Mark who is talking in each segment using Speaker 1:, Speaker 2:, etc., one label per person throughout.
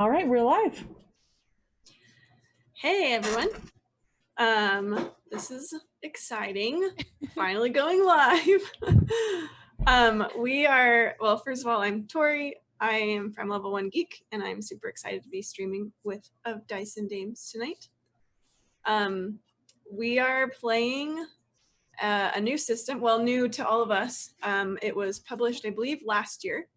Speaker 1: All right, we're live.
Speaker 2: Hey everyone. This is exciting. Finally going live. First of all, I'm Tori. I am from Level 1 Geek, and I'm super excited to be streaming with Of Dice and Dames tonight. We are playing a new system, new to all of us. It was published, I believe, last year,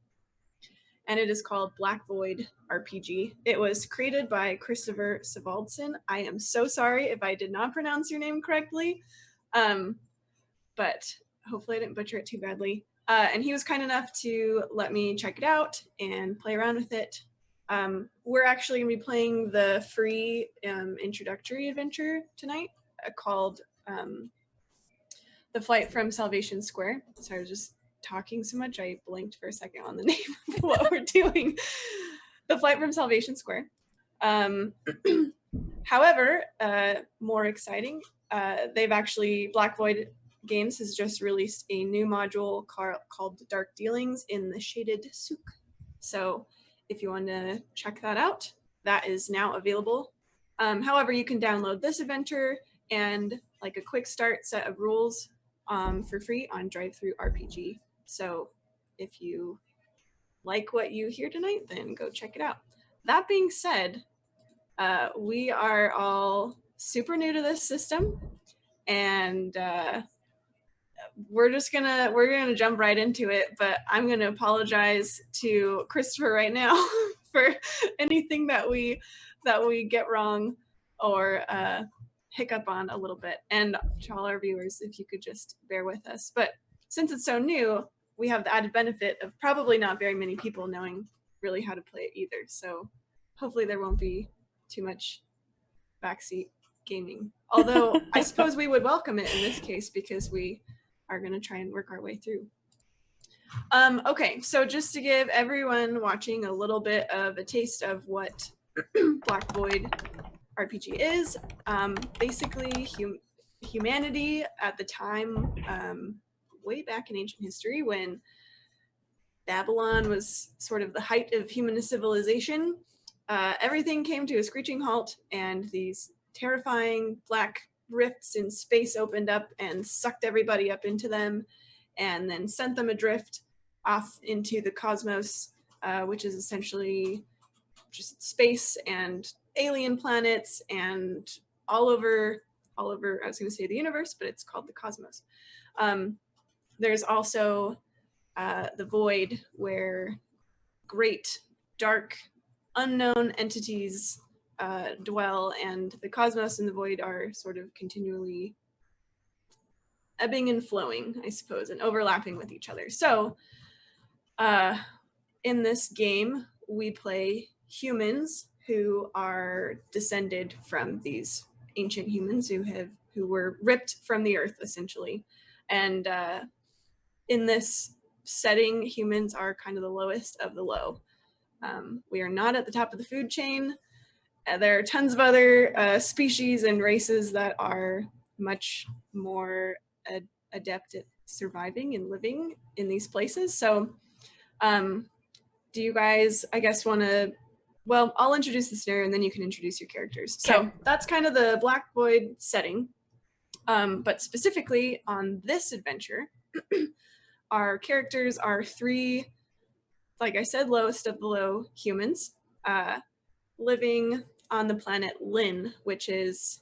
Speaker 2: and it is called Black Void RPG. It was created by Christopher Savaldson. I am so sorry if I did not pronounce your name correctly, but hopefully I didn't butcher it too badly. And he was kind enough to let me check it out and play around with it. We're actually going to be playing the free introductory adventure tonight called The Flight from Salvation Square. So I was just talking so much I blinked for a second on the name of what we're doing. The Flight from Salvation Square. However, more exciting, Black Void Games has just released a new module called Dark Dealings in the Shaded Souk. So if you want to check that out, that is now available. However, you can download this adventure and like a quick start set of rules for free on DriveThruRPG. So if you like what you hear tonight, then go check it out. That being said, we are all super new to this system, and we're gonna jump right into it. But I'm gonna apologize to Christopher right now for anything that we get wrong or hiccup on a little bit. And to all our viewers, if you could just bear with us. But since it's so new, we have the added benefit of probably not very many people knowing really how to play it either. So hopefully there won't be too much backseat gaming. Although I suppose we would welcome it in this case because we are going to try and work our way through. Okay, so just to give everyone watching a little bit of a taste of what Black Void RPG is, basically humanity at the time, way back in ancient history when Babylon was sort of the height of human civilization, everything came to a screeching halt, and these terrifying black rifts in space opened up and sucked everybody up into them, and then sent them adrift off into the cosmos, which is essentially just space and alien planets and all over. I was going to say the universe, but it's called the cosmos. There's also the void, where great, dark, unknown entities dwell, and the cosmos and the void are sort of continually ebbing and flowing, I suppose, and overlapping with each other. So in this game, we play humans who are descended from these ancient humans who were ripped from the earth, essentially. And in this setting, humans are kind of the lowest of the low. We are not at the top of the food chain. There are tons of other species and races that are much more adept at surviving and living in these places. So do you guys, I guess, want to... Well, I'll introduce the scenario and then you can introduce your characters. So that's kind of the Black Void setting. But specifically on this adventure, our characters are three, like I said, lowest of the low humans, living on the planet Lynn, which is,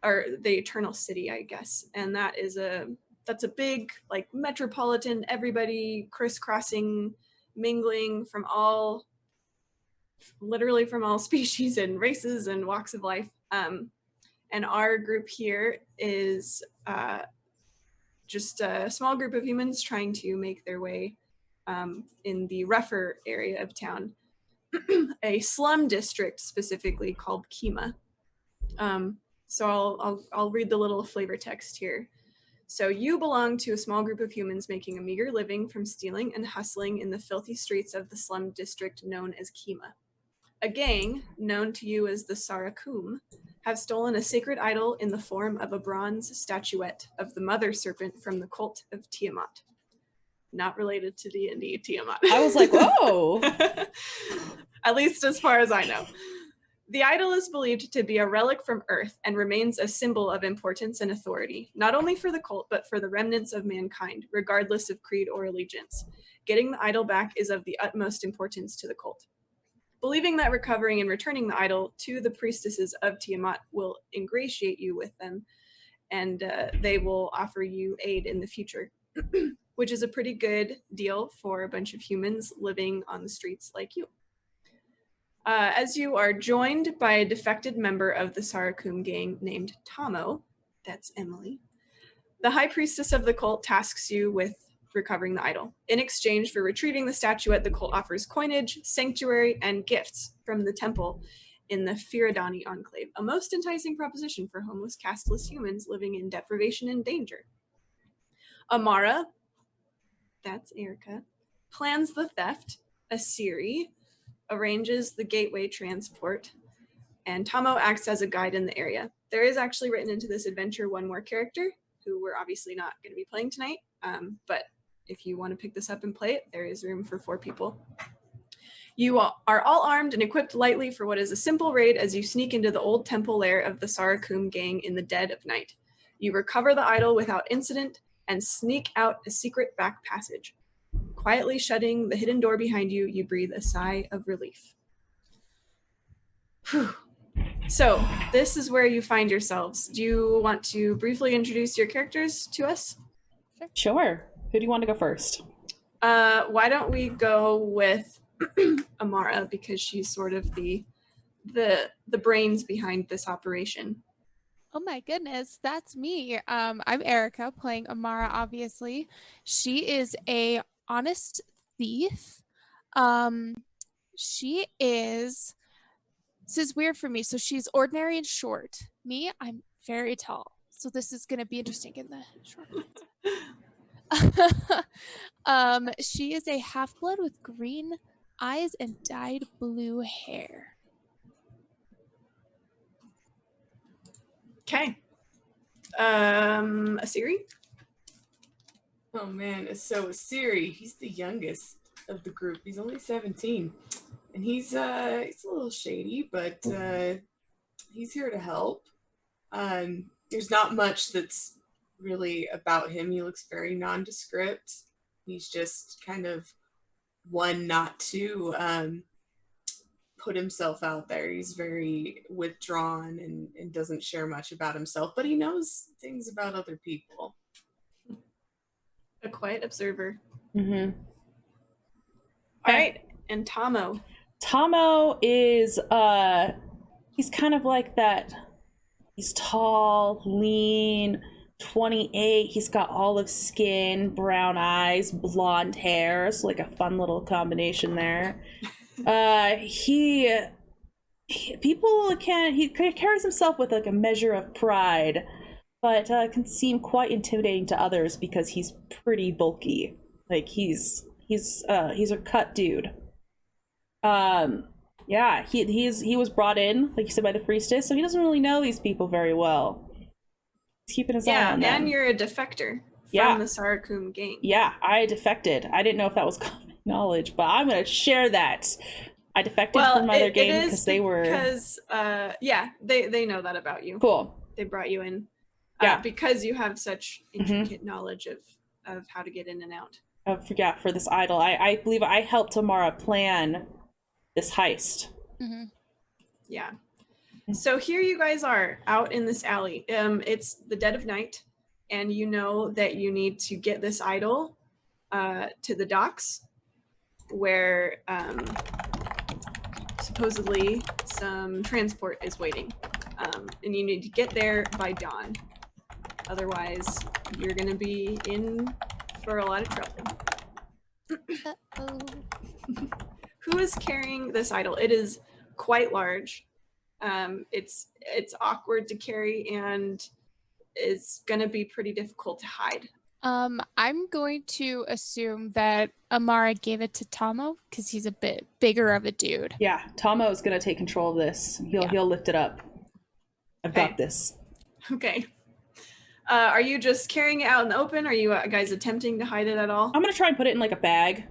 Speaker 2: or the Eternal City, I guess. And that's a big, like, metropolitan, everybody crisscrossing, mingling from literally from all species and races and walks of life. And our group here is just a small group of humans trying to make their way in the rougher area of town, a slum district specifically called Kima. So I'll read the little flavor text here. So you belong to a small group of humans making a meager living from stealing and hustling in the filthy streets of the slum district known as Kima. A gang, known to you as the Sarakum, have stolen a sacred idol in the form of a bronze statuette of the mother serpent from the cult of Tiamat. Not related to D&D Tiamat.
Speaker 1: I was like, whoa.
Speaker 2: at least as far as I know. The idol is believed to be a relic from Earth and remains a symbol of importance and authority, not only for the cult, but for the remnants of mankind, regardless of creed or allegiance. Getting the idol back is of the utmost importance to the cult. Believing that recovering and returning the idol to the priestesses of Tiamat will ingratiate you with them, and they will offer you aid in the future, which is a pretty good deal for a bunch of humans living on the streets like you. As you are joined by a defected member of the Sarakum gang named Tomo, that's Emily, the high priestess of the cult tasks you with recovering the idol. In exchange for retrieving the statuette, the cult offers coinage, sanctuary, and gifts from the temple in the Firadani Enclave, a most enticing proposition for homeless, casteless humans living in deprivation and danger. Amara, that's Erica, plans the theft. Asiri arranges the gateway transport, and Tomo acts as a guide in the area. There is actually written into this adventure one more character who we're obviously not going to be playing tonight, but if you want to pick this up and play it, there is room for 4 people. You are all armed and equipped lightly for what is a simple raid as you sneak into the old temple lair of the Sarakum gang in the dead of night. You recover the idol without incident and sneak out a secret back passage. Quietly shutting the hidden door behind you, you breathe a sigh of relief. Whew. So, this is where you find yourselves. Do you want to briefly introduce your characters to us?
Speaker 1: Sure. Who do you want to go first?
Speaker 2: Why don't we go with Amara, because she's sort of the brains behind this operation.
Speaker 3: Oh my goodness, that's me. I'm Erica, playing Amara, obviously. She is a honest thief. This is weird for me. So she's ordinary and short. Me, I'm very tall. So this is going to be interesting in the short ones. She is a half-blood with green eyes and dyed blue hair.
Speaker 2: Okay. Asiri?
Speaker 4: Oh man, so Asiri, he's the youngest of the group. He's only 17. And he's a little shady, but he's here to help. There's not much that's really about him. He looks very nondescript. He's just kind of one not to put himself out there. He's very withdrawn and doesn't share much about himself, but he knows things about other people.
Speaker 2: A quiet observer.
Speaker 1: Mm-hmm.
Speaker 2: All right, and Tomo.
Speaker 1: Tomo is, he's kind of like that. He's tall, lean, 28. He's got olive skin, brown eyes, blonde hair. So like a fun little combination there. He carries himself with like a measure of pride, but can seem quite intimidating to others because he's pretty bulky. Like he's a cut dude. Yeah, he was brought in, like you said, by the priestess, so he doesn't really know these people very well. He's keeping his eye on them.
Speaker 2: And you're a defector from the Sarakum gang.
Speaker 1: Yeah, I defected. I didn't know if that was common knowledge, but I'm gonna share that. I defected from other game because they were.
Speaker 2: Because they know that about you.
Speaker 1: Cool.
Speaker 2: They brought you in. Because you have such intricate knowledge of how to get in and out.
Speaker 1: For this idol, I believe I helped Tamara plan this heist.
Speaker 3: Mm-hmm.
Speaker 2: Yeah. So here you guys are out in this alley. It's the dead of night, and you know that you need to get this idol to the docks, where supposedly some transport is waiting, and you need to get there by dawn. Otherwise, you're gonna be in for a lot of trouble.
Speaker 3: Uh-oh.
Speaker 2: Who is carrying this idol? It is quite large. It's awkward to carry and is gonna be pretty difficult to hide.
Speaker 3: I'm going to assume that Amara gave it to Tomo because he's a bit bigger of a dude.
Speaker 1: Yeah, Tomo is gonna take control of this. He'll lift it up. I've got this.
Speaker 2: Okay. Are you just carrying it out in the open? Are you guys attempting to hide it at all?
Speaker 1: I'm gonna try and put it in like a bag.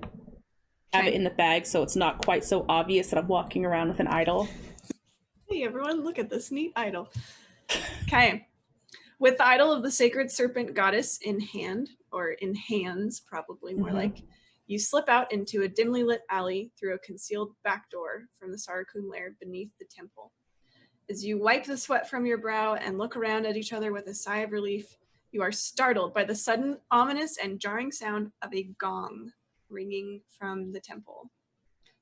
Speaker 1: have it in the bag so it's not quite so obvious that I'm walking around with an idol.
Speaker 2: Hey everyone, look at this neat idol. Okay. With the idol of the sacred serpent goddess in hand, or in hands, probably more like, you slip out into a dimly lit alley through a concealed back door from the Sarakum lair beneath the temple. As you wipe the sweat from your brow and look around at each other with a sigh of relief, you are startled by the sudden, ominous, and jarring sound of a gong ringing from the temple.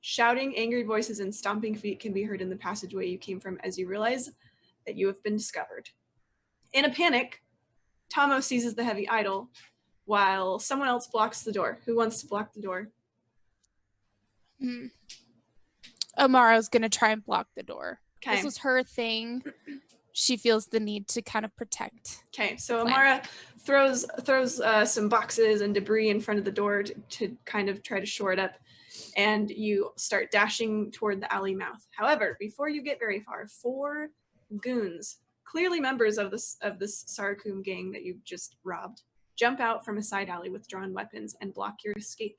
Speaker 2: Shouting, angry voices, and stomping feet can be heard in the passageway you came from as you realize that you have been discovered. In a panic, Tomo seizes the heavy idol while someone else blocks the door. Who wants to block the door?
Speaker 3: Amara's going to try and block the door.
Speaker 2: Okay.
Speaker 3: This was her thing. She feels the need to kind of protect.
Speaker 2: Okay, so Amara throws some boxes and debris in front of the door to kind of try to shore it up, and you start dashing toward the alley mouth. However, before you get very far, 4 goons, clearly members of this Sarakum gang that you've just robbed, jump out from a side alley with drawn weapons and block your escape.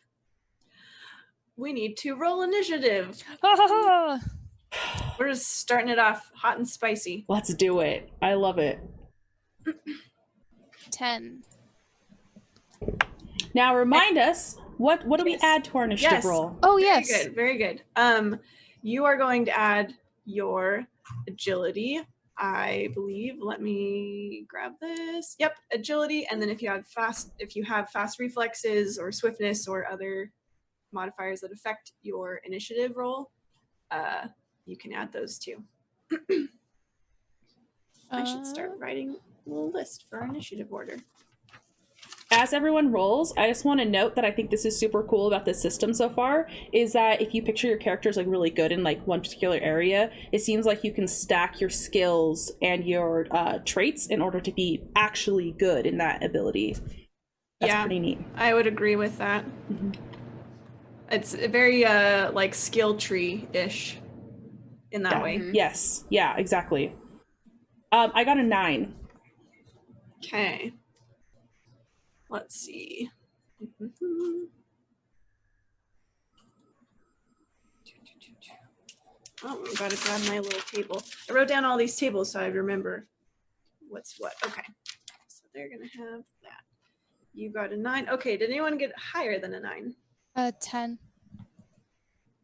Speaker 2: We need to roll initiative. We're just starting it off hot and spicy.
Speaker 1: Let's do it. I love it.
Speaker 3: 10.
Speaker 1: Now remind us, what do we add to our initiative roll?
Speaker 3: Oh,
Speaker 2: Very
Speaker 3: yes.
Speaker 2: good, very good. You are going to add your agility, I believe. Let me grab this. Yep, agility, and then if you have fast reflexes or swiftness or other modifiers that affect your initiative roll, you can add those too. I should start writing a little list for our initiative order.
Speaker 1: As everyone rolls, I just want to note that I think this is super cool about this system so far, is that if you picture your characters like really good in like one particular area, it seems like you can stack your skills and your traits in order to be actually good in that ability. That's pretty neat.
Speaker 2: I would agree with that. It's very like skill tree-ish in that way.
Speaker 1: Yes. Yeah, exactly. I got a 9.
Speaker 2: Okay. Let's see. Oh, I've got to grab my little table. I wrote down all these tables so I remember what's what. Okay. So they're going to have that. You got a 9. Okay, did anyone get higher than a 9?
Speaker 3: 10.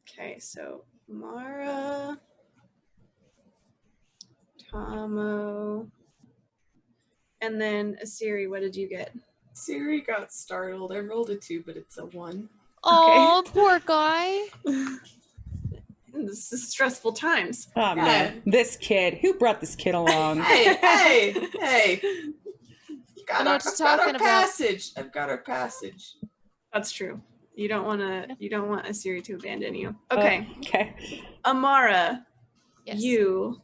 Speaker 2: Okay, so Mara, Tomo, and then Asiri, what did you get?
Speaker 4: Siri got startled. I rolled a 2, but it's a 1.
Speaker 3: Oh, poor guy.
Speaker 2: This is stressful times.
Speaker 1: Oh man, this kid. Who brought this kid along?
Speaker 4: Hey!
Speaker 3: I know what you're talking about.
Speaker 4: Passage. I've got our passage.
Speaker 2: That's true. You don't want Asiri to abandon you. Okay.
Speaker 1: Okay.
Speaker 2: Amara,
Speaker 3: Yes.
Speaker 2: you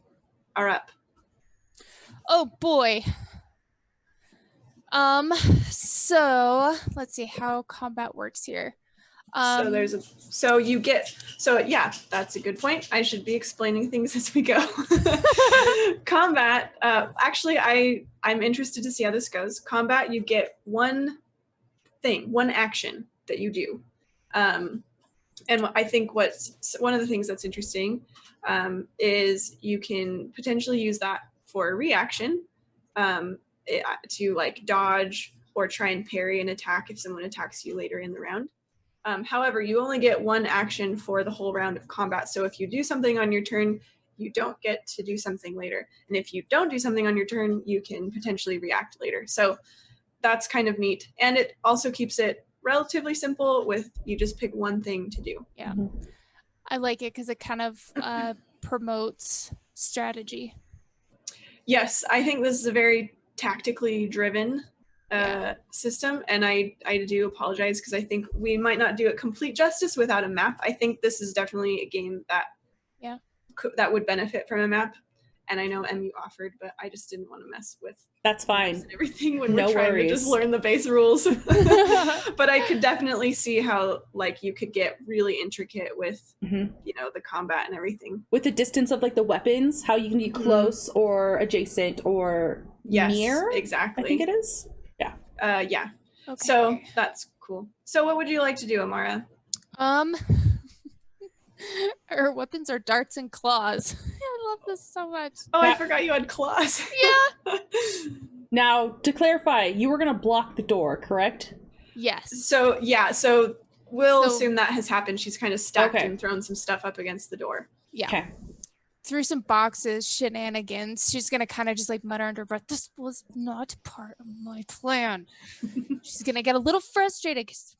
Speaker 2: are up.
Speaker 3: Oh boy. So let's see how combat works here.
Speaker 2: So yeah, that's a good point. I should be explaining things as we go. Combat, actually I'm interested to see how this goes. Combat, you get one action that you do. And I think what's one of the things that's interesting is you can potentially use that for a reaction to like dodge or try and parry an attack if someone attacks you later in the round. However, you only get one action for the whole round of combat. So if you do something on your turn, you don't get to do something later. And if you don't do something on your turn, you can potentially react later. So that's kind of neat. And it also keeps it relatively simple with you just pick one thing to do.
Speaker 3: Yeah. I like it because it kind of promotes strategy.
Speaker 2: Yes, I think this is a very tactically driven system, and I do apologize because I think we might not do it complete justice without a map. I think this is definitely a game that that would benefit from a map, and I know MU offered, but I just didn't want to mess with
Speaker 1: That's fine.
Speaker 2: and everything when
Speaker 1: No
Speaker 2: we're trying
Speaker 1: worries.
Speaker 2: to just learn the base rules. But I could definitely see how like you could get really intricate with the combat and everything.
Speaker 1: With the distance of like the weapons, how you can be close or adjacent or near.
Speaker 2: Exactly.
Speaker 1: I think it is.
Speaker 2: Yeah.
Speaker 3: Okay.
Speaker 2: So that's cool. So what would you like to do, Amara?
Speaker 3: Her weapons are darts and claws. I love this so much.
Speaker 2: Oh, I forgot you had claws.
Speaker 3: Yeah.
Speaker 1: Now, to clarify, you were gonna block the door, correct?
Speaker 3: Yes.
Speaker 2: So we'll
Speaker 3: So-
Speaker 2: assume that has happened. She's kind of stacked
Speaker 1: Okay.
Speaker 2: and thrown some stuff up against the door.
Speaker 3: Yeah.
Speaker 1: Okay.
Speaker 3: Through some boxes, shenanigans. She's gonna kind of just like mutter under her breath, "This was not part of my plan." She's gonna get a little frustrated because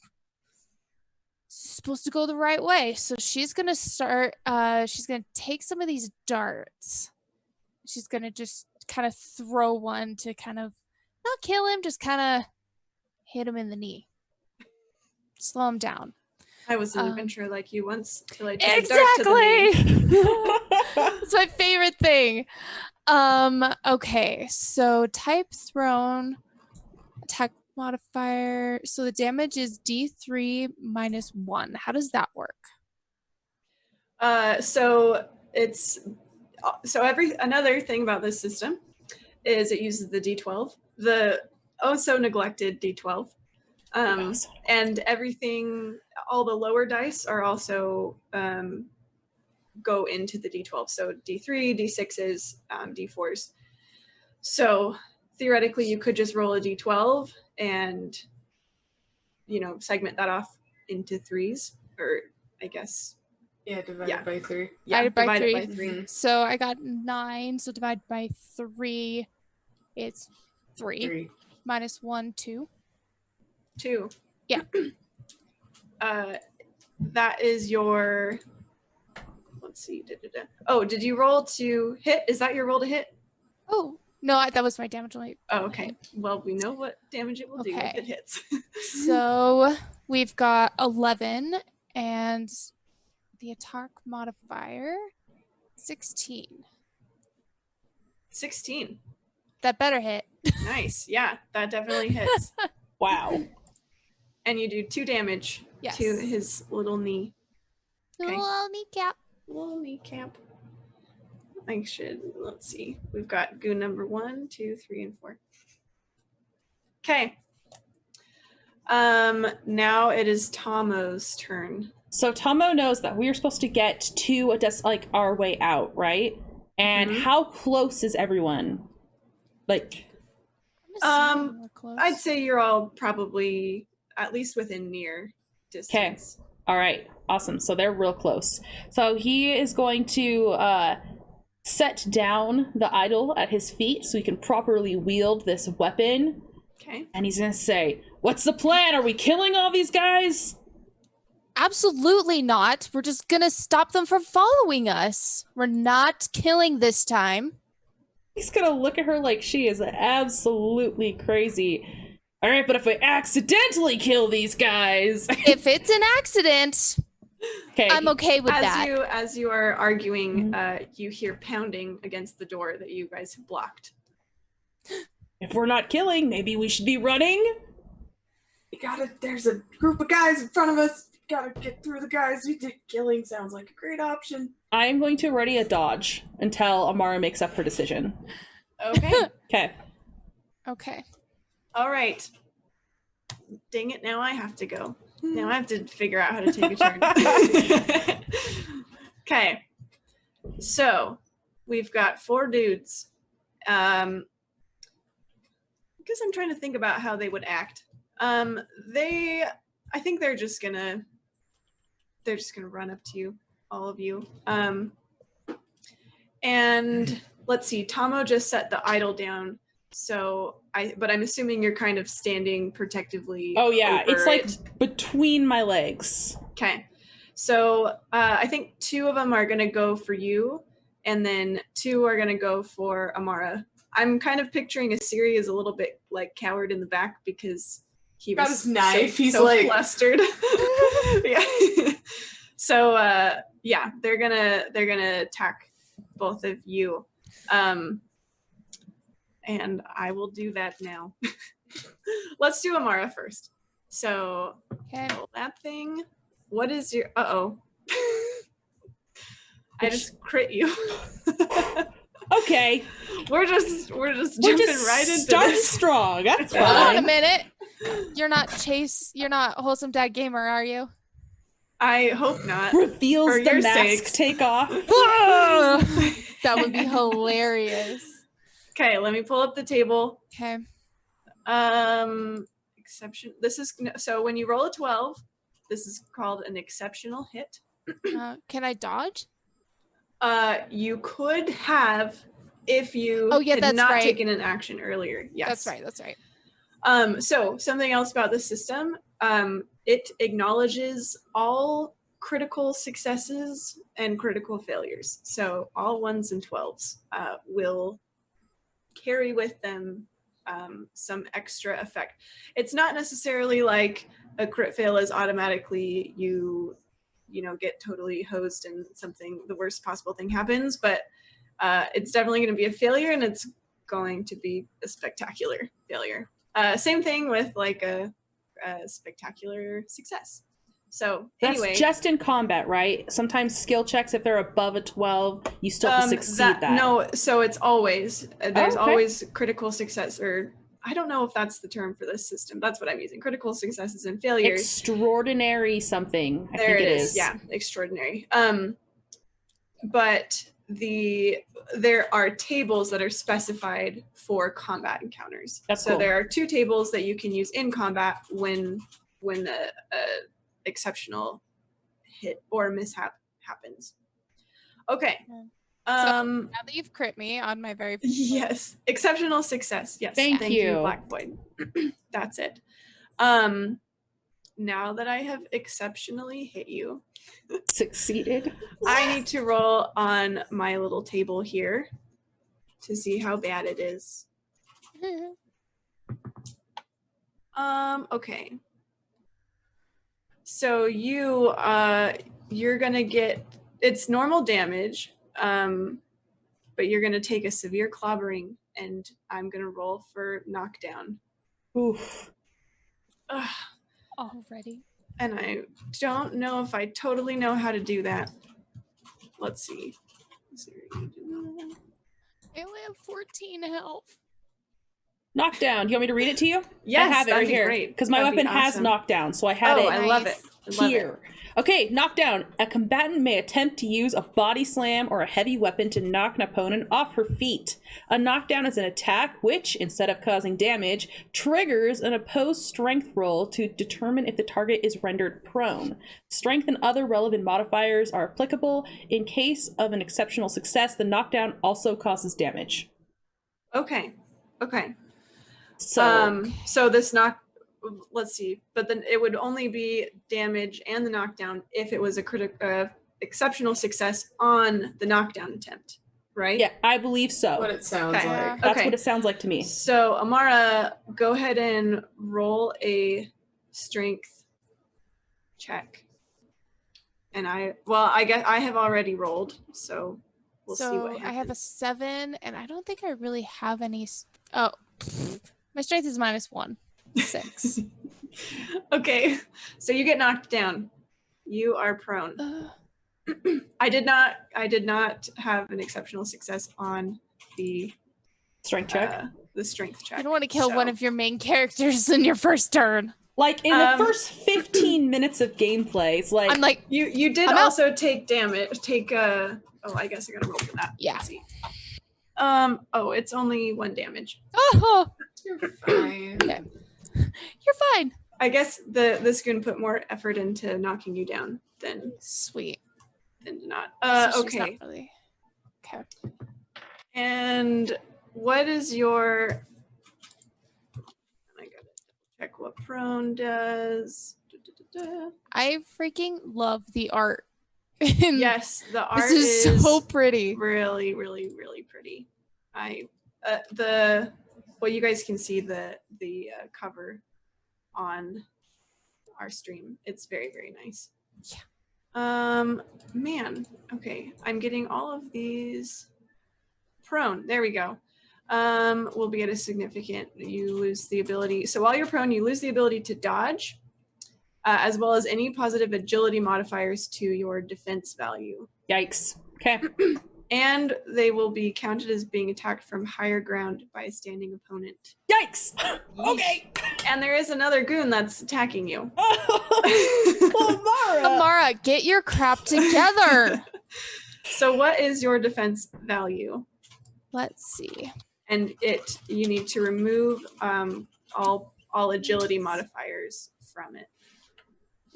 Speaker 3: it's supposed to go the right way. So she's gonna start. She's gonna take some of these darts. She's gonna just kind of throw one to kind of not kill him, just kind of hit him in the knee, slow him down.
Speaker 2: I was an adventurer like you once till I took a dart to the
Speaker 3: Exactly.
Speaker 2: knee.
Speaker 3: It's my favorite thing. Okay, so type thrown, attack modifier. So the damage is D3 minus 1. How does that work?
Speaker 2: So another thing about this system is it uses the D12, the oh so neglected D12. And everything, all the lower dice are also go into the D12. So D3, D6s, D4s. So theoretically, you could just roll a D12 and, segment that off into threes, or I guess.
Speaker 4: Yeah, divided by 3.
Speaker 2: Yeah,
Speaker 3: Divided by
Speaker 2: divide it
Speaker 3: three.
Speaker 2: by 3.
Speaker 4: Mhm.
Speaker 3: So I got 9. So divide by 3. It's 3 minus 1, 2.
Speaker 2: 2.
Speaker 3: Yeah.
Speaker 2: That is your. Let's see. Oh, did you roll to hit? Is that your roll to hit?
Speaker 3: Oh no, that was my damage only.
Speaker 2: Oh, okay. Well, we know what damage it will do
Speaker 3: Okay.
Speaker 2: if it hits.
Speaker 3: So we've got 11 and the attack modifier 16.
Speaker 2: 16.
Speaker 3: That better hit.
Speaker 2: Nice. Yeah, that definitely hits.
Speaker 1: Wow.
Speaker 2: And you do 2 damage
Speaker 3: Yes.
Speaker 2: to his little knee. Okay.
Speaker 3: Little kneecap.
Speaker 2: Little kneecap. Let's see. We've got goo number 1, 2, 3, and 4. Okay. Now it is Tomo's turn.
Speaker 1: So Tomo knows that we're supposed to get to our way out, right? And
Speaker 2: Mhm.
Speaker 1: how close is everyone? Like,
Speaker 3: I'm assuming we're close.
Speaker 2: I'd say you're all probably at least within near distance.
Speaker 1: all right, awesome. So they're real close. So he is going to set down the idol at his feet so he can properly wield this weapon.
Speaker 2: Okay.
Speaker 1: And he's going to say, "What's the plan? Are we killing all these guys?"
Speaker 3: Absolutely not. We're just gonna stop them from following us. We're not killing this time.
Speaker 1: He's going to look at her like she is absolutely crazy. All right, but if we accidentally kill these guys...
Speaker 3: If it's an accident,
Speaker 1: Okay.
Speaker 3: I'm okay with that.
Speaker 2: As you are arguing, you hear pounding against the door that you guys have blocked.
Speaker 1: If we're not killing, maybe we should be running?
Speaker 4: There's a group of guys in front of us. You gotta get through the guys. Killing sounds like a great option.
Speaker 1: I am going to ready a dodge until Amara makes up her decision.
Speaker 2: Okay.
Speaker 1: Okay.
Speaker 3: Okay.
Speaker 2: All right. Dang it, now I have to go. Now I have to figure out how to take a turn. Okay. So, we've got 4 dudes. I guess I'm trying to think about how they would act. I think they're just gonna run up to you, all of you. And let's see, Tomo just set the idol down. So but I'm assuming you're kind of standing protectively.
Speaker 1: Oh yeah,
Speaker 2: over
Speaker 1: it's like
Speaker 2: it.
Speaker 1: between my legs.
Speaker 2: Okay. So I think 2 of them are gonna go for you, and then 2 are gonna go for Amara. I'm kind of picturing Asiri as a little bit like coward in the back because he
Speaker 4: Got
Speaker 2: was
Speaker 4: his knife. He's
Speaker 2: so
Speaker 4: like
Speaker 2: flustered. Yeah. So yeah, they're gonna attack both of you. And I will do that now. Let's do Amara first. So
Speaker 3: Okay.
Speaker 2: roll that thing. What is your I just crit you.
Speaker 1: Okay.
Speaker 2: We're just
Speaker 1: We're
Speaker 2: jumping
Speaker 1: just
Speaker 2: right into
Speaker 1: start
Speaker 2: this.
Speaker 1: strong. That's
Speaker 3: Hold on a
Speaker 1: fine.
Speaker 3: minute. You're not Chase. You're not Wholesome Dad Gamer, are you?
Speaker 2: I hope not.
Speaker 1: Reveals
Speaker 2: For
Speaker 1: the
Speaker 2: your
Speaker 1: mask
Speaker 2: sakes.
Speaker 1: take off.
Speaker 3: That would be hilarious.
Speaker 2: Okay, let me pull up the table.
Speaker 3: Okay.
Speaker 2: Exception. This is so when you roll a 12, this is called an exceptional hit.
Speaker 3: Can I dodge?
Speaker 2: You could have if you had
Speaker 3: that's
Speaker 2: not
Speaker 3: right.
Speaker 2: taken an action earlier. Yes.
Speaker 3: That's right.
Speaker 2: So something else about the system, it acknowledges all critical successes and critical failures. So all 1s and 12s will carry with them some extra effect. It's not necessarily like a crit fail is automatically you get totally hosed and the worst possible thing happens, but it's definitely going to be a failure, and it's going to be a spectacular failure. Same thing with like a spectacular success. So anyway,
Speaker 1: That's just in combat, right? Sometimes skill checks, if they're above a 12, you still have to succeed that.
Speaker 2: No, so it's always there's
Speaker 1: okay.
Speaker 2: always critical success, or I don't know if that's the term for this system. That's what I'm using. Critical successes and failures.
Speaker 1: Extraordinary something. I
Speaker 2: There
Speaker 1: think
Speaker 2: it is. Yeah, extraordinary. But there are tables that are specified for combat encounters.
Speaker 1: That's
Speaker 2: so
Speaker 1: cool.
Speaker 2: There are 2 tables that you can use in combat when a exceptional hit or mishap happens. Okay.
Speaker 3: Now that you've crit me on my very first
Speaker 2: Yes, exceptional success. Yes,
Speaker 1: Thank you.
Speaker 2: Black Void. That's it. Now that I have exceptionally hit you,
Speaker 1: Succeeded.
Speaker 2: I need to roll on my little table here to see how bad it is. Okay. So you're gonna get, it's normal damage, but you're gonna take a severe clobbering, and I'm gonna roll for knockdown.
Speaker 1: Oof.
Speaker 2: Ugh.
Speaker 3: already.
Speaker 2: And I don't know if I totally know how to do that. Let's see.
Speaker 3: I only have 14 health.
Speaker 1: Knockdown. Do you want me to read it to you?
Speaker 2: Yes,
Speaker 1: I have it
Speaker 2: that'd
Speaker 1: right
Speaker 2: be
Speaker 1: here.
Speaker 2: great.
Speaker 1: Because my
Speaker 2: That'd be
Speaker 1: weapon has
Speaker 2: awesome.
Speaker 1: knockdown, so I had
Speaker 2: Oh,
Speaker 1: it
Speaker 2: I love it. I love
Speaker 1: here.
Speaker 2: it.
Speaker 1: Okay, knockdown. A combatant may attempt to use a body slam or a heavy weapon to knock an opponent off her feet. A knockdown is an attack which, instead of causing damage, triggers an opposed strength roll to determine if the target is rendered prone. Strength and other relevant modifiers are applicable. In case of an exceptional success, the knockdown also causes damage.
Speaker 2: Okay.
Speaker 1: So,
Speaker 2: So this let's see, but then it would only be damage and the knockdown if it was a exceptional success on the knockdown attempt, right?
Speaker 1: yeah, I believe so.
Speaker 4: What it sounds
Speaker 2: Okay.
Speaker 4: like.
Speaker 1: That's
Speaker 2: Okay.
Speaker 1: what it sounds like to me.
Speaker 2: So Amara, go ahead and roll a strength check. And I guess I have already rolled, so we'll see what happens.
Speaker 3: I have a 7, and I don't think I really have any. Oh, my strength is -1. 6.
Speaker 2: Okay, so you get knocked down. You are prone. I did not have an exceptional success on the
Speaker 1: Strength check.
Speaker 2: The strength check.
Speaker 3: You don't want to kill one of your main characters in your first turn.
Speaker 1: Like in the first 15 minutes of gameplay, it's like
Speaker 3: I'm like,
Speaker 2: you did
Speaker 3: I'm out.
Speaker 2: also take damage. I guess I gotta roll for that.
Speaker 3: Yeah.
Speaker 2: Let's see. It's only 1 damage.
Speaker 3: oh,
Speaker 4: You're fine.
Speaker 3: okay. You're fine.
Speaker 2: I guess this can put more effort into knocking you down than
Speaker 3: Sweet.
Speaker 2: not.
Speaker 3: So she's
Speaker 2: Okay.
Speaker 3: not really... Okay.
Speaker 2: And what is your? I gotta check what prone does.
Speaker 3: I freaking love the art. And
Speaker 2: Yes, the art
Speaker 3: this is so pretty.
Speaker 2: really, really, really pretty. You guys can see the cover on our stream. It's very, very nice.
Speaker 3: Yeah.
Speaker 2: Man. Okay, I'm getting all of these prone. There we go. Will be at a significant. You lose the ability. So while you're prone, you lose the ability to dodge, as well as any positive agility modifiers to your defense value.
Speaker 1: yikes. Okay.
Speaker 2: And they will be counted as being attacked from higher ground by a standing opponent.
Speaker 1: Yikes. Okay.
Speaker 2: And there is another goon that's attacking you.
Speaker 1: Amara.
Speaker 3: Amara, Sarah, get your crap together.
Speaker 2: So what is your defense value?
Speaker 3: Let's see.
Speaker 2: And you need to remove all agility modifiers from it.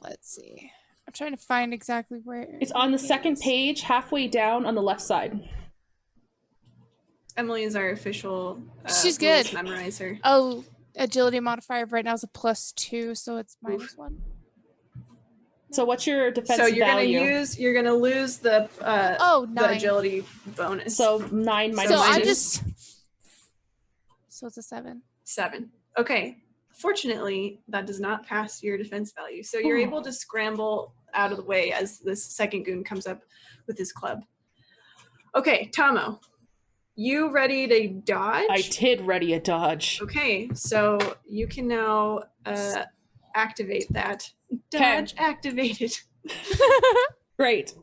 Speaker 3: Let's see. I'm trying to find exactly where
Speaker 1: It's on the
Speaker 3: it
Speaker 1: second
Speaker 3: is.
Speaker 1: page, halfway down on the left side.
Speaker 2: Emily is our official
Speaker 3: She's
Speaker 2: rules
Speaker 3: good.
Speaker 2: memorizer.
Speaker 3: Oh, agility modifier right now is a +2, so it's -1.
Speaker 1: So what's your defense
Speaker 2: So you're
Speaker 1: value?
Speaker 2: you're gonna lose the
Speaker 3: Oh,
Speaker 2: the
Speaker 3: 9.
Speaker 2: agility bonus.
Speaker 1: So 9 minus
Speaker 3: So I'm
Speaker 1: 2.
Speaker 3: just. So it's a 7.
Speaker 2: 7. Okay. Fortunately, that does not pass your defense value. So you're able to scramble out of the way as this second goon comes up with his club. Okay, Tomo, you ready to dodge?
Speaker 1: I did ready a dodge.
Speaker 2: Okay, so you can now activate that. Dodge activated.
Speaker 1: Great.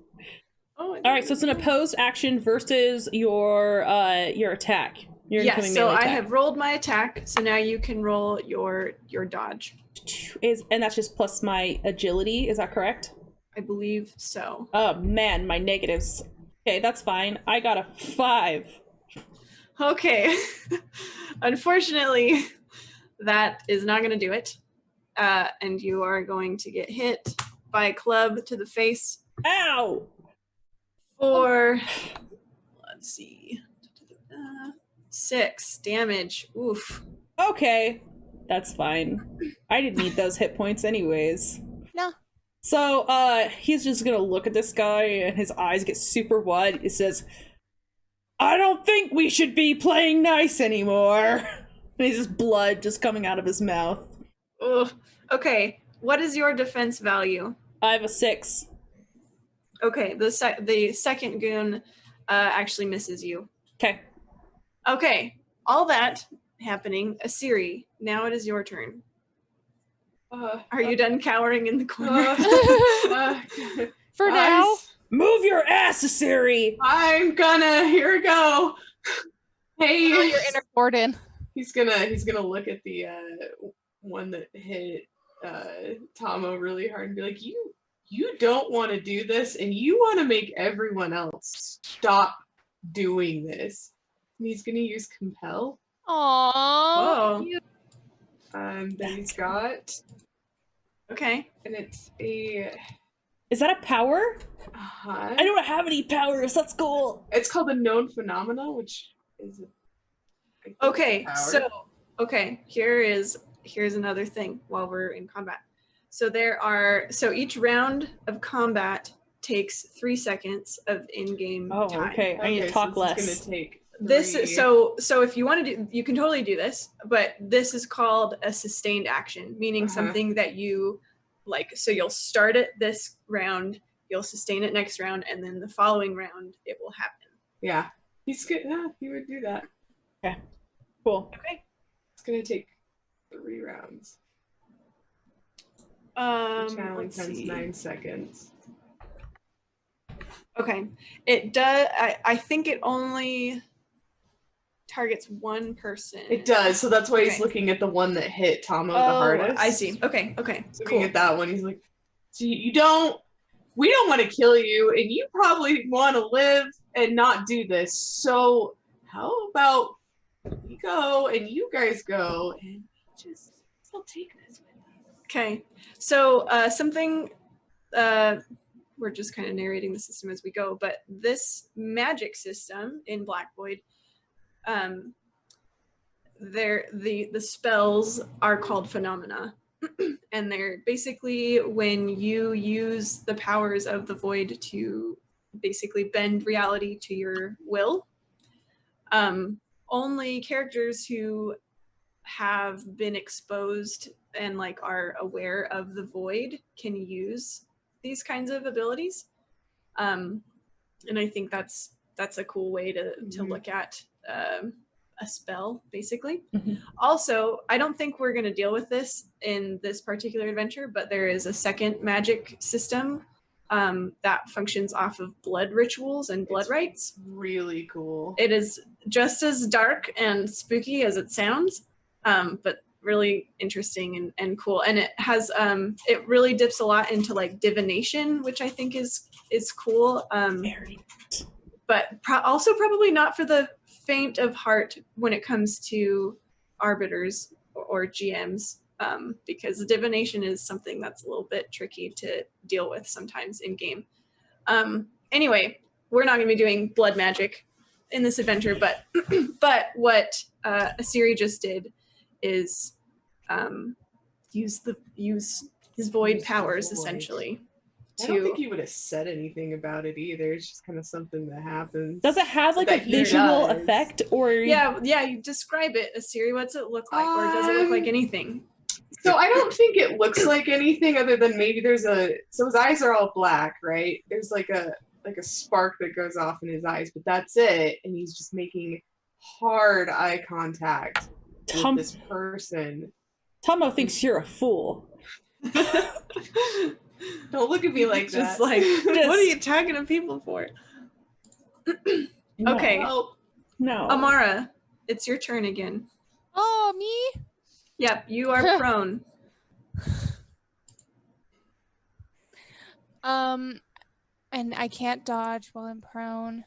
Speaker 2: Oh,
Speaker 1: All right, so it's an opposed action versus your attack. Your incoming
Speaker 2: yes, so
Speaker 1: melee
Speaker 2: I
Speaker 1: attack.
Speaker 2: have rolled my attack, so now you can roll your dodge.
Speaker 1: And that's just plus my agility, is that correct?
Speaker 2: I believe so.
Speaker 1: Oh man, my negatives. Okay, that's fine. I got a 5.
Speaker 2: Okay. Unfortunately, that is not going to do it. And you are going to get hit by a club to the face
Speaker 1: Ow!
Speaker 2: for, let's see, 6 damage. Oof.
Speaker 1: Okay, that's fine. I didn't need those hit points anyways.
Speaker 3: No.
Speaker 1: So, he's just gonna look at this guy and his eyes get super wide. He says, I don't think we should be playing nice anymore. And he's just blood just coming out of his mouth.
Speaker 2: Ugh. Okay, what is your defense value?
Speaker 1: I have a 6.
Speaker 2: Okay, the second goon actually misses you.
Speaker 1: Okay.
Speaker 2: Okay, all that happening. Asiri, now it is your turn. Are you done cowering in the corner?
Speaker 3: For now.
Speaker 1: Move your ass, Asiri!
Speaker 4: I'm gonna. Here we go. Hey,
Speaker 3: Oh, your inner Gordon.
Speaker 4: he's gonna look at the one that hit Tomo really hard and be like, you don't want to do this, and you want to make everyone else stop doing this. And he's gonna use compel.
Speaker 3: Aww.
Speaker 2: Whoa.
Speaker 4: That he's got,
Speaker 2: Okay.
Speaker 4: and it's a.
Speaker 1: Is that a power?
Speaker 4: I
Speaker 1: I don't have any powers, that's cool.
Speaker 4: It's called a known phenomena, which is. I think,
Speaker 2: Okay,
Speaker 4: power.
Speaker 2: so here's another thing while we're in combat. So each round of combat takes 3 seconds of in-game
Speaker 1: Oh,
Speaker 2: time.
Speaker 1: okay. I need to talk
Speaker 4: so
Speaker 1: less.
Speaker 4: It's gonna take
Speaker 2: This
Speaker 4: 3.
Speaker 2: so if you want to do, you can totally do this, but this is called a sustained action, meaning something that you like. So you'll start it this round, you'll sustain it next round, and then the following round it will happen.
Speaker 4: Yeah, he's good. Yeah, he would do that.
Speaker 1: Okay. Cool.
Speaker 2: Okay.
Speaker 4: It's gonna take 3 rounds. Challenge
Speaker 2: Let's
Speaker 4: times
Speaker 2: see.
Speaker 4: 9 seconds.
Speaker 2: Okay. It does. I think it only targets one person.
Speaker 4: It does, so that's why he's
Speaker 2: Okay.
Speaker 4: looking at the one that hit Tomo the
Speaker 2: Oh,
Speaker 4: hardest.
Speaker 2: I see. Okay.
Speaker 4: He's looking
Speaker 2: Cool.
Speaker 4: at that one. He's like, so we don't want to kill you, and you probably want to live and not do this. So how about we go and you guys go and just still take this with us?
Speaker 2: Okay. So something. We're just kind of narrating the system as we go, but this magic system in Black Void, the spells are called phenomena, and they're basically when you use the powers of the void to basically bend reality to your will. Only characters who have been exposed and like are aware of the void can use these kinds of abilities, and I think that's a cool way to look at a spell, basically. Also, I don't think we're going to deal with this in this particular adventure, but there is a second magic system that functions off of blood rituals and blood rites.
Speaker 4: Really cool.
Speaker 2: It is just as dark and spooky as it sounds, but really interesting and cool. And it has it really dips a lot into like divination, which I think is cool.
Speaker 1: Very.
Speaker 2: But also probably not for the faint of heart when it comes to arbiters or GMs, because divination is something that's a little bit tricky to deal with sometimes in game. Anyway, we're not going to be doing blood magic in this adventure, but what Asiri just did is use his void powers essentially.
Speaker 4: I don't think he would have said anything about it either. It's just kind of something that happens.
Speaker 1: Does it have like a visual effect, or
Speaker 2: yeah, you describe it, Asiri. What's it look like, or does it look like anything?
Speaker 4: So I don't think it looks like anything other than maybe so his eyes are all black, right? There's like a spark that goes off in his eyes, but that's it. And he's just making hard eye contact with this person.
Speaker 1: Tomo thinks you're a fool.
Speaker 4: Don't look at me like
Speaker 2: just
Speaker 4: that.
Speaker 2: Like, what are you talking to people for? Okay.
Speaker 1: No.
Speaker 2: Amara, it's your turn again.
Speaker 3: Oh, me?
Speaker 2: Yep, you are prone.
Speaker 3: And I can't dodge while I'm prone.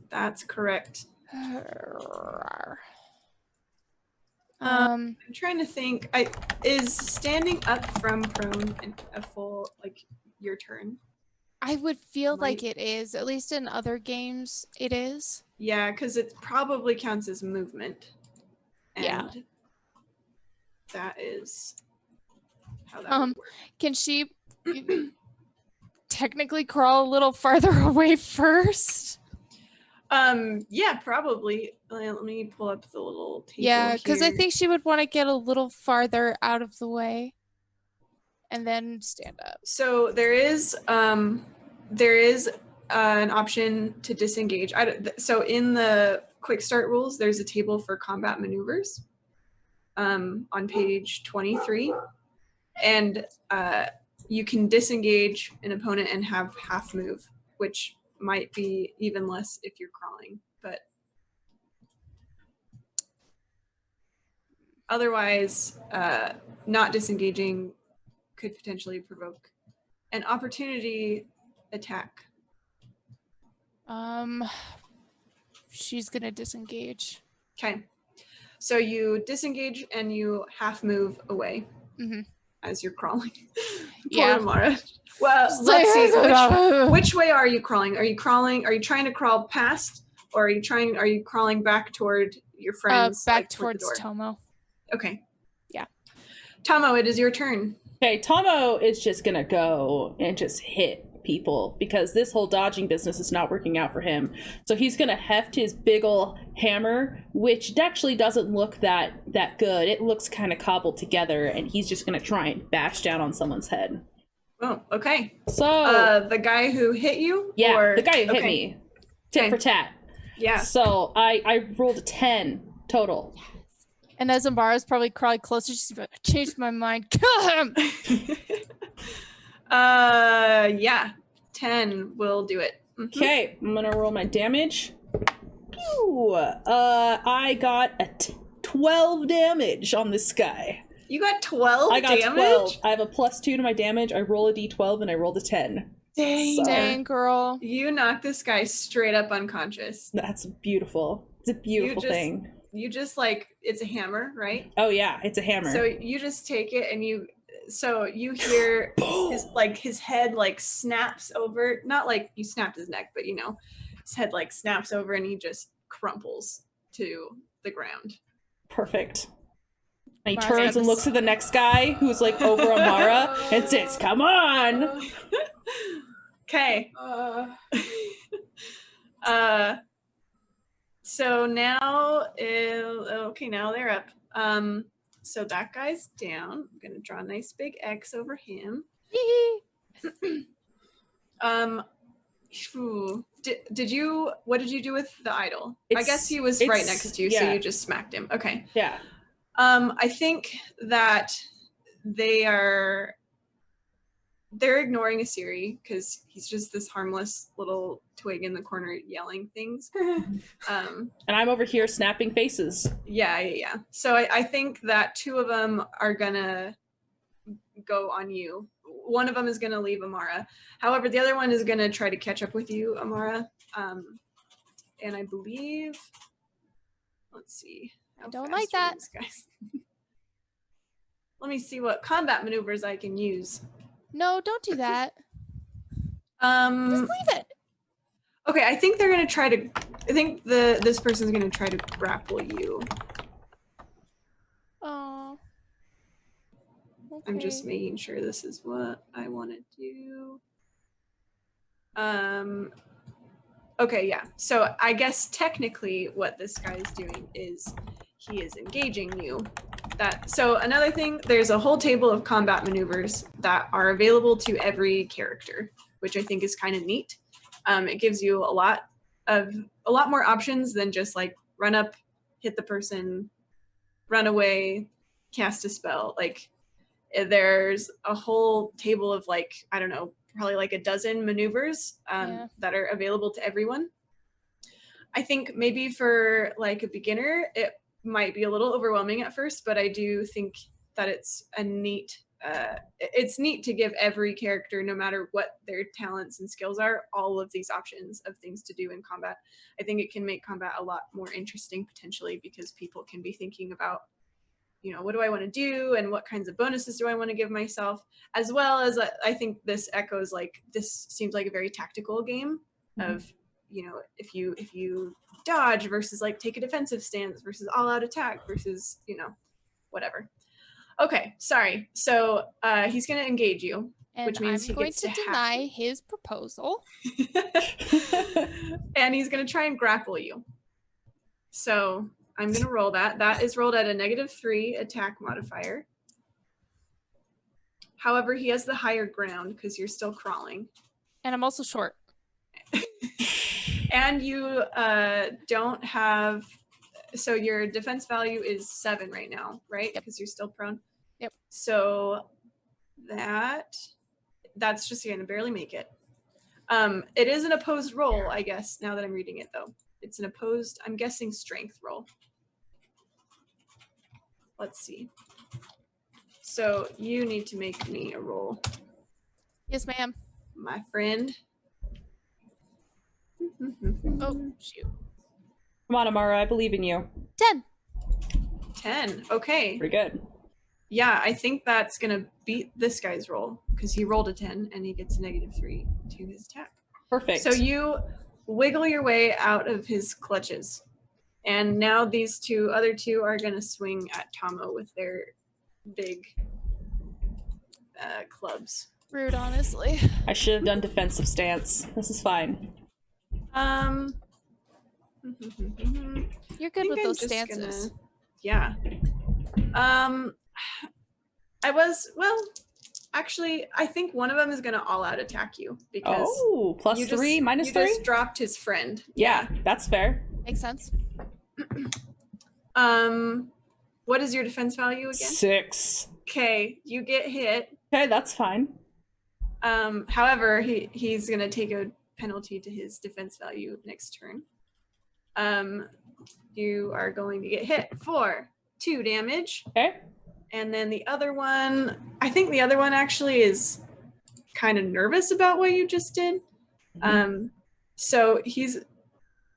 Speaker 2: That's correct.
Speaker 3: Um,
Speaker 2: I'm trying to think. Is standing up from prone a full, like, your turn?
Speaker 3: I would feel like it is. At least in other games, it is.
Speaker 2: Yeah, because it probably counts as movement. And
Speaker 3: yeah.
Speaker 2: That is how that would work.
Speaker 3: Can she technically crawl a little farther away first?
Speaker 2: Yeah, probably. Let me pull up the little table.
Speaker 3: Yeah, because I
Speaker 2: here.
Speaker 3: think she would want to get a little farther out of the way and then stand up.
Speaker 2: So there is an option to disengage. So in the quick start rules, there's a table for combat maneuvers on page 23, and you can disengage an opponent and have half move, which might be even less if you're crawling, but otherwise not disengaging could potentially provoke an opportunity attack.
Speaker 3: She's gonna disengage.
Speaker 2: Okay, so you disengage and you half move away as you're crawling. Poor Amara. Well, let's see. Which way are you crawling? Are you trying to crawl past, or are you crawling back toward your friends?
Speaker 3: Back towards Tomo.
Speaker 2: Okay.
Speaker 3: Yeah.
Speaker 2: Tomo, it is your turn.
Speaker 1: Okay, Tomo is just gonna go and just hit people because this whole dodging business is not working out for him. So he's gonna heft his big ol' hammer, which actually doesn't look that good. It looks kind of cobbled together, and he's just gonna try and bash down on someone's head.
Speaker 2: Oh, okay.
Speaker 1: So
Speaker 2: the guy who hit you?
Speaker 1: Yeah,
Speaker 2: or...
Speaker 1: the guy who hit me. Tit for tat.
Speaker 2: Yeah.
Speaker 1: So I rolled a 10 total.
Speaker 3: And as Amara's probably crawling closer, she's like, I changed my mind. Kill him!
Speaker 2: Yeah. 10 will do it.
Speaker 1: Okay, I'm gonna roll my damage. Ooh, I got a 12 damage on this guy.
Speaker 2: You got 12
Speaker 1: I got
Speaker 2: damage?
Speaker 1: 12. I have a +2 to my damage. I roll a d12 and I rolled a 10.
Speaker 2: Dang.
Speaker 3: Dang, girl.
Speaker 2: You knocked this guy straight up unconscious.
Speaker 1: That's beautiful. It's a beautiful thing.
Speaker 2: You just like, it's a hammer, right?
Speaker 1: Oh yeah, it's a hammer.
Speaker 2: So you just take it and you hear his head like snaps over, not like you snapped his neck, but his head like snaps over and he just crumples to the ground.
Speaker 1: Perfect. And he turns and looks at the next guy who's like over Amara and says, "Come on."
Speaker 2: Okay. So now, now they're up. So that guy's down. I'm gonna draw a nice big X over him. What did you do with the idol? I guess he was right next to you, so you just smacked him. Okay.
Speaker 1: Yeah.
Speaker 2: I think that they are they're ignoring Asiri because he's just this harmless little twig in the corner yelling things.
Speaker 1: And I'm over here snapping faces.
Speaker 2: Yeah. So I think that two of them are gonna go on you. One of them is gonna leave Amara. However, the other one is gonna try to catch up with you, Amara. And I believe, let's see.
Speaker 3: I don't like that.
Speaker 2: Guys. Let me see what combat maneuvers I can use.
Speaker 3: No, don't do that. Just leave it.
Speaker 2: Okay, I think they're gonna try to. I think this person's gonna try to grapple you.
Speaker 3: Oh. Okay.
Speaker 2: I'm just making sure this is what I want to do. Okay, yeah. So I guess technically what this guy is doing is he is engaging you. So another thing, there's a whole table of combat maneuvers that are available to every character, which I think is kind of neat. It gives you a lot more options than just like run up, hit the person, run away, cast a spell. Like there's a whole table of like, I don't know, probably like a dozen maneuvers that are available to everyone. I think maybe for like a beginner, it might be a little overwhelming at first, but I do think that it's neat to give every character, no matter what their talents and skills are, all of these options of things to do in combat. I think it can make combat a lot more interesting potentially, because people can be thinking about, you know, what do I want to do and what kinds of bonuses do I want to give myself, as well as I think this echoes like, this seems like a very tactical game of, you know, if you dodge versus like take a defensive stance versus all out attack versus, you know, whatever. Okay, sorry. So he's going to engage you,
Speaker 3: and
Speaker 2: which means
Speaker 3: I'm going to deny his proposal.
Speaker 2: And he's going to try and grapple you. So I'm going to roll that. That is rolled at a -3 attack modifier. However, he has the higher ground because you're still crawling.
Speaker 3: And I'm also short.
Speaker 2: And you don't have, so your defense value is 7 right now, right? Because you're still prone.
Speaker 3: Yep.
Speaker 2: So that's just going to barely make it. It is an opposed roll, I guess, now that I'm reading it, though. It's an opposed, I'm guessing, strength roll. Let's see. So you need to make me a roll.
Speaker 3: Yes, ma'am.
Speaker 2: My friend.
Speaker 3: Oh, shoot.
Speaker 1: Come on, Amara, I believe in you.
Speaker 3: 10.
Speaker 2: 10. Okay.
Speaker 1: Pretty good.
Speaker 2: Yeah, I think that's gonna beat this guy's roll because he rolled a 10 and he gets a -3 to his attack.
Speaker 1: Perfect.
Speaker 2: So you wiggle your way out of his clutches, and now these other two are gonna swing at Tomo with their big clubs.
Speaker 3: Rude, honestly.
Speaker 1: I should have done defensive stance. This is fine.
Speaker 3: You're good with those stances.
Speaker 2: Yeah. Actually, I think one of them is gonna all out attack you because
Speaker 1: +3, -3?
Speaker 2: You just dropped his friend.
Speaker 1: Yeah, that's fair.
Speaker 3: Makes sense.
Speaker 2: What is your defense value again?
Speaker 1: 6.
Speaker 2: Okay, you get hit.
Speaker 1: Okay, that's fine.
Speaker 2: However, he's gonna take a penalty to his defense value next turn. You are going to get hit for 2 damage.
Speaker 1: Okay.
Speaker 2: And then the other one, I think the other one actually is kind of nervous about what you just did. So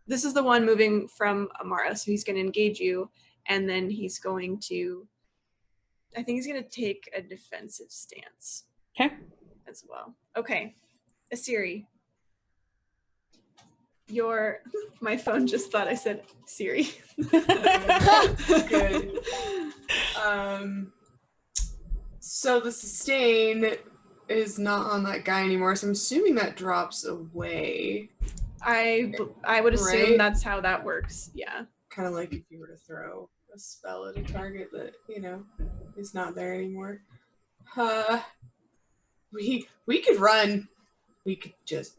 Speaker 2: this is the one moving from Amara, so he's going to engage you, and then he's going to, I think he's going to take a defensive stance.
Speaker 1: Okay.
Speaker 2: As well. Okay, Asiri. My phone just thought I said Siri.
Speaker 4: Good. So the sustain is not on that guy anymore, so I'm assuming that drops away.
Speaker 2: I would assume
Speaker 4: Right?
Speaker 2: that's how that works. Yeah.
Speaker 4: Kind of like if you were to throw a spell at a target that, you know, is not there anymore. We could run. We could just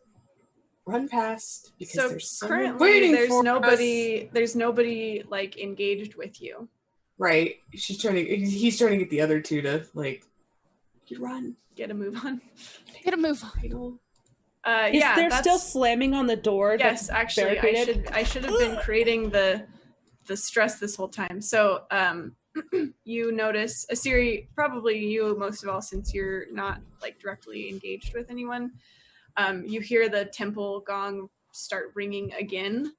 Speaker 4: run past because
Speaker 2: So
Speaker 4: there's someone
Speaker 2: currently
Speaker 4: waiting
Speaker 2: there's
Speaker 4: for
Speaker 2: nobody
Speaker 4: us.
Speaker 2: there's nobody like engaged with you.
Speaker 4: Right. He's trying to get the other two to like
Speaker 2: You run. Get a move on.
Speaker 3: Get a move on.
Speaker 2: Idle.
Speaker 1: Is there still slamming on the door?
Speaker 2: Yes, actually, I should have been creating the stress this whole time. So you notice Asiri, probably you most of all, since you're not like directly engaged with anyone. You hear the temple gong start ringing again,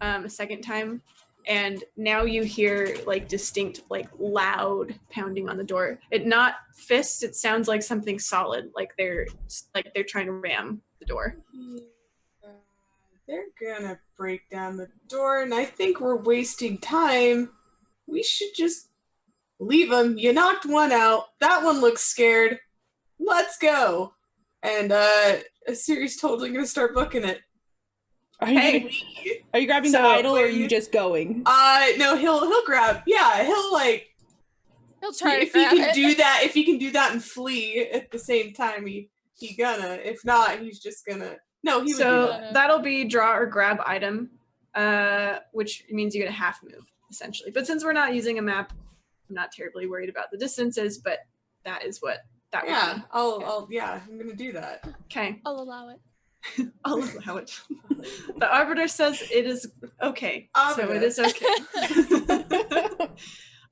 Speaker 2: a second time, and now you hear like distinct, like loud pounding on the door. It not fists. It sounds like something solid, like they're trying to ram the door.
Speaker 4: They're gonna break down the door, and I think we're wasting time. We should just leave them. You knocked one out. That one looks scared. Let's go. And Asiri's totally gonna start booking it.
Speaker 1: Are you grabbing the idol, or are you just going?
Speaker 4: No, he'll grab. Yeah, he'll
Speaker 3: try
Speaker 4: if he can do that. If he can do that and flee at the same time, he gonna. If not, he's just gonna. No, he would do that.
Speaker 2: That'll be draw or grab item, which means you get a half move essentially. But since we're not using a map, I'm not terribly worried about the distances. But that is what that would be.
Speaker 4: I'm gonna do that.
Speaker 2: Okay,
Speaker 3: I'll allow it.
Speaker 2: I'll allow it. The arbiter says it is okay, so it is okay.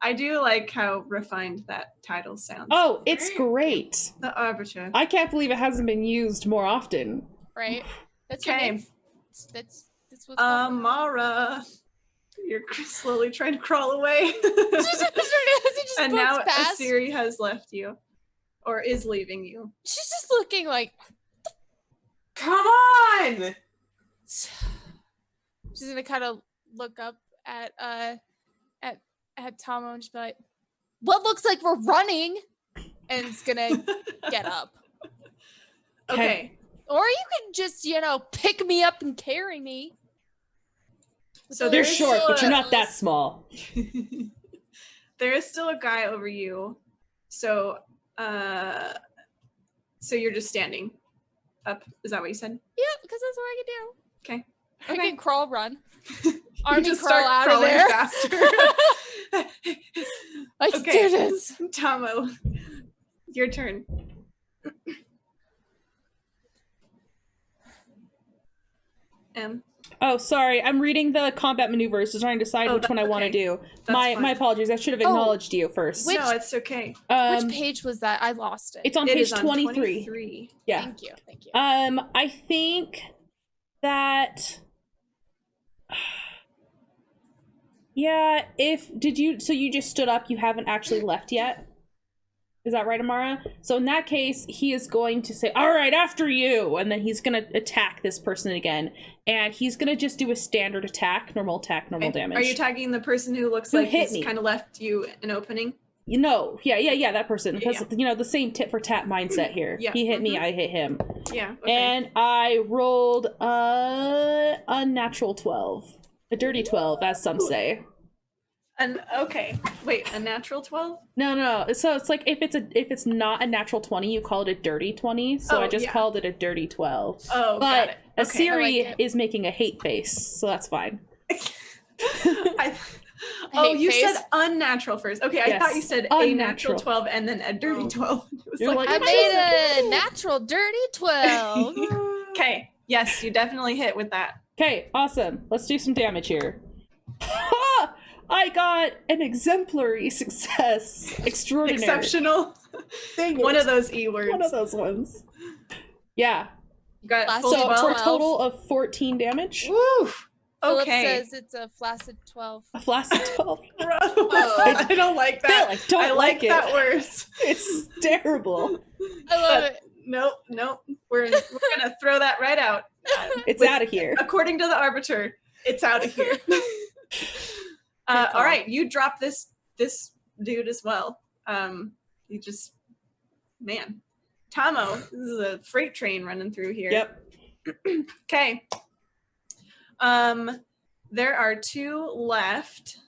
Speaker 2: I do like how refined that title sounds.
Speaker 1: Oh, it's great.
Speaker 2: The arbiter.
Speaker 1: I can't believe it hasn't been used more often.
Speaker 3: Right. That's
Speaker 2: okay.
Speaker 3: That's what's
Speaker 2: Amara. You're slowly trying to crawl away. And now Asiri has left you. Or is leaving you.
Speaker 3: She's just looking like,
Speaker 4: come on!
Speaker 3: She's gonna kind of look up at Tomo and just be like, what looks like we're running? And it's gonna get up.
Speaker 2: Okay.
Speaker 3: Or you can just, pick me up and carry me.
Speaker 2: So
Speaker 1: you're short, but you're not that small.
Speaker 2: There is still a guy over you. So you're just standing up. Is that what you said?
Speaker 3: Yeah, because that's what I can do.
Speaker 2: Okay.
Speaker 3: I can crawl, run.
Speaker 2: Army just crawl out of there faster.
Speaker 3: I can do this.
Speaker 2: Tomo, your turn.
Speaker 1: Oh, sorry. I'm reading the combat maneuvers, so trying to decide which one I want to do. My apologies. I should have acknowledged you first.
Speaker 2: No, it's okay.
Speaker 3: Which page was that? I lost it.
Speaker 1: It's on page 23. Yeah.
Speaker 3: Thank you.
Speaker 1: I think that. Yeah. So you just stood up. You haven't actually left yet. Is that right, Amara? So in that case, he is going to say, all right, after you. And then he's going to attack this person again. And he's going to just do a standard attack, normal damage.
Speaker 2: Are you attacking the person who looks like he's kind of left you an opening?
Speaker 1: Yeah, that person. Because, the same tit for tat mindset here.
Speaker 2: Yeah.
Speaker 1: He hit me, I hit him.
Speaker 2: Yeah, okay.
Speaker 1: And I rolled a unnatural 12. A dirty 12, as some say.
Speaker 2: Wait, a natural 12?
Speaker 1: No. So it's like if it's not a natural 20, you call it a dirty 20. So I just called it a dirty 12.
Speaker 2: Oh,
Speaker 1: but
Speaker 2: got it. Okay.
Speaker 1: Asiri is making a hate face, so that's fine.
Speaker 2: You said unnatural first. Okay, I thought you said a natural 12 and then a dirty 12.
Speaker 3: I made a natural dirty 12.
Speaker 2: Okay, yes, you definitely hit with that.
Speaker 1: Okay, awesome. Let's do some damage here. I got an exemplary success. Extraordinary.
Speaker 2: Exceptional. One of those E words.
Speaker 1: One of those ones. Yeah.
Speaker 2: You got
Speaker 1: for a total of 14 damage.
Speaker 2: Woo!
Speaker 3: Philip
Speaker 2: Okay.
Speaker 3: says it's a flaccid 12.
Speaker 1: A flaccid 12.
Speaker 2: I don't like that.
Speaker 1: I
Speaker 2: like that worse.
Speaker 1: It's terrible.
Speaker 3: I love it.
Speaker 2: Nope. We're gonna throw that right out.
Speaker 1: It's out of here.
Speaker 2: According to the arbiter, it's out of here. All right, you drop this dude as well. You just, man. Tomo, this is a freight train running through here.
Speaker 1: Yep.
Speaker 2: Okay. There are 2 left.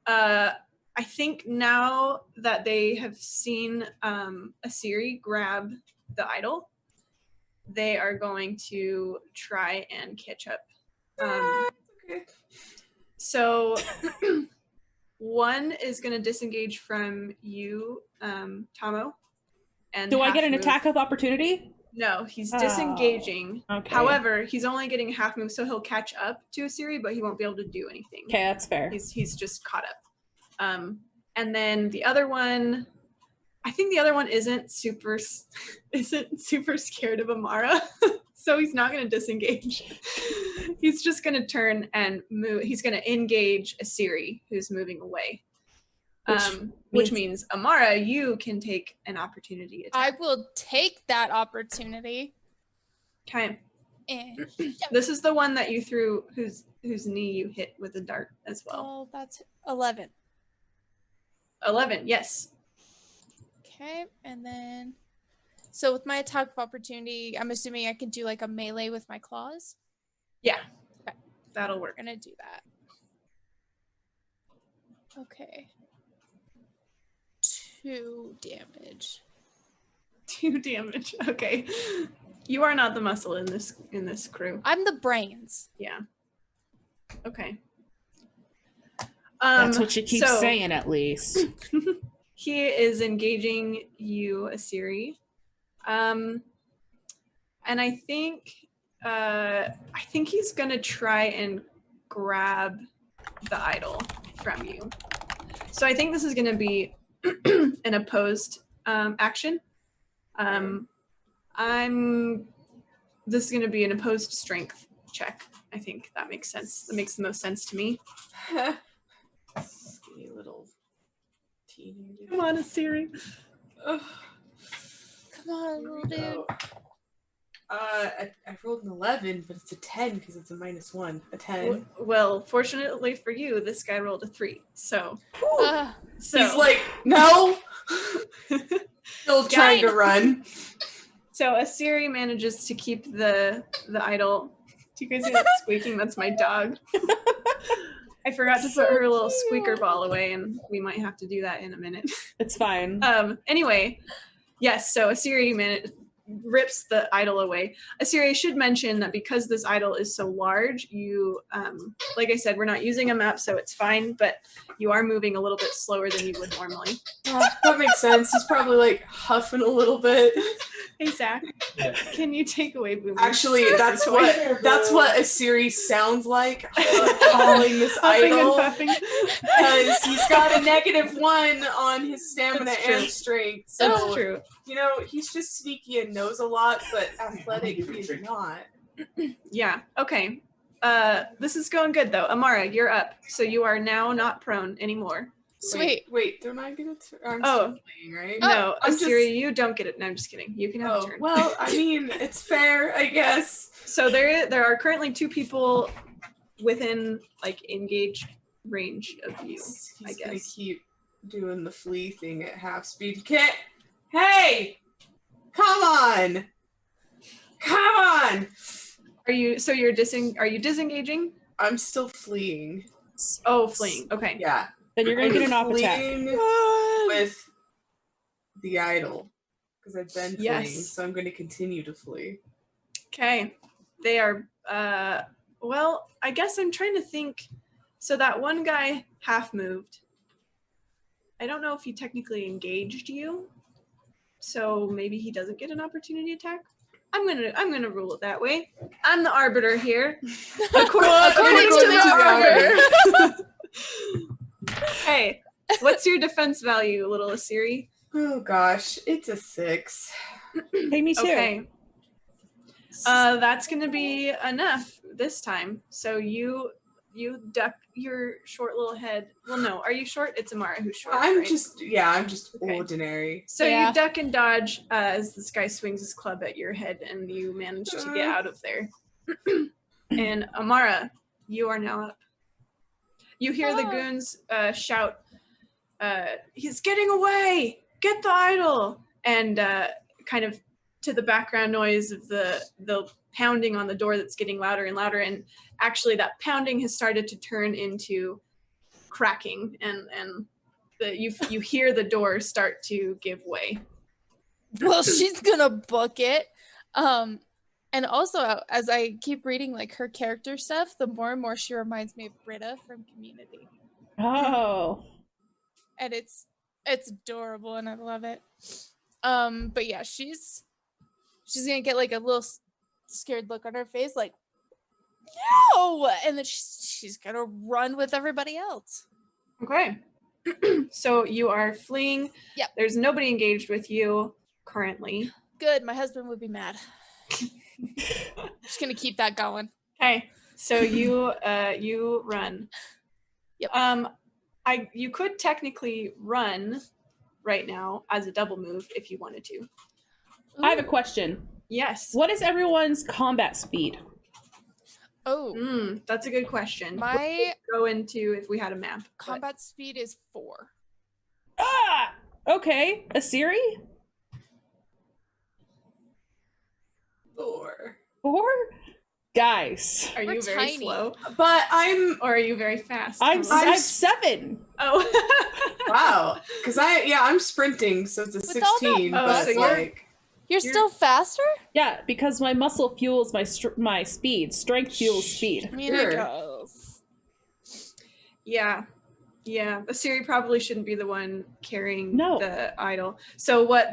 Speaker 2: I think now that they have seen Asiri grab the idol, they are going to try and catch up.
Speaker 4: Okay.
Speaker 2: So one is going to disengage from you, Tomo, and
Speaker 1: Do I get
Speaker 2: half
Speaker 1: an
Speaker 2: move.
Speaker 1: attack of opportunity?
Speaker 2: No, he's
Speaker 1: Oh,
Speaker 2: disengaging.
Speaker 1: okay.
Speaker 2: However, he's only getting half move, so he'll catch up to Asiri, but he won't be able to do anything.
Speaker 1: Okay, that's fair.
Speaker 2: He's just caught up. And then the other one, I think the other one isn't super scared of Amara, so he's not going to disengage. He's just going to turn and move. He's going to engage Asiri, who's moving away. Which means Amara, you can take an opportunity attack.
Speaker 3: I will take that opportunity.
Speaker 2: Okay.
Speaker 3: And
Speaker 2: This is the one that you threw, whose knee you hit with a dart as well.
Speaker 3: oh, that's 11.
Speaker 2: 11, yes.
Speaker 3: Okay, and then so with my attack of opportunity, I'm assuming I can do like a melee with my claws.
Speaker 2: Yeah.
Speaker 3: Okay.
Speaker 2: That'll work.
Speaker 3: We're gonna do that. Okay. 2 damage.
Speaker 2: 2 damage. Okay. You are not the muscle in this crew.
Speaker 3: I'm the brains.
Speaker 2: Yeah. Okay.
Speaker 1: That's what you keep saying, at least.
Speaker 2: He is engaging you, Asiri. And I think he's gonna try and grab the idol from you. So I think this is gonna be an opposed action. This is gonna be an opposed strength check. I think that makes sense. That makes the most sense to me.
Speaker 4: Skinny little teenager.
Speaker 2: Come on, Asiri.
Speaker 4: Ugh.
Speaker 3: Come on, little dude.
Speaker 4: I rolled an 11, but it's a 10 because it's a -1. A 10.
Speaker 2: Well, fortunately for you, this guy rolled a 3. So
Speaker 4: He's like, no. Still trying to run.
Speaker 2: So Asiri manages to keep the idol. Do you guys hear that squeaking? That's my dog. I forgot to put her little squeaker ball away, and we might have to do that in a minute.
Speaker 1: It's fine.
Speaker 2: Anyway, yes, so Asiri rips the idol away. Asiri, I should mention that because this idol is so large, you, like I said, we're not using a map, so it's fine, but you are moving a little bit slower than you would normally.
Speaker 4: That makes sense. He's probably like huffing a little bit.
Speaker 2: Hey, Zach, can you take away Boomer?
Speaker 4: Actually, that's what Asiri sounds like calling this idol. Because he's got a -1 on his stamina and strength. So,
Speaker 2: That's true.
Speaker 4: You know, he's just sneaky and knows a lot, but athletic he's not.
Speaker 2: Yeah, okay. This is going good, though. Amara, you're up. So you are now not prone anymore.
Speaker 3: Sweet.
Speaker 4: Wait, they're not gonna I'm
Speaker 2: Oh.
Speaker 4: still playing, right?
Speaker 2: No,
Speaker 4: I'm
Speaker 2: Asiri, you don't get it. No, I'm just kidding. You can have a turn.
Speaker 4: Well, I mean, it's fair, I guess.
Speaker 2: So there are currently 2 people within, like, engage range of you,
Speaker 4: He's
Speaker 2: I
Speaker 4: gonna
Speaker 2: guess.
Speaker 4: keep doing the flea thing at half speed. Hey! Come on! Come on!
Speaker 2: Are you disengaging?
Speaker 4: I'm still fleeing.
Speaker 2: Oh, fleeing. Okay.
Speaker 4: Yeah.
Speaker 1: Then you're gonna get an off attack.
Speaker 4: Fleeing with the idol. Because I've been fleeing, so I'm gonna continue to flee.
Speaker 2: Okay. They are well, I guess I'm trying to think. So that one guy half moved. I don't know if he technically engaged you. So maybe he doesn't get an opportunity attack. I'm gonna rule it that way. I'm the arbiter here. According to the arbiter. Hey, what's your defense value, little Asiri?
Speaker 4: Oh gosh, it's a 6.
Speaker 1: Hey, me too.
Speaker 2: Okay. That's gonna be enough this time. So you duck your short little head. Well, no, are you short? It's Amara who's short.
Speaker 4: I'm
Speaker 2: right?
Speaker 4: just
Speaker 2: Okay.
Speaker 4: ordinary.
Speaker 2: So
Speaker 3: Yeah.
Speaker 2: you duck and dodge as this guy swings his club at your head, and you manage to get out of there. And Amara, you are now up. You hear the goons shout, "He's getting away! Get the idol!" And kind of to the background noise of the pounding on the door that's getting louder and louder. And actually, that pounding has started to turn into cracking, and you hear the door start to give way.
Speaker 3: Well, she's gonna book it. And also, as I keep reading like her character stuff, the more and more she reminds me of Britta from Community,
Speaker 1: Oh.
Speaker 3: and it's adorable, and I love it. But yeah, she's gonna get like a little scared look on her face, like, no, and then she's gonna run with everybody else.
Speaker 2: Okay. So you are fleeing.
Speaker 3: Yep.
Speaker 2: There's nobody engaged with you currently.
Speaker 3: Good. My husband would be mad. Just gonna keep that going.
Speaker 2: Okay. So you run.
Speaker 3: Yep.
Speaker 2: You could technically run right now as a double move if you wanted to.
Speaker 1: I have a question.
Speaker 2: Yes.
Speaker 1: What is everyone's combat speed?
Speaker 3: Oh,
Speaker 2: That's a good question.
Speaker 3: my
Speaker 2: Go into if we had a map. but-
Speaker 3: combat speed is 4.
Speaker 1: Ah! Okay. A Siri?
Speaker 4: 4.
Speaker 1: 4? Guys.
Speaker 2: Are
Speaker 3: We're
Speaker 2: you very
Speaker 3: tiny.
Speaker 2: slow?
Speaker 4: But I'm
Speaker 2: Or are you very fast?
Speaker 1: I'm
Speaker 2: Thomas?
Speaker 1: 7.
Speaker 2: Oh.
Speaker 4: wow, because I'm sprinting, so it's a
Speaker 3: With all that-
Speaker 4: 16.
Speaker 2: Oh,
Speaker 4: but
Speaker 2: so you're-
Speaker 4: like,
Speaker 3: You're still faster?
Speaker 1: Yeah, because my muscle fuels my speed. Strength fuels speed.
Speaker 3: I mean,
Speaker 4: Sure.
Speaker 3: I guess.
Speaker 2: Yeah. Yeah. The Siri probably shouldn't be the one carrying
Speaker 1: No.
Speaker 2: the idol. So what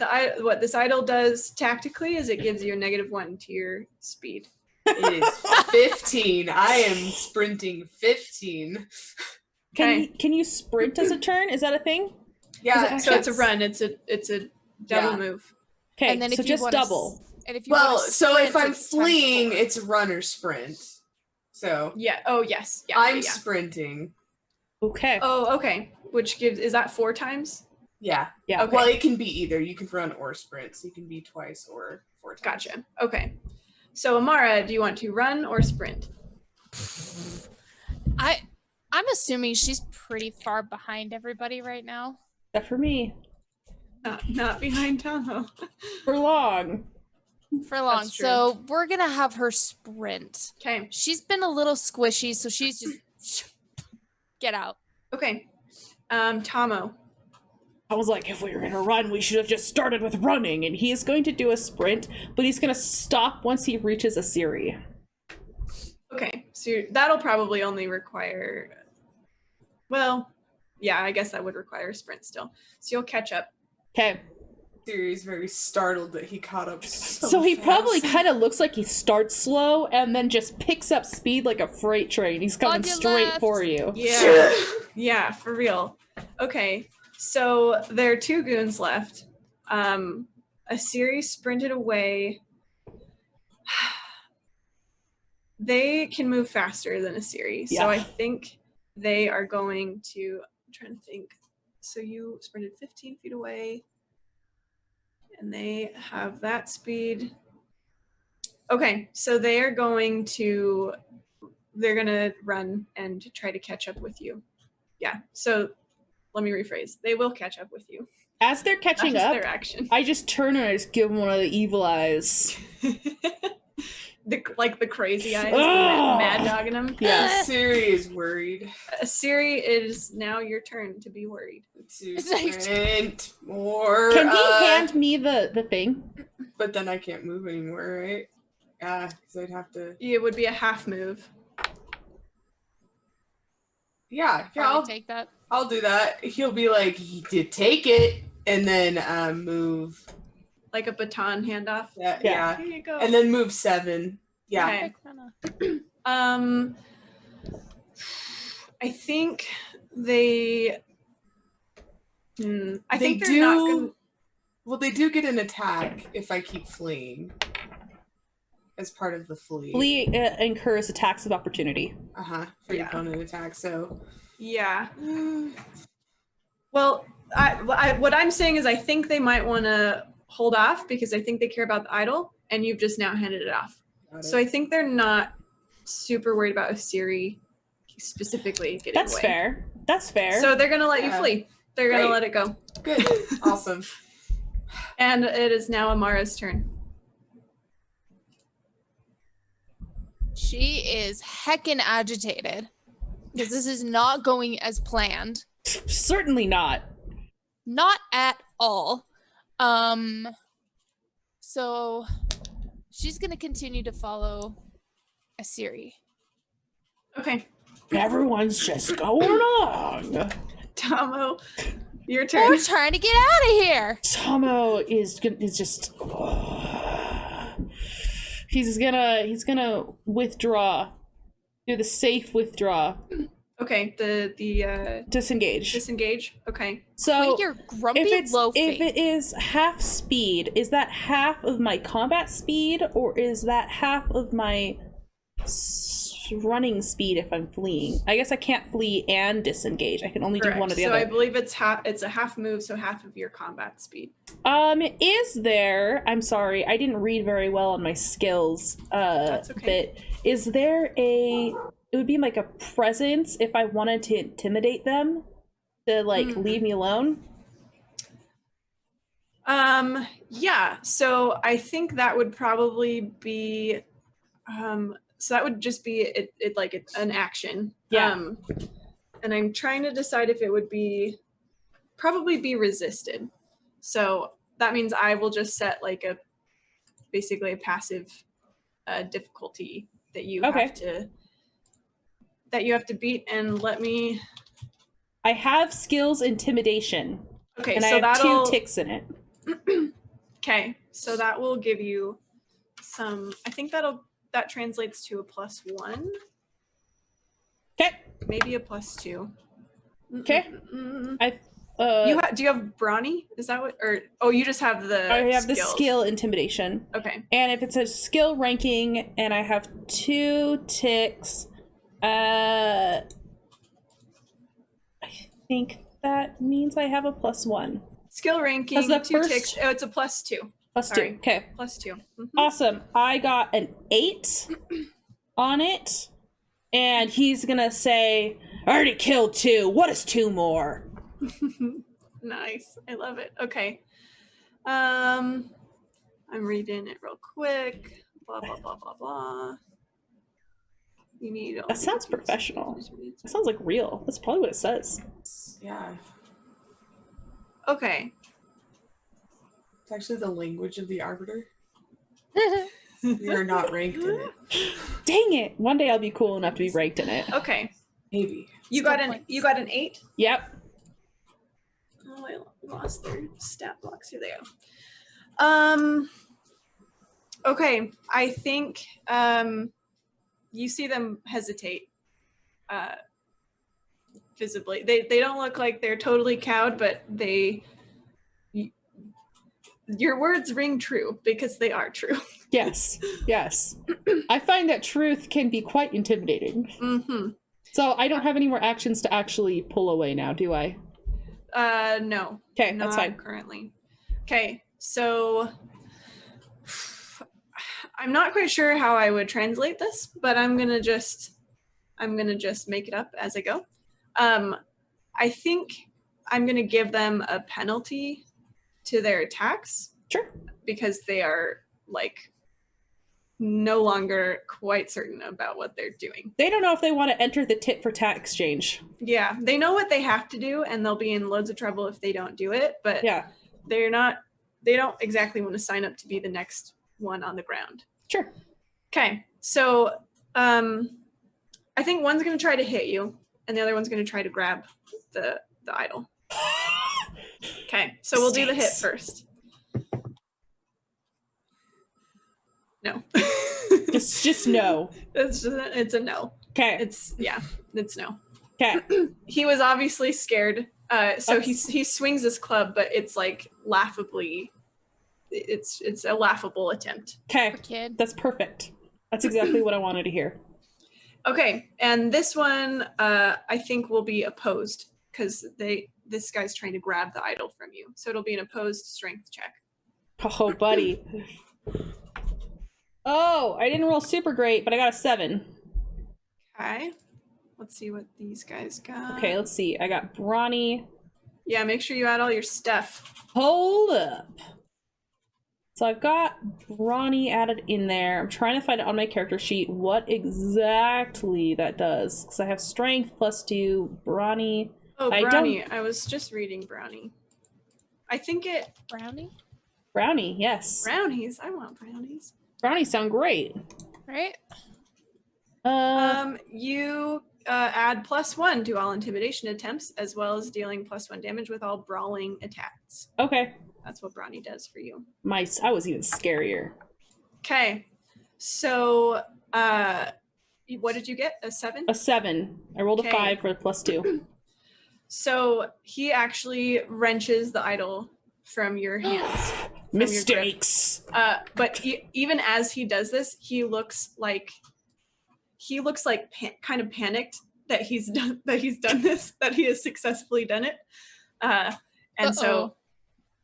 Speaker 2: this idol does tactically is it gives you a -1 to your speed.
Speaker 4: it is 15. I am sprinting 15.
Speaker 1: Can you sprint as a turn? Is that a thing?
Speaker 4: Yeah,
Speaker 2: So it's a run. It's a double
Speaker 4: Yeah.
Speaker 2: move.
Speaker 1: Okay,
Speaker 3: And then
Speaker 1: so
Speaker 3: if you
Speaker 1: just
Speaker 3: wanna
Speaker 1: double.
Speaker 3: And if you
Speaker 4: Well,
Speaker 3: wanna
Speaker 4: so if
Speaker 3: sprint,
Speaker 4: I'm
Speaker 3: it's times
Speaker 4: fleeing,
Speaker 3: 4.
Speaker 4: it's run or sprint. So
Speaker 2: Yeah. Oh yes. Yeah.
Speaker 4: I'm
Speaker 2: yeah.
Speaker 4: sprinting.
Speaker 1: Okay.
Speaker 2: Oh, okay. Which is that 4 times?
Speaker 4: Yeah.
Speaker 1: Yeah.
Speaker 2: Okay.
Speaker 4: Well, it can be either. You can run or sprint. So you can be twice or 4 times.
Speaker 2: Gotcha. Okay. So Amara, do you want to run or sprint?
Speaker 3: I'm assuming she's pretty far behind everybody right now.
Speaker 1: Except for me.
Speaker 2: Not behind Tahoe.
Speaker 1: For long.
Speaker 3: For long.
Speaker 2: That's true.
Speaker 3: So we're gonna have her sprint.
Speaker 2: Okay.
Speaker 3: She's been a little squishy, so she's just get out.
Speaker 2: Okay. Tomo.
Speaker 1: I was like, if we were gonna run, we should have just started with running. And he is going to do a sprint, but he's gonna stop once he reaches a Siri.
Speaker 2: Okay. So that'll probably only require. Well, yeah, I guess that would require a sprint still. So you'll catch up.
Speaker 1: Okay.
Speaker 4: Siri's very startled that he caught up
Speaker 1: So he
Speaker 4: fast.
Speaker 1: probably kind of looks like he starts slow and then just picks up speed like a freight train. He's coming
Speaker 3: On your
Speaker 1: straight
Speaker 3: left.
Speaker 1: for you.
Speaker 2: Yeah. Yeah, for real. Okay. So there are 2 goons left. A Siri sprinted away. They can move faster than a Siri.
Speaker 1: Yeah.
Speaker 2: So I think they are going to. I'm trying to think. So you sprinted 15 feet away. And they have that speed. Okay, so they are going to. They're going to run and try to catch up with you. Yeah, so let me rephrase. They will catch up with you.
Speaker 1: As they're catching
Speaker 2: That's
Speaker 1: up,
Speaker 2: their action.
Speaker 1: I just turn and I just give him one of the evil eyes.
Speaker 2: Like the crazy eyes,
Speaker 1: Ugh.
Speaker 2: mad dogging them.
Speaker 1: Yeah.
Speaker 4: Siri is worried.
Speaker 2: Siri, it is now your turn to be worried.
Speaker 4: To sprint more.
Speaker 1: Can he hand me the thing?
Speaker 4: But then I can't move anymore, right? Yeah, because I'd have to.
Speaker 2: It would be a half move.
Speaker 4: Yeah,
Speaker 3: Probably take that.
Speaker 4: I'll do that. He'll be like, he did take it, and then move.
Speaker 2: Like a baton handoff.
Speaker 4: Yeah.
Speaker 2: Here you go.
Speaker 4: And then move 7. Yeah.
Speaker 2: Okay.
Speaker 3: Kinda.
Speaker 2: I think they. I think
Speaker 4: They
Speaker 2: they're not
Speaker 4: do-
Speaker 2: gonna.
Speaker 4: Well, they do get an attack if I keep fleeing. As part of the flee.
Speaker 1: Flee incurs attacks of opportunity.
Speaker 4: For your
Speaker 2: Yeah.
Speaker 4: opponent attack, so.
Speaker 2: Yeah. Well, what I'm saying is I think they might want to hold off because I think they care about the idol, and you've just now handed it off.
Speaker 4: Got
Speaker 2: So
Speaker 4: it.
Speaker 2: I think they're not super worried about a Siri specifically getting
Speaker 1: That's
Speaker 2: away.
Speaker 1: fair. That's fair.
Speaker 2: So they're gonna let you
Speaker 4: Yeah.
Speaker 2: flee. They're gonna
Speaker 4: Great.
Speaker 2: let it go.
Speaker 4: Good. Awesome.
Speaker 2: And it is now Amara's turn.
Speaker 3: She is heckin' agitated because this is not going as planned.
Speaker 1: Certainly not.
Speaker 3: Not at all. So she's gonna continue to follow a Siri.
Speaker 2: Okay.
Speaker 1: Everyone's just going along.
Speaker 2: Tomo, Your turn.
Speaker 3: We're trying to get out of here.
Speaker 1: Tomo is just he's gonna withdraw. Do the safe withdraw.
Speaker 2: Okay, the
Speaker 1: Disengage.
Speaker 2: disengage. Okay.
Speaker 1: So
Speaker 3: Quit your grumpy
Speaker 1: if
Speaker 3: low
Speaker 1: if
Speaker 3: face.
Speaker 1: it is half speed, is that half of my combat speed, or is that half of my running speed if I'm fleeing? I guess I can't flee and disengage. I can only do one or the
Speaker 2: so
Speaker 1: other.
Speaker 2: I believe it's a half move, so half of your combat speed.
Speaker 1: Is there? I'm sorry, I didn't read very well on my skills.
Speaker 2: That's okay.
Speaker 1: But is there a? It would be like a presence if I wanted to intimidate them to like leave me alone.
Speaker 2: Yeah. So I think that would probably be. So that would just be an action.
Speaker 1: Yeah.
Speaker 2: And I'm trying to decide if it would probably be resisted. So that means I will just set like basically a passive difficulty that you have to beat, and let me.
Speaker 1: I have skills intimidation.
Speaker 2: Okay,
Speaker 1: and
Speaker 2: so
Speaker 1: I have
Speaker 2: that'll
Speaker 1: 2 ticks in it.
Speaker 2: Okay, so that will give you some. I think that translates to a +1.
Speaker 1: Okay.
Speaker 2: Maybe a +2.
Speaker 1: Okay.
Speaker 2: Do you have brawny? Is that what? Or you just have the.
Speaker 1: I have
Speaker 2: skills?
Speaker 1: the skill intimidation.
Speaker 2: Okay.
Speaker 1: And if it's a skill ranking and I have 2 ticks, I think that means I have a +1.
Speaker 2: Skill ranking.
Speaker 1: Has the
Speaker 2: 2
Speaker 1: first-
Speaker 2: ticks. Oh, it's a +2.
Speaker 1: +2.
Speaker 2: Sorry.
Speaker 1: Okay.
Speaker 2: +2. Mhm.
Speaker 1: Awesome. I got an 8 on it, and he's gonna say, "I already killed 2. What is 2 more?"
Speaker 2: Nice. I love it. Okay. I'm reading it real quick. Blah blah blah blah blah. You need.
Speaker 1: That sounds professional. That sounds like real. That's probably what it says.
Speaker 4: Yeah.
Speaker 2: Okay.
Speaker 4: It's actually the language of the arbiter. We are not ranked in it.
Speaker 1: Dang it! One day I'll be cool enough to be ranked in it.
Speaker 2: Okay.
Speaker 4: Maybe.
Speaker 2: You got an 8?
Speaker 1: Yep.
Speaker 2: Oh, I lost their stat blocks. Here they go. Okay. I think you see them hesitate visibly. They don't look like they're totally cowed, but your words ring true because they are true.
Speaker 1: Yes. Yes. I find that truth can be quite intimidating.
Speaker 2: Mm-hmm.
Speaker 1: So I don't have any more actions to actually pull away now, do I?
Speaker 2: No.
Speaker 1: Okay,
Speaker 2: Not
Speaker 1: that's fine.
Speaker 2: currently. Okay, so I'm not quite sure how I would translate this, but I'm gonna just make it up as I go. I think I'm gonna give them a penalty to their attacks.
Speaker 1: Sure.
Speaker 2: Because they are like no longer quite certain about what they're doing.
Speaker 1: They don't know if they want to enter the tit for tat exchange.
Speaker 2: Yeah, they know what they have to do, and they'll be in loads of trouble if they don't do it. But
Speaker 1: Yeah.
Speaker 2: they don't exactly want to sign up to be the next one on the ground.
Speaker 1: Sure.
Speaker 2: Okay, so I think one's going to try to hit you, and the other one's going to try to grab the idol. Okay, so we'll do the hit first. No.
Speaker 1: just no.
Speaker 2: It's a no.
Speaker 1: Okay.
Speaker 2: It's no.
Speaker 1: Okay.
Speaker 2: He was obviously scared. So he swings his club, but it's like laughably. It's a laughable attempt.
Speaker 1: Okay.
Speaker 3: Kid.
Speaker 1: That's perfect. That's exactly what I wanted to hear.
Speaker 2: Okay, and this one I think will be opposed because this guy's trying to grab the idol from you, so it'll be an opposed strength check.
Speaker 1: Oh, buddy. Oh, I didn't roll super great, but I got a 7.
Speaker 2: Okay, let's see what these guys got.
Speaker 1: Okay, let's see. I got brawny.
Speaker 2: Yeah, make sure you add all your stuff.
Speaker 1: Hold up. So I've got brawny added in there. I'm trying to find it on my character sheet what exactly that does. Because I have strength +2, brawny.
Speaker 2: Oh, brownie. I was just reading brownie. I think it...
Speaker 3: Brownie?
Speaker 1: Brownie, yes.
Speaker 2: Brownies. I want brownies.
Speaker 1: Brownies sound great.
Speaker 3: Right?
Speaker 2: You add +1 to all intimidation attempts, as well as dealing +1 damage with all brawling attacks.
Speaker 1: Okay.
Speaker 2: That's what Brawny does for you.
Speaker 1: I was even scarier.
Speaker 2: Okay. So, what did you get? A 7?
Speaker 1: A 7. I rolled a 5 for the +2.
Speaker 2: So he actually wrenches the idol from your hands.
Speaker 1: Mistakes.
Speaker 2: But even as he does this, he looks like kind of panicked that he's done this, that he has successfully done it. And so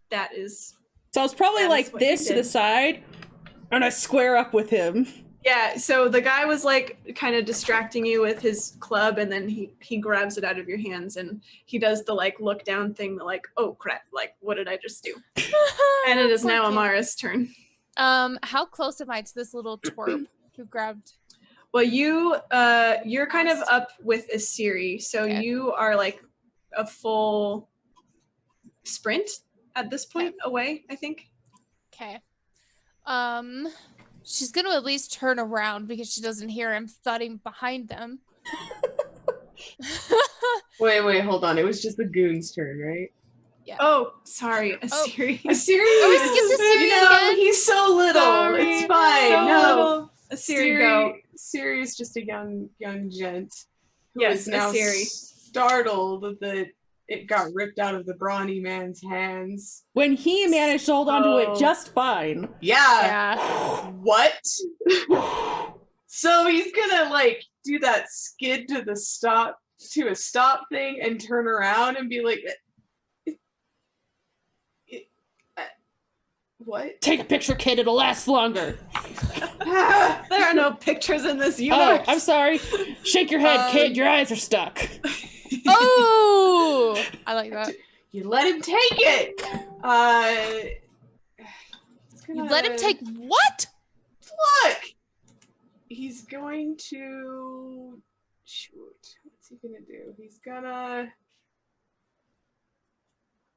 Speaker 2: that is.
Speaker 1: So I was probably like this to the side, and I square up with him.
Speaker 2: Yeah, so the guy was like kind of distracting you with his club, and then he grabs it out of your hands and he does the like look down thing, the like, oh crap, like what did I just do? And it is now Amara's turn.
Speaker 3: How close am I to this little twerp who grabbed?
Speaker 2: Well, you're kind of up with Asiri, so you are like a full sprint at this point away, I think.
Speaker 3: Okay. She's gonna at least turn around because she doesn't hear him thudding behind them.
Speaker 4: Wait, hold on. It was just the goon's turn, right?
Speaker 2: Yeah. Oh, sorry, Asiri.
Speaker 4: Asiri.
Speaker 3: Oh, we skipped Asiri again?
Speaker 4: He's so little.
Speaker 2: Sorry.
Speaker 4: It's fine.
Speaker 2: So
Speaker 4: no.
Speaker 2: little. Asiri, go.
Speaker 4: Asiri is just a young gent who
Speaker 2: Yes,
Speaker 4: is now
Speaker 2: Asiri.
Speaker 4: startled that it got ripped out of the brawny man's hands.
Speaker 1: When he managed to hold on to it just fine.
Speaker 4: Yeah.
Speaker 3: Yeah.
Speaker 4: What? So he's gonna like do that skid to a stop thing and turn around and be like, what?
Speaker 1: Take a picture, kid. It'll last longer.
Speaker 2: There are no pictures in this universe.
Speaker 1: Oh, I'm sorry. Shake your head, kid. Your eyes are stuck.
Speaker 3: Oh, I like that.
Speaker 4: You let him take it.
Speaker 3: You let him take what?
Speaker 4: Look. He's going to shoot. What's he gonna do? He's gonna.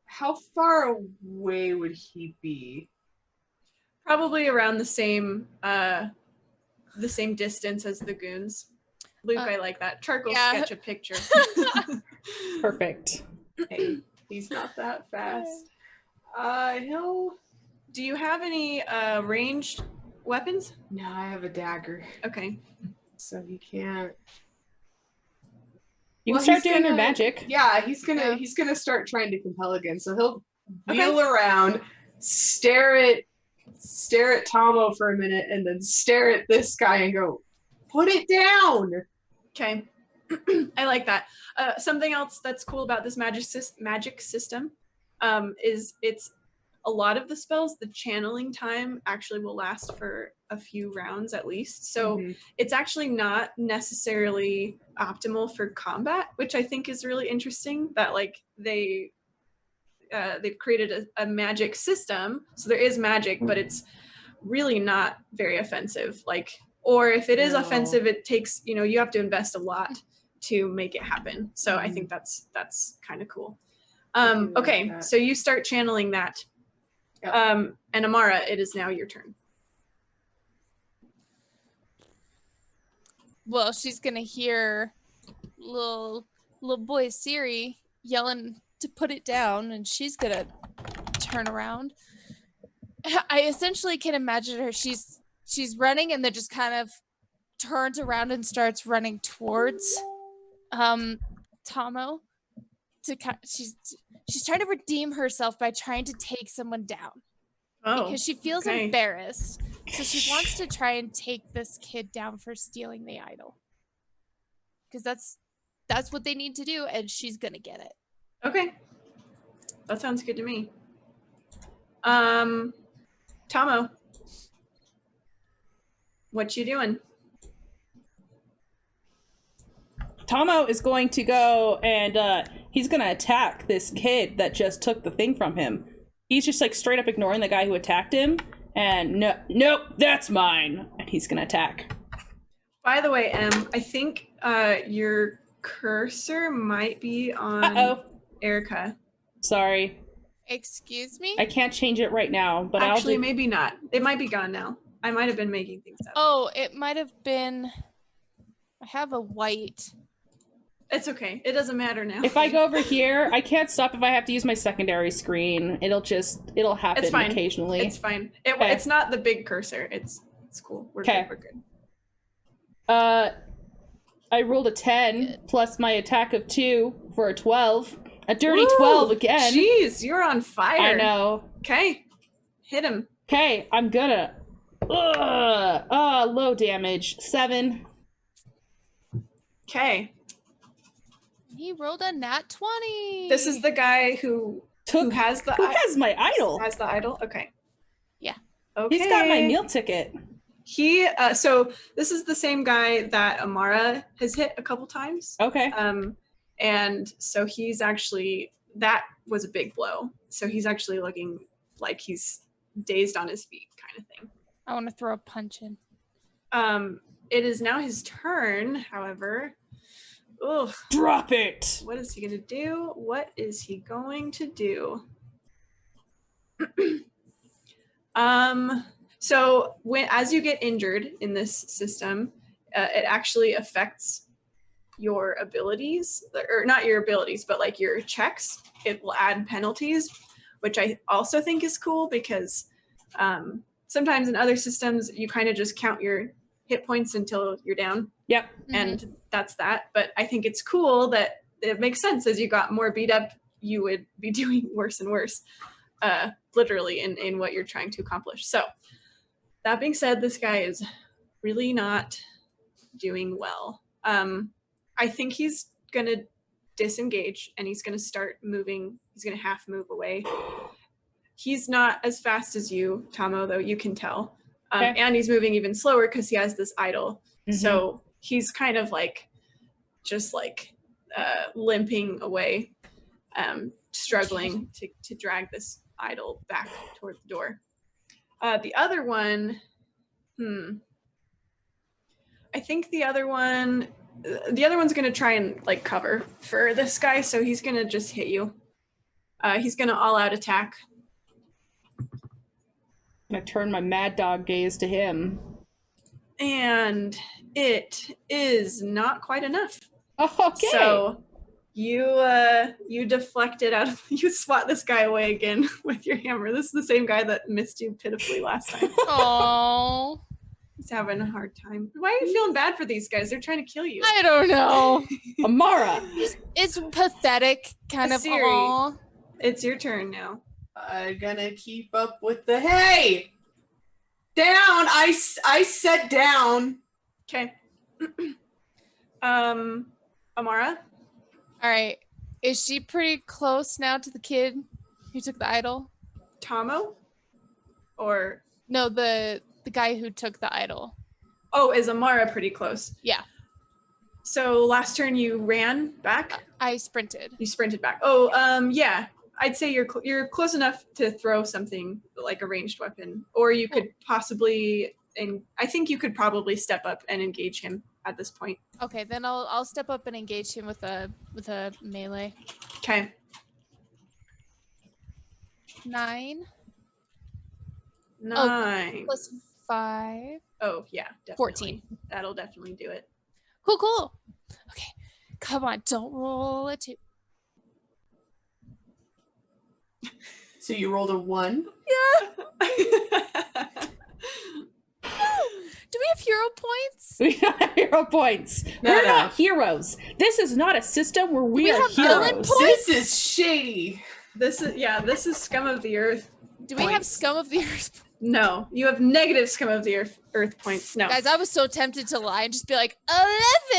Speaker 4: How far away would he be?
Speaker 2: Probably around the same distance as the goons. Luke, I like that. Charcoal sketch a picture.
Speaker 1: Perfect.
Speaker 4: Hey, he's not that fast.
Speaker 2: Do you have any ranged weapons?
Speaker 4: No, I have a dagger.
Speaker 2: Okay.
Speaker 4: So he can't.
Speaker 1: You can start doing your magic.
Speaker 4: Yeah, he's gonna start trying to compel again. So he'll wheel around, stare at Tomo for a minute, and then stare at this guy and go, "Put it down."
Speaker 2: Okay. I like that. Something else that's cool about this magic system is it's a lot of the spells, the channeling time actually will last for a few rounds at least. So it's actually not necessarily optimal for combat, which I think is really interesting that like they've created a magic system. So there is magic, but it's really not very offensive. Or if it is offensive, it takes, you have to invest a lot to make it happen. So I think that's kind of cool. Okay, so you start channeling that. Yep. And Amara, it is now your turn.
Speaker 3: Well, she's gonna hear little boy Siri yelling to put it down, and she's gonna turn around. I essentially can imagine her. She's running, and then just kind of turns around and starts running towards Tomo. She's trying to redeem herself by trying to take someone down because she feels embarrassed. So she wants to try and take this kid down for stealing the idol because that's what they need to do, and she's gonna get it.
Speaker 2: Okay, that sounds good to me. Tomo, what you doing?
Speaker 1: Tomo is going to go and he's going to attack this kid that just took the thing from him. He's just like straight up ignoring the guy who attacked him. And nope, that's mine. And he's going to attack.
Speaker 2: By the way, I think your cursor might be on Erica.
Speaker 1: Sorry.
Speaker 3: Excuse me?
Speaker 1: I can't change it right now, but
Speaker 2: actually, maybe not. It might be gone now. I might have been making things up.
Speaker 3: Oh, it might have been. I have a white
Speaker 2: It's okay. It doesn't matter now.
Speaker 1: If I go over here, I can't stop if I have to use my secondary screen. It'll happen
Speaker 2: It's fine.
Speaker 1: occasionally.
Speaker 2: It's fine.
Speaker 1: Okay.
Speaker 2: It's not the big cursor. It's cool. We're good. We're good.
Speaker 1: I rolled a 10 plus my attack of 2 for a 12. A dirty
Speaker 2: Woo!
Speaker 1: 12 again.
Speaker 2: Jeez, you're on fire.
Speaker 1: I know.
Speaker 2: Okay. Hit him.
Speaker 1: Okay, I'm gonna. Low damage. 7.
Speaker 2: Okay.
Speaker 3: He rolled a nat 20.
Speaker 2: This is the guy who has
Speaker 1: my idol?
Speaker 2: Has the idol? Okay.
Speaker 3: Yeah.
Speaker 2: Okay.
Speaker 1: He's got my meal ticket.
Speaker 2: So this is the same guy that Amara has hit a couple times.
Speaker 1: Okay.
Speaker 2: And so he's actually, that was a big blow. So he's actually looking like he's dazed on his feet kind of thing.
Speaker 3: I want to throw a punch in.
Speaker 2: It is now his turn, however. Ugh.
Speaker 1: Drop it!
Speaker 2: What is he going to do? What is he going to do? So as you get injured in this system, it actually affects your abilities, or not your abilities, but like your checks. It will add penalties, which I also think is cool because sometimes in other systems you kind of just count your hit points until you're down.
Speaker 1: Yep.
Speaker 3: Mm-hmm.
Speaker 2: And that's that. But I think it's cool that it makes sense. As you got more beat up, you would be doing worse and worse, literally in what you're trying to accomplish. So that being said, this guy is really not doing well. I think he's going to disengage and he's going to start moving. He's going to half move away. He's not as fast as you, Tomo, though, you can tell.
Speaker 1: Okay.
Speaker 2: And he's moving even slower because he has this idol.
Speaker 1: Mm-hmm.
Speaker 2: So he's kind of like, just like limping away, struggling to drag this idol back toward the door. The other one, I think the other one's going to try and like cover for this guy. So he's going to just hit you. He's going to all out attack.
Speaker 1: I'm gonna turn my mad dog gaze to him.
Speaker 2: And it is not quite enough.
Speaker 1: Okay.
Speaker 2: So you deflect it out. You swat this guy away again with your hammer. This is the same guy that missed you pitifully last time.
Speaker 3: Oh,
Speaker 2: He's having a hard time. Why are you feeling bad for these guys? They're trying to kill you.
Speaker 3: I don't know.
Speaker 1: Amara.
Speaker 3: It's pathetic, kind of.
Speaker 2: Siri.
Speaker 3: Aw.
Speaker 2: It's your turn now.
Speaker 4: I'm gonna keep up with the hey down. I said down.
Speaker 2: Okay. Amara.
Speaker 3: All right. Is she pretty close now to the kid who took the idol?
Speaker 2: Tomo? Or
Speaker 3: No, the guy who took the idol.
Speaker 2: oh, is Amara pretty close?
Speaker 3: Yeah.
Speaker 2: So last turn you ran back?
Speaker 3: I sprinted.
Speaker 2: You sprinted back. Oh, yeah. I'd say you're close enough to throw something like a ranged weapon, or you could possibly, and I think you could probably step up and engage him at this point.
Speaker 3: Okay, then I'll step up and engage him with a melee.
Speaker 2: Okay.
Speaker 3: 9.
Speaker 2: 9.
Speaker 3: Plus 5.
Speaker 2: Oh yeah, definitely.
Speaker 3: 14.
Speaker 2: That'll definitely do it.
Speaker 3: Cool. Okay, come on, don't roll a 2.
Speaker 4: So you rolled a 1.
Speaker 2: Yeah.
Speaker 3: Do we have hero points?
Speaker 1: We don't have hero points.
Speaker 2: No,
Speaker 1: We're
Speaker 2: no.
Speaker 1: not heroes. This is not a system where we are
Speaker 3: have villain
Speaker 1: heroes.
Speaker 3: points?
Speaker 4: This is shady.
Speaker 2: This is scum of the earth.
Speaker 3: Do we have
Speaker 2: Points.
Speaker 3: scum of the earth?
Speaker 2: No, you have negative scum of the earth points. No.
Speaker 3: Guys, I was so tempted to lie and just be like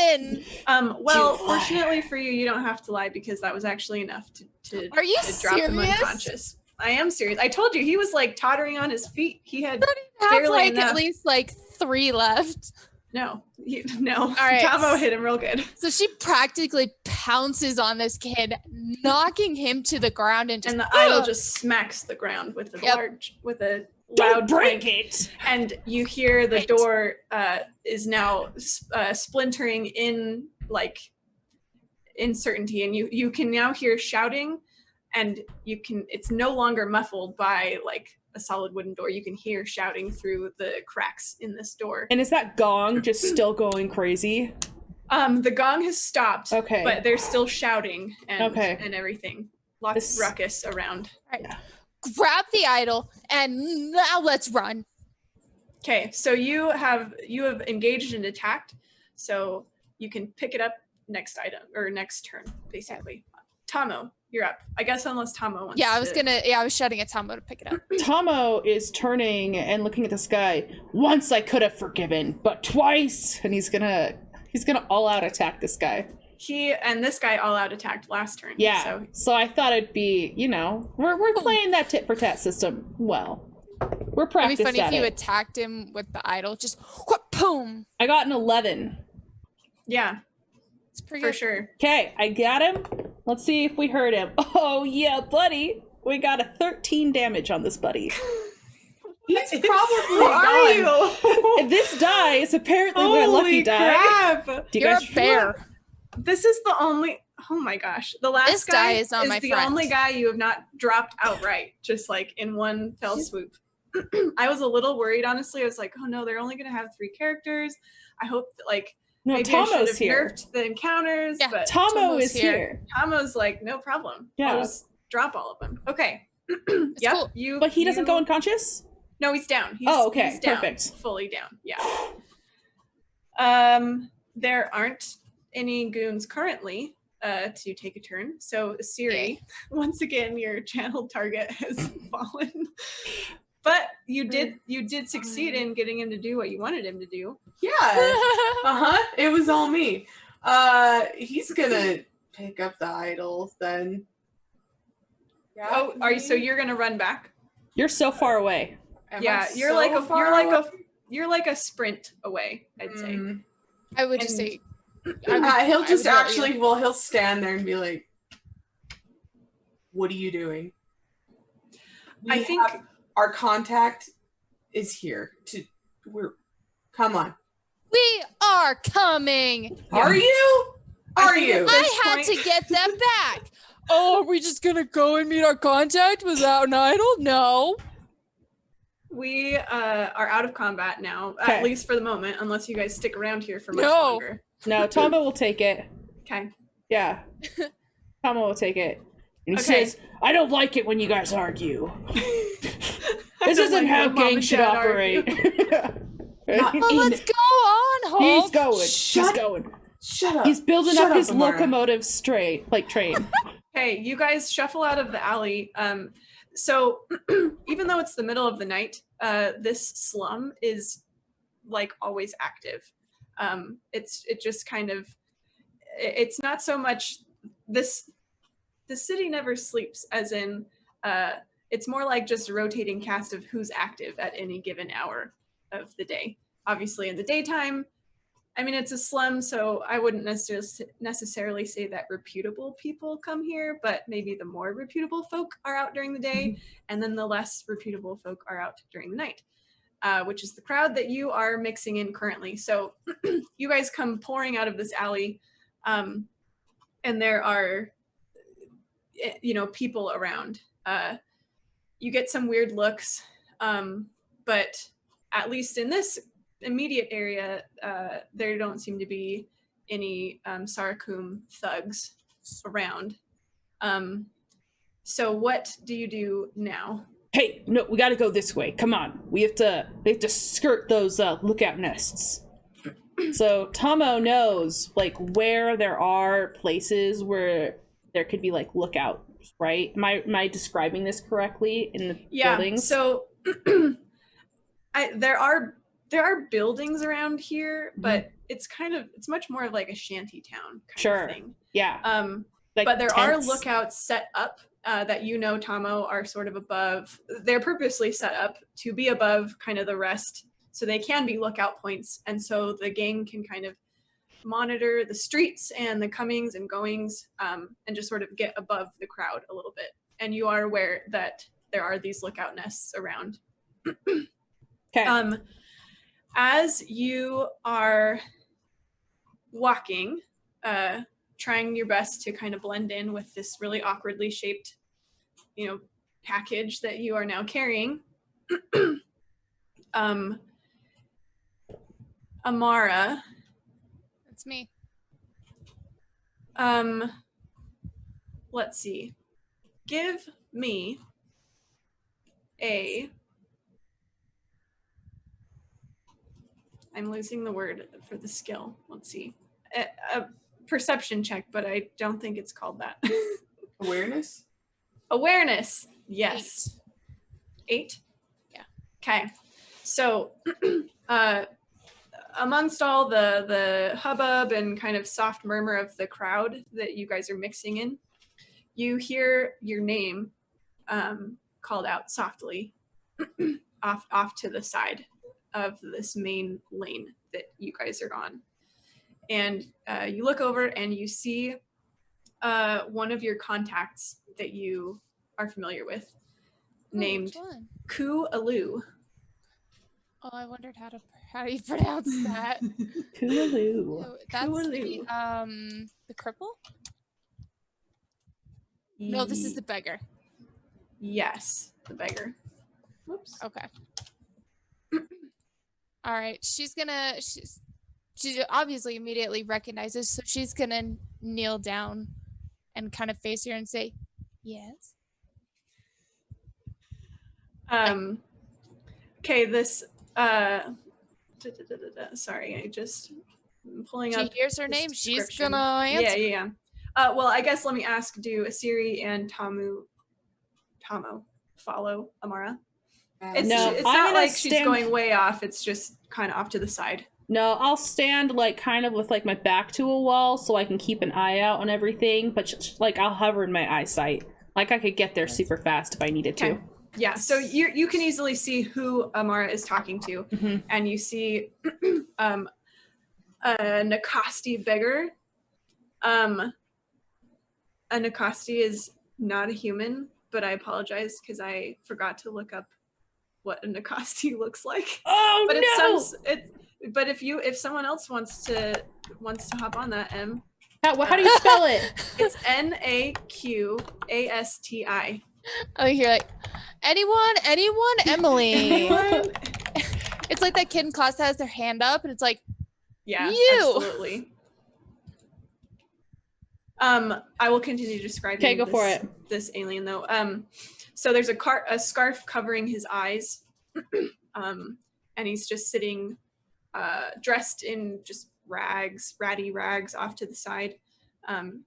Speaker 3: 11.
Speaker 2: Well,
Speaker 1: You lie.
Speaker 2: fortunately for you, you don't have to lie because that was actually enough to
Speaker 3: Are you
Speaker 2: drop him
Speaker 3: serious?
Speaker 2: unconscious. I am serious. I told you he was like tottering on his feet. He had
Speaker 3: I have
Speaker 2: barely
Speaker 3: like
Speaker 2: enough.
Speaker 3: at least like 3 left.
Speaker 2: no.
Speaker 3: All right.
Speaker 2: Tomo hit him real good.
Speaker 3: So she practically pounces on this kid, knocking him to the ground and just
Speaker 2: And the idol just smacks the ground with a
Speaker 1: Don't
Speaker 2: loud
Speaker 1: break
Speaker 2: clank.
Speaker 1: it.
Speaker 2: And you hear the
Speaker 3: Right.
Speaker 2: door is now splintering in like uncertainty, and you can now hear shouting, and it's no longer muffled by like a solid wooden door. You can hear shouting through the cracks in this door.
Speaker 1: And is that gong just still going crazy?
Speaker 2: The gong has stopped.
Speaker 1: Okay.
Speaker 2: But they're still shouting and
Speaker 1: Okay.
Speaker 2: and everything. Lots of ruckus around.
Speaker 3: All right. Grab the idol and now let's run.
Speaker 2: Okay, so you have engaged and attacked, so you can pick it up next item or next turn, basically. Tomo, you're up. I guess unless Tomo wants
Speaker 3: Yeah,
Speaker 2: to...
Speaker 3: I was shouting at Tomo to pick it up.
Speaker 1: Tomo is turning and looking at the sky. Once I could have forgiven, but twice, and he's gonna all out attack this guy.
Speaker 2: This guy all out attacked last turn.
Speaker 1: Yeah. So I thought it'd be, we're playing that tit for tat system well. We're practiced
Speaker 3: It'd be funny
Speaker 1: at
Speaker 3: if you
Speaker 1: it.
Speaker 3: attacked him with the idol. Just boom.
Speaker 1: I got an 11.
Speaker 2: Yeah,
Speaker 3: It's pretty
Speaker 2: for
Speaker 3: good.
Speaker 2: sure.
Speaker 1: Okay, I got him. Let's see if we hurt him. Oh yeah, buddy. We got a 13 damage on this buddy.
Speaker 4: He's
Speaker 2: Who
Speaker 4: probably
Speaker 2: are
Speaker 4: gone.
Speaker 2: you?
Speaker 1: This die is apparently my lucky die.
Speaker 2: Crap.
Speaker 1: Do you
Speaker 3: You're
Speaker 1: guys
Speaker 3: a bear.
Speaker 2: This is the only... Oh my gosh. The last
Speaker 3: This
Speaker 2: guy
Speaker 3: guy is not my
Speaker 2: the
Speaker 3: friend.
Speaker 2: only guy you have not dropped outright, just like in one fell swoop. I was a little worried, honestly. I was like, oh no, they're only going to have 3 characters. I hope that, like,
Speaker 1: No,
Speaker 2: maybe I should
Speaker 1: Tomo's
Speaker 2: have
Speaker 1: here.
Speaker 2: nerfed the encounters,
Speaker 3: Yeah.
Speaker 2: but
Speaker 1: Tomo
Speaker 3: Tomo's
Speaker 1: is
Speaker 3: here.
Speaker 1: here.
Speaker 2: Tomo's like, no problem.
Speaker 1: Yeah.
Speaker 2: I'll just drop all of them. Okay.
Speaker 3: It's
Speaker 2: Yep.
Speaker 3: cool.
Speaker 1: But he doesn't go unconscious?
Speaker 2: No, he's down. He's,
Speaker 1: Oh, okay.
Speaker 2: he's down,
Speaker 1: Perfect.
Speaker 2: fully down. Yeah. There aren't any goons currently to take a turn. So Siri, once again, your channel target has fallen. But you did succeed in getting him to do what you wanted him to do.
Speaker 4: Yeah. It was all me. He's gonna pick up the idol then.
Speaker 2: Oh, are you? So you're gonna run back?
Speaker 1: You're so far away.
Speaker 4: Am
Speaker 2: Yeah,
Speaker 4: I
Speaker 2: you're
Speaker 4: so
Speaker 2: like
Speaker 4: far away?
Speaker 2: you're like a sprint away, I'd say.
Speaker 4: Mm.
Speaker 3: I would just
Speaker 2: And-
Speaker 3: say
Speaker 4: He'll just
Speaker 3: I would
Speaker 4: actually, he'll stand there and be like, "What are you doing?"
Speaker 2: I think-
Speaker 4: our contact is here. Come on.
Speaker 3: we are coming.
Speaker 4: Are you? Are
Speaker 2: think
Speaker 4: you?
Speaker 2: at this
Speaker 3: I had
Speaker 2: point-
Speaker 3: to get them back. Oh, are we just gonna go and meet our contact without an idol? No.
Speaker 2: We are out of combat now,
Speaker 1: Okay.
Speaker 2: at least for the moment, unless you guys stick around here for much
Speaker 3: No.
Speaker 2: longer.
Speaker 1: No, Tomo will take it.
Speaker 2: Okay.
Speaker 1: Yeah. Tomo will take it. And he
Speaker 2: Okay.
Speaker 1: says, I don't like it when you guys argue.
Speaker 2: I
Speaker 1: This
Speaker 2: don't
Speaker 1: isn't
Speaker 2: like
Speaker 1: how
Speaker 2: when Mom
Speaker 1: gangs
Speaker 2: and
Speaker 1: should
Speaker 2: Dad
Speaker 1: operate.
Speaker 2: argue.
Speaker 4: Not
Speaker 3: Well, let's go on, Hulk.
Speaker 1: He's going. He's
Speaker 4: Shut-
Speaker 1: going.
Speaker 4: Shut up.
Speaker 1: He's building
Speaker 4: Shut
Speaker 1: up his
Speaker 4: Amara.
Speaker 1: locomotive straight, like train.
Speaker 2: Okay, you guys shuffle out of the alley. So even though it's the middle of the night, this slum is like always active. It just kind of, it's not so much this. The city never sleeps, as in, it's more like just a rotating cast of who's active at any given hour of the day. Obviously, in the daytime, I mean, it's a slum, so I wouldn't necessarily say that reputable people come here, but maybe the more reputable folk are out during the day, and then the less reputable folk are out during the night, which is the crowd that you are mixing in currently. So you guys come pouring out of this alley, and there are, people around. You get some weird looks, but at least in this immediate area, there don't seem to be any Sarakum thugs around. So what do you do now?
Speaker 1: Hey, no, we gotta go this way. Come on. We have to skirt those lookout nests. So Tomo knows like where there are places where there could be like lookouts, right? Am I describing this correctly in the buildings?
Speaker 2: So there are buildings around here, but it's much more of like a shanty town kind of thing.
Speaker 1: Yeah. Like
Speaker 2: But there
Speaker 1: tents.
Speaker 2: are lookouts set up that Tomo are sort of above. They're purposely set up to be above kind of the rest, so they can be lookout points, and so the gang can kind of monitor the streets and the comings and goings, and just sort of get above the crowd a little bit. And you are aware that there are these lookout nests around.
Speaker 1: Okay.
Speaker 2: As you are walking, trying your best to kind of blend in with this really awkwardly shaped, package that you are now carrying, Amara,
Speaker 3: That's me.
Speaker 2: Let's see. Give me I'm losing the word for the skill. Let's see. A perception check, but I don't think it's called that.
Speaker 4: Awareness?
Speaker 2: Awareness. Yes. 8?
Speaker 3: Yeah.
Speaker 2: Okay. So amongst all the hubbub and kind of soft murmur of the crowd that you guys are mixing in, you hear your name called out softly off to the side of this main lane that you guys are on. And you look over and you see one of your contacts that you are familiar with, named Ku Alu.
Speaker 3: Oh, I wondered how do you pronounce that?
Speaker 1: Cooloo.
Speaker 3: That's
Speaker 2: Cooloo.
Speaker 3: the cripple? No, this is the beggar.
Speaker 2: Yes, the beggar. Whoops.
Speaker 3: Okay. All right. She obviously immediately recognizes, so she's gonna kneel down and kind of face her and say, "Yes."
Speaker 2: Okay, this sorry, I'm pulling up.
Speaker 3: She hears her
Speaker 2: the
Speaker 3: name. She's
Speaker 2: description.
Speaker 3: gonna answer.
Speaker 2: Yeah. Well, I guess let me ask, do Asiri and Tamo follow Amara? It's
Speaker 1: No,
Speaker 2: it's
Speaker 1: I'm
Speaker 2: not
Speaker 1: gonna
Speaker 2: like she's
Speaker 1: stand-
Speaker 2: going way off, it's just kind of off to the side.
Speaker 1: No, I'll stand like kind of with like my back to a wall so I can keep an eye out on everything, but like I'll hover in my eyesight. Like I could get there super fast if I needed to.
Speaker 2: Okay. Yeah, so you can easily see who Amara is talking to,
Speaker 1: Mhm.
Speaker 2: and you see a Nakasti beggar. A Nakasti is not a human, but I apologize because I forgot to look up what a Nakasti looks like.
Speaker 1: Oh
Speaker 2: But
Speaker 1: no!
Speaker 2: but if someone else wants to hop on that,
Speaker 1: How do you spell it?
Speaker 2: it's Naqasti.
Speaker 3: Oh, you're like, anyone, Emily.
Speaker 2: Anyone?
Speaker 3: It's like that kid in class that has their hand up, and it's like,
Speaker 2: Yeah,
Speaker 3: You!
Speaker 2: absolutely. I will continue describing.
Speaker 1: Okay, go for it.
Speaker 2: This alien though. So there's a scarf covering his eyes, and he's just sitting, dressed in just ratty rags off to the side.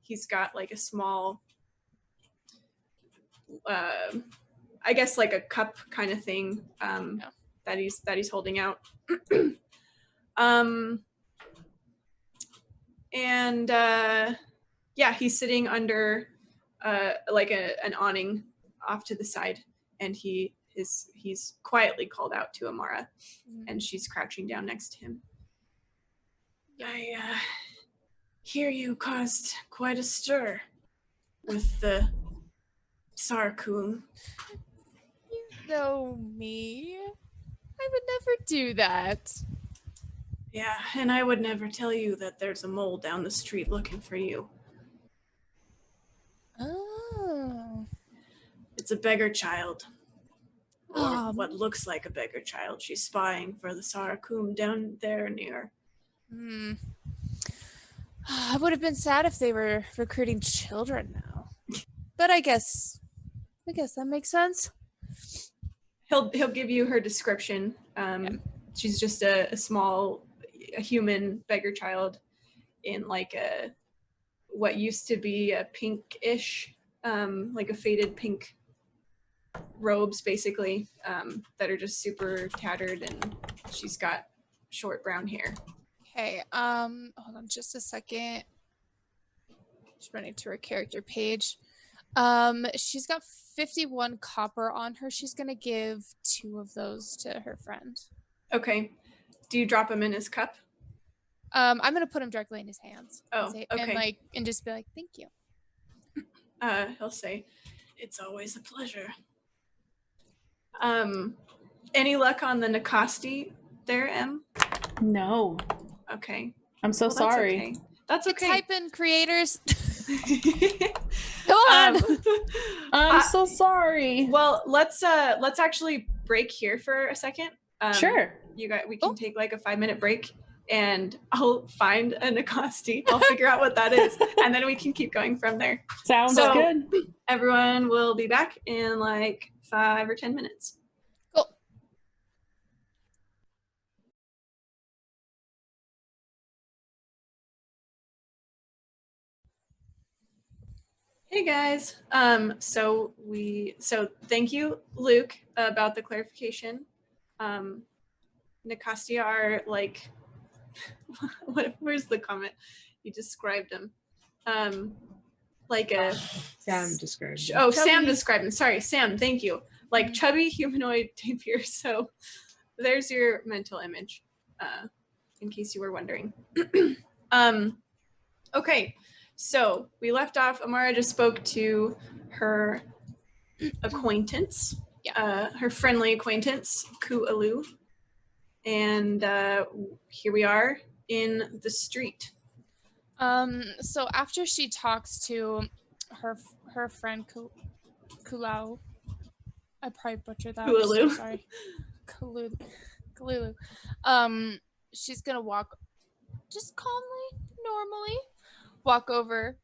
Speaker 2: He's got like a small, I guess like a cup kind of thing, that he's holding out. And yeah, he's sitting under like an awning off to the side, and he's quietly called out to Amara, and she's crouching down next to him. I hear you caused quite a stir with the Sarkum.
Speaker 3: You know me. I would never do that.
Speaker 2: Yeah, and I would never tell you that there's a mole down the street looking for you.
Speaker 3: Oh.
Speaker 2: It's a beggar child. Or
Speaker 3: Oh.
Speaker 2: what looks like a beggar child. She's spying for the Sarkum down there near.
Speaker 3: I would have been sad if they were recruiting children now. But I guess that makes sense.
Speaker 2: He'll give you her description. She's just a small human beggar child in like what used to be a pinkish, like a faded pink robes, basically, that are just super tattered, and she's got short brown hair.
Speaker 3: Okay, hold on just a second. Just running to her character page. She's got 51 copper on her. She's gonna give 2 of those to her friend.
Speaker 2: Okay. Do you drop him in his cup?
Speaker 3: I'm gonna put him directly in his hands.
Speaker 2: Oh,
Speaker 3: and say,
Speaker 2: okay.
Speaker 3: and just be like, thank you.
Speaker 2: He'll say, "It's always a pleasure." Any luck on the Nakasti there, Em?
Speaker 1: No.
Speaker 2: Okay.
Speaker 1: I'm so
Speaker 2: Well,
Speaker 1: sorry.
Speaker 2: That's okay.
Speaker 3: Type in creators. Go on.
Speaker 1: I'm so sorry.
Speaker 2: Well, let's actually break here for a second.
Speaker 1: Sure.
Speaker 2: We can take like a 5-minute break, and I'll find a Nicosti. I'll figure out what that is, and then we can keep going from there.
Speaker 1: Sounds
Speaker 2: So-
Speaker 1: good.
Speaker 2: Everyone will be back in like 5 or 10 minutes.
Speaker 3: Cool.
Speaker 2: Hey guys. So thank you, Luke, about the clarification. Nicosti are like where's the comment? You described them. Like a
Speaker 4: Sam described it.
Speaker 2: oh, Sam
Speaker 3: Chubby.
Speaker 2: described them. Sorry, Sam, thank you. Like chubby humanoid tapir. So there's your mental image, in case you were wondering. Okay, so we left off. Amara just spoke to her acquaintance, her friendly acquaintance, Ku'alu. And here we are in the street.
Speaker 3: So after she talks to her friend Kulau, I probably butchered that. I'm so
Speaker 2: Ku'alu.
Speaker 3: sorry. Kalulu. She's gonna walk just calmly, normally, walk over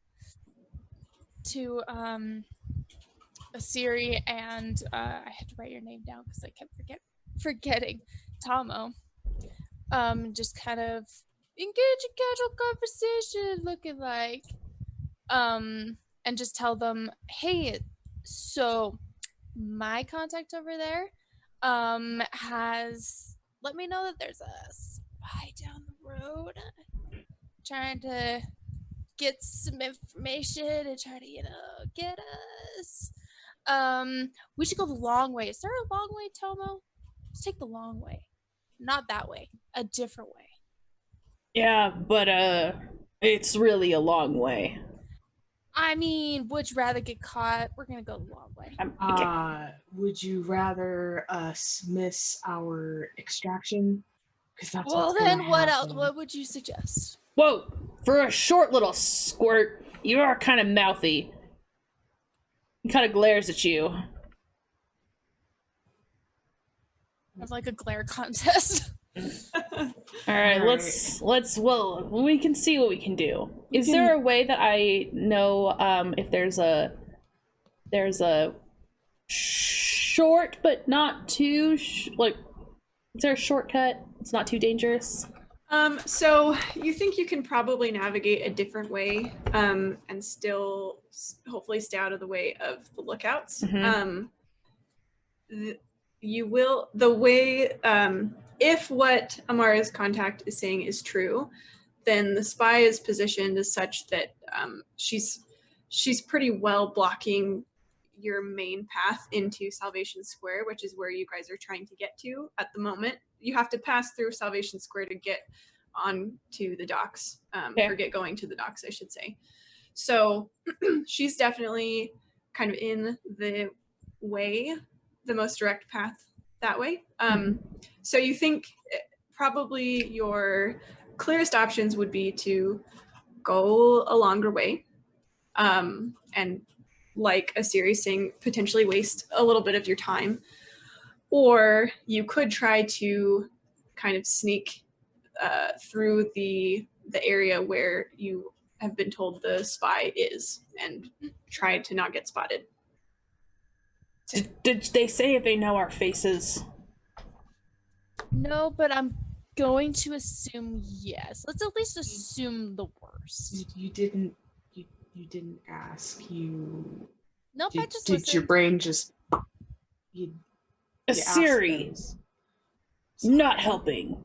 Speaker 3: to Asiri and I had to write your name down because I kept forgetting. Tomo. Just kind of engage in casual conversation, looking like, and just tell them, hey, so my contact over there, has let me know that there's a spy down the road trying to get some information and try to, get us. We should go the long way. Is there a long way, Tomo? Let's take the long way. Not that way. A different way.
Speaker 1: Yeah, but it's really a long way.
Speaker 3: I mean, would you rather get caught? We're gonna go the long way.
Speaker 4: Would you rather us miss our extraction? Because that's
Speaker 3: Well,
Speaker 4: what's
Speaker 3: then
Speaker 4: gonna
Speaker 3: what else?
Speaker 4: happen.
Speaker 3: What would you suggest?
Speaker 1: Whoa! For a short little squirt, you are kind of mouthy. He kind of glares at you.
Speaker 3: Have like a glare contest.
Speaker 1: All right, let's well, we can see what we can do. Is there a way that I know if there's a short but not too is there a shortcut? It's not too dangerous.
Speaker 2: So you think you can probably navigate a different way, and still hopefully stay out of the way of the lookouts. If what Amara's contact is saying is true, then the spy is positioned as such that she's pretty well blocking your main path into Salvation Square, which is where you guys are trying to get to at the moment. You have to pass through Salvation Square to get on to the docks, or get going to the docks, I should say. So she's definitely kind of in the way, the most direct path that way. So you think probably your clearest options would be to go a longer way, and like a series saying, potentially waste a little bit of your time, or you could try to kind of sneak through the area where you have been told the spy is and try to not get spotted.
Speaker 1: Did they say if they know our faces?
Speaker 3: No, but I'm going to assume yes. Let's at least assume the worst.
Speaker 4: You didn't ask.
Speaker 3: Nope, I just
Speaker 4: did
Speaker 3: listened.
Speaker 4: your brain just you asked
Speaker 1: Asiri,
Speaker 4: those.
Speaker 1: not helping.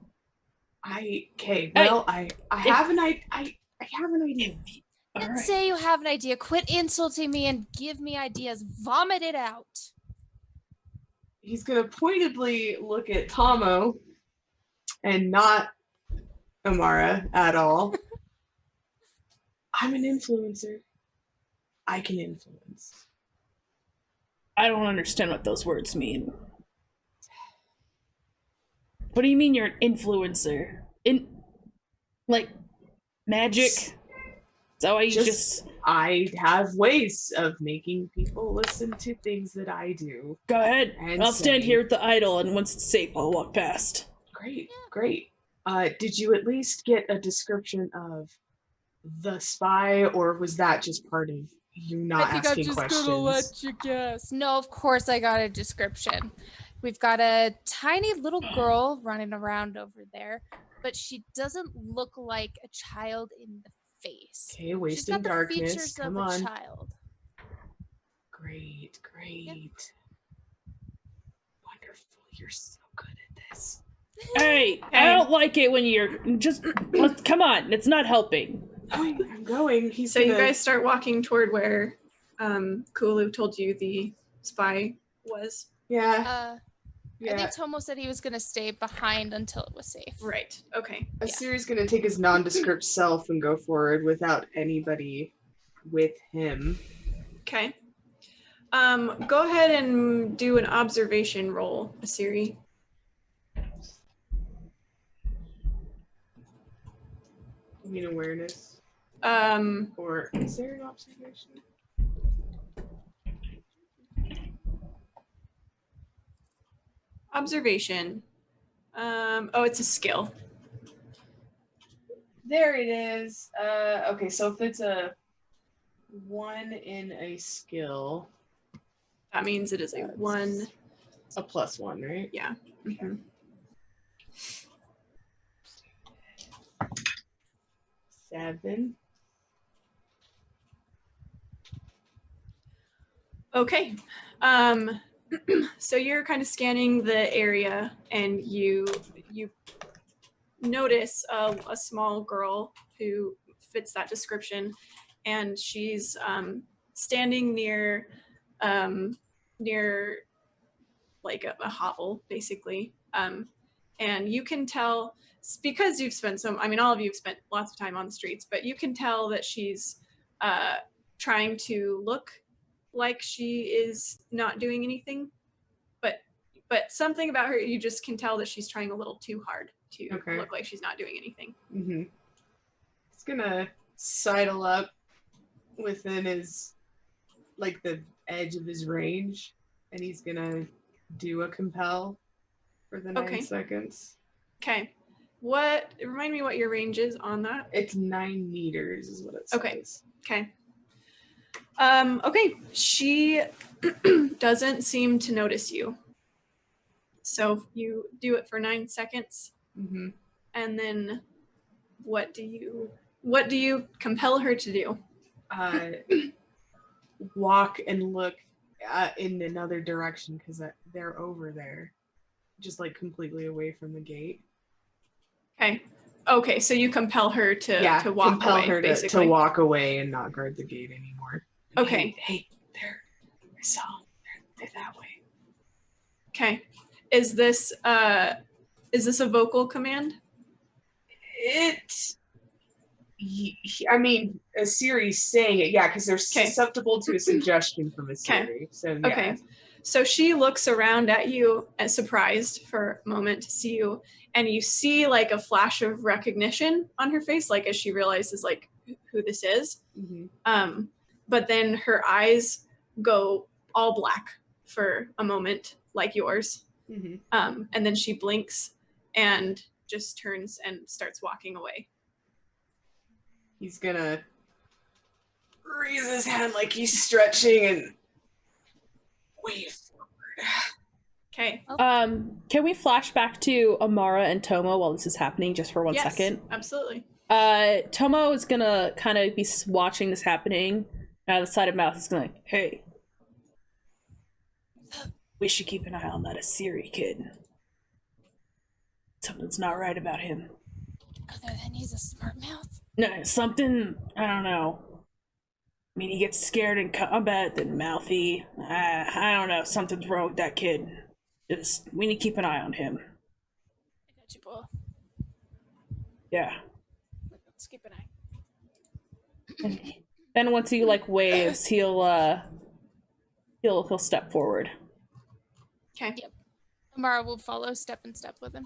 Speaker 4: I have an idea. I have an idea.
Speaker 1: All
Speaker 3: Didn't
Speaker 1: right.
Speaker 3: say you have an idea. Quit insulting me and give me ideas. Vomit it out.
Speaker 4: He's gonna pointedly look at Tomo and not Amara at all. I'm an influencer. I can influence.
Speaker 1: I don't understand what those words mean. What do you mean you're an influencer? Like magic? Is that why you just
Speaker 4: I have ways of making people listen to things that I do.
Speaker 1: go ahead?
Speaker 4: And
Speaker 1: I'll stand
Speaker 4: say-
Speaker 1: here at the idol, and once it's safe, I'll walk past.
Speaker 4: Great, great. Did you at least get a description of the spy, or was that just part of you not asking questions?
Speaker 3: Gonna let you guess. No, of course I got a description. We've got a tiny little girl running around over there, but she doesn't look like a child in the face.
Speaker 4: Okay,
Speaker 3: She's
Speaker 4: wasting
Speaker 3: got the
Speaker 4: darkness.
Speaker 3: features
Speaker 4: Come
Speaker 3: of
Speaker 4: on.
Speaker 3: a child.
Speaker 4: Great. Wonderful. You're so good at this.
Speaker 1: Hey, I don't like it when you're just. Come on, it's not helping.
Speaker 4: I'm going.
Speaker 2: So you guys start walking toward where Kulu told you the spy was.
Speaker 4: Yeah.
Speaker 3: I think Tomo said he was going to stay behind until it was safe.
Speaker 2: Right. Okay.
Speaker 4: Asiri's going to take his nondescript self and go forward without anybody with him.
Speaker 2: Okay. Go ahead and do an observation roll, Asiri.
Speaker 4: You mean awareness? Or is there an observation?
Speaker 2: Observation. Oh, it's a skill.
Speaker 4: There it is. Okay, so if it's a 1 in a skill,
Speaker 2: That means it is a 1.
Speaker 4: a +1, right?
Speaker 2: Yeah. Mm-hmm.
Speaker 4: 7.
Speaker 2: Okay. So you're kind of scanning the area, and you notice a small girl who fits that description, and she's standing near like a hovel, basically. And you can tell, because you've spent all of you have spent lots of time on the streets, but you can tell that she's trying to look like she is not doing anything, but something about her, you just can tell that she's trying a little too hard to look like she's not doing anything.
Speaker 4: Mm-hmm. He's gonna sidle up within his, like, the edge of his range, and he's gonna do a compel for the 9 seconds.
Speaker 2: Okay. Remind me what your range is on that?
Speaker 4: It's 9 meters is what it says.
Speaker 2: Okay. Okay. She doesn't seem to notice you. So you do it for 9 seconds.
Speaker 4: Mm-hmm.
Speaker 2: And then what do you compel her to do?
Speaker 4: Walk and look in another direction, because they're over there, just like completely away from the gate.
Speaker 2: Okay, so you compel her to walk
Speaker 4: compel
Speaker 2: away,
Speaker 4: her
Speaker 2: basically.
Speaker 4: to walk away and not guard the gate anymore.
Speaker 2: Okay.
Speaker 4: Hey, there. I saw them. They're that way.
Speaker 2: Okay. Is this a vocal command?
Speaker 4: I mean, Asiri's saying it, because they're susceptible to a suggestion from Asiri. So yeah.
Speaker 2: Okay. So she looks around at you and surprised for a moment to see you, and you see like a flash of recognition on her face, like as she realizes like who this is.
Speaker 4: Mm-hmm.
Speaker 2: But then her eyes go all black for a moment, like yours.
Speaker 4: Mm-hmm.
Speaker 2: And then she blinks and just turns and starts walking away.
Speaker 4: He's gonna raise his hand like he's stretching and wave forward.
Speaker 2: Okay.
Speaker 1: Can we flash back to Amara and Tomo while this is happening, just for 1 second?
Speaker 2: Absolutely.
Speaker 1: Tomo is gonna kind of be watching this happening. Out of the side of mouth, is gonna hey, we should keep an eye on that Asiri kid. Something's not right about him.
Speaker 3: Other than he's a smart mouth.
Speaker 1: No, something, I don't know. I mean, he gets scared in combat, then mouthy. I don't know, something's wrong with that kid. We need to keep an eye on him.
Speaker 3: I got you, boy.
Speaker 1: Yeah.
Speaker 3: Let's keep an eye.
Speaker 1: Then once he like waves, he'll step forward.
Speaker 2: Okay.
Speaker 3: Yep. Amara will follow step in step with him.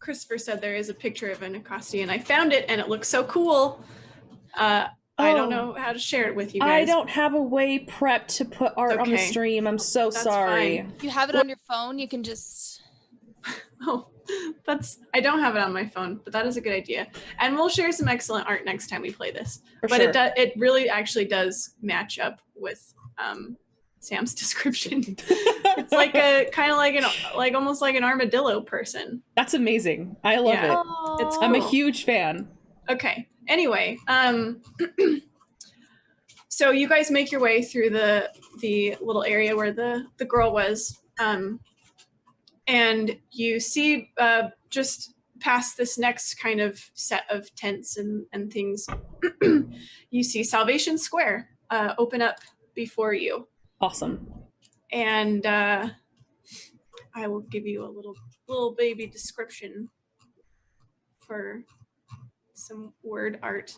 Speaker 2: Christopher said there is a picture of an Acosti, and I found it, and it looks so cool. I don't know how to share it with you guys.
Speaker 1: I don't have a way prepped to put art on the stream. I'm so sorry.
Speaker 2: Fine.
Speaker 3: If you have it on your phone, you can just...
Speaker 2: Oh, I don't have it on my phone, but that is a good idea. And we'll share some excellent art next time we play this.
Speaker 1: For
Speaker 2: But
Speaker 1: sure.
Speaker 2: it really actually does match up with Sam's description. It's like a kind of like almost like an armadillo person.
Speaker 1: That's amazing. I love
Speaker 2: Yeah.
Speaker 1: it.
Speaker 2: It's
Speaker 1: I'm a
Speaker 2: cool.
Speaker 1: huge fan.
Speaker 2: Okay. Anyway, so you guys make your way through the little area where the girl was, and you see just past this next kind of set of tents and things, you see Salvation Square open up before you.
Speaker 1: Awesome.
Speaker 2: And I will give you a little baby description for some word art.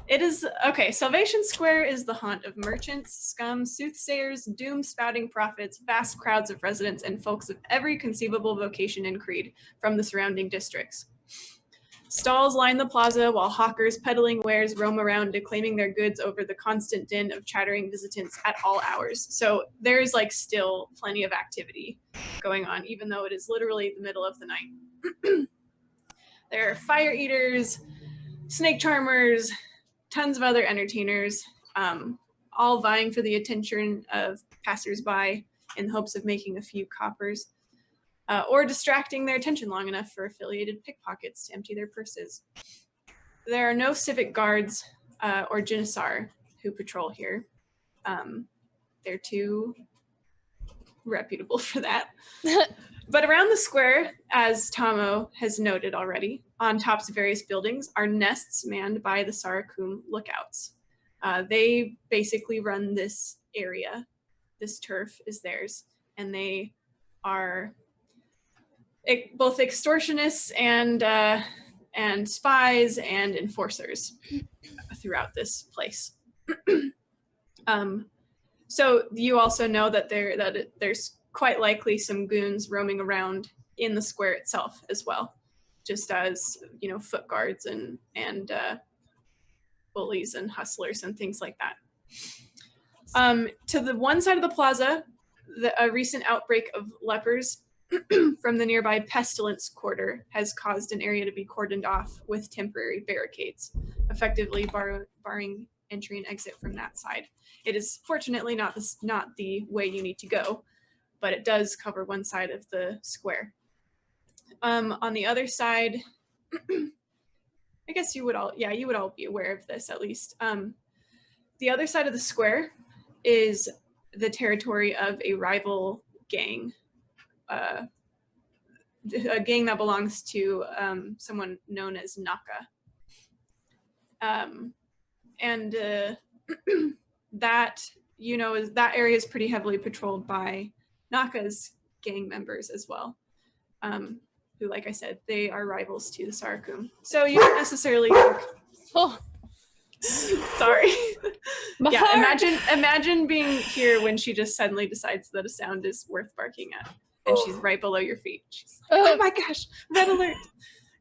Speaker 2: It is, okay, Salvation Square is the haunt of merchants, scum, soothsayers, doom-spouting prophets, vast crowds of residents, and folks of every conceivable vocation and creed from the surrounding districts. Stalls line the plaza while hawkers peddling wares roam around declaiming their goods over the constant din of chattering visitants at all hours. So there's like still plenty of activity going on, even though it is literally the middle of the night. There are fire eaters, snake charmers, tons of other entertainers, all vying for the attention of passersby in hopes of making a few coppers, or distracting their attention long enough for affiliated pickpockets to empty their purses. There are no civic guards or Janissar who patrol here. They're too reputable for that. But around the square, as Tomo has noted already, on tops of various buildings are nests manned by the Sarakum lookouts. They basically run this area. This turf is theirs, and they are both extortionists and spies and enforcers throughout this place. So you also know that there's quite likely some goons roaming around in the square itself as well, just as, you know, foot guards and bullies and hustlers and things like that. To the one side of the plaza, a recent outbreak of lepers from the nearby pestilence quarter has caused an area to be cordoned off with temporary barricades, effectively barring entry and exit from that side. It is fortunately not the way you need to go, but it does cover one side of the square. On the other side, I guess you would all be aware of this at least. The other side of the square is the territory of a rival gang, a gang that belongs to someone known as Naka. That, you know, that area is pretty heavily patrolled by Naka's gang members as well, who, like I said, they are rivals to the Sarakum. So you don't necessarily think,
Speaker 3: Oh,
Speaker 2: sorry.
Speaker 1: My
Speaker 2: Yeah,
Speaker 1: heart!
Speaker 2: imagine being here when she just suddenly decides that a sound is worth barking at, and she's right below your feet. She's like, oh my gosh, red alert.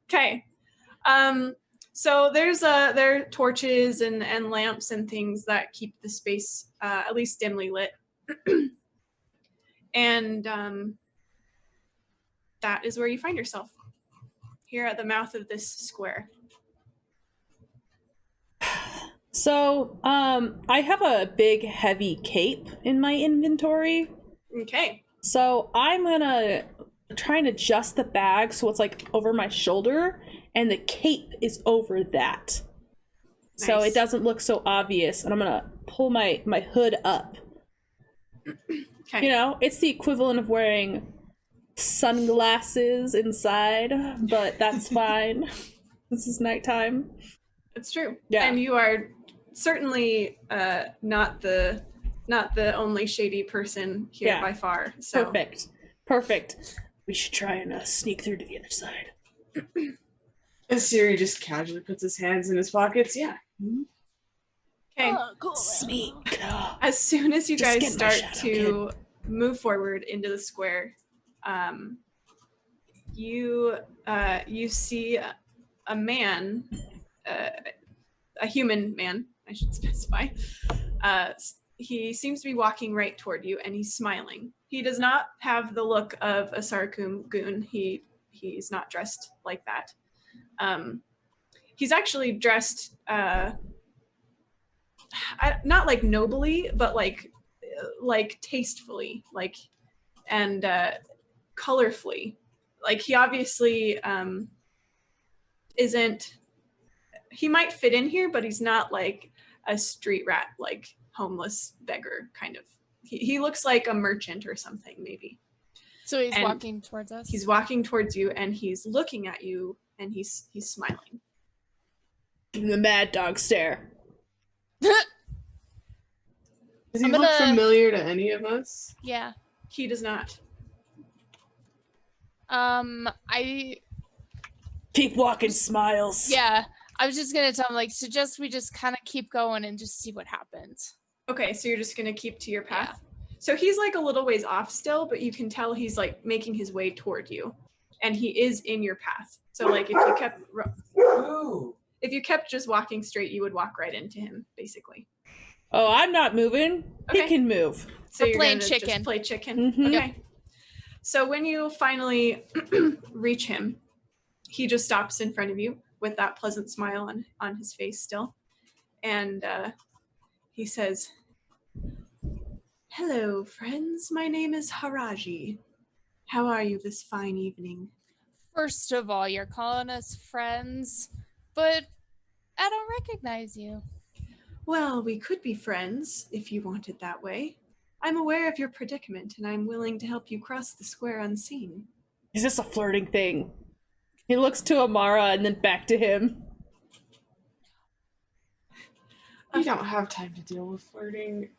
Speaker 2: Okay. So there are torches and lamps and things that keep the space at least dimly lit. And that is where you find yourself, here at the mouth of this square.
Speaker 1: So, I have a big heavy cape in my inventory.
Speaker 2: Okay.
Speaker 1: So I'm gonna try and adjust the bag so it's like over my shoulder and the cape is over that. So
Speaker 2: Nice.
Speaker 1: it doesn't look so obvious, and I'm gonna pull my hood up.
Speaker 2: Okay.
Speaker 1: You know, it's the equivalent of wearing sunglasses inside, but that's fine. This is nighttime.
Speaker 2: It's true.
Speaker 1: Yeah.
Speaker 2: And you are certainly not the only shady person here
Speaker 1: Yeah.
Speaker 2: by far. So
Speaker 1: Perfect. We should try and sneak through to the other side.
Speaker 4: And Siri just casually puts his hands in his pockets. Yeah.
Speaker 2: okay.
Speaker 3: cool.
Speaker 1: Sneak.
Speaker 2: As soon as you
Speaker 1: Just
Speaker 2: guys
Speaker 1: get my
Speaker 2: start
Speaker 1: shadow,
Speaker 2: to move forward into the square, you see a man, a human man, I should specify. He seems to be walking right toward you, and he's smiling. He does not have the look of a Sarakum goon. He's not dressed like that. He's actually dressed not like nobly, but like tastefully, like, and colorfully. Like he obviously isn't. He might fit in here, but he's not like a street rat, like homeless beggar kind of. He looks like a merchant or something, maybe.
Speaker 3: So he's
Speaker 2: And
Speaker 3: walking towards us?
Speaker 2: He's walking towards you, and he's looking at you, and he's smiling.
Speaker 1: The mad dog stare.
Speaker 4: Does he look familiar to any of us?
Speaker 3: Yeah.
Speaker 2: He does not.
Speaker 3: I
Speaker 1: Keep walking, Smiles.
Speaker 3: Yeah, I was just gonna tell him, like, suggest we just kind of keep going and just see what happens.
Speaker 2: Okay, so you're just gonna keep to your path.
Speaker 3: Yeah.
Speaker 2: So he's like a little ways off still, but you can tell he's like making his way toward you, and he is in your path. So like if you kept just walking straight, you would walk right into him, basically.
Speaker 1: Oh, I'm not moving.
Speaker 2: Okay.
Speaker 1: He can move.
Speaker 2: So
Speaker 3: We're
Speaker 2: you're
Speaker 3: playing
Speaker 2: gonna
Speaker 3: chicken.
Speaker 2: just play chicken.
Speaker 1: Mhm.
Speaker 2: Okay. So when you finally reach him, he just stops in front of you with that pleasant smile on his face still. And he says, "Hello, friends. My name is Haraji. How are you this fine evening?"
Speaker 3: First of all, you're calling us friends, but I don't recognize you.
Speaker 2: "Well, we could be friends if you want it that way. I'm aware of your predicament, and I'm willing to help you cross the square unseen."
Speaker 1: Is this a flirting thing? He looks to Amara and then back to him.
Speaker 4: We don't have time to deal with flirting.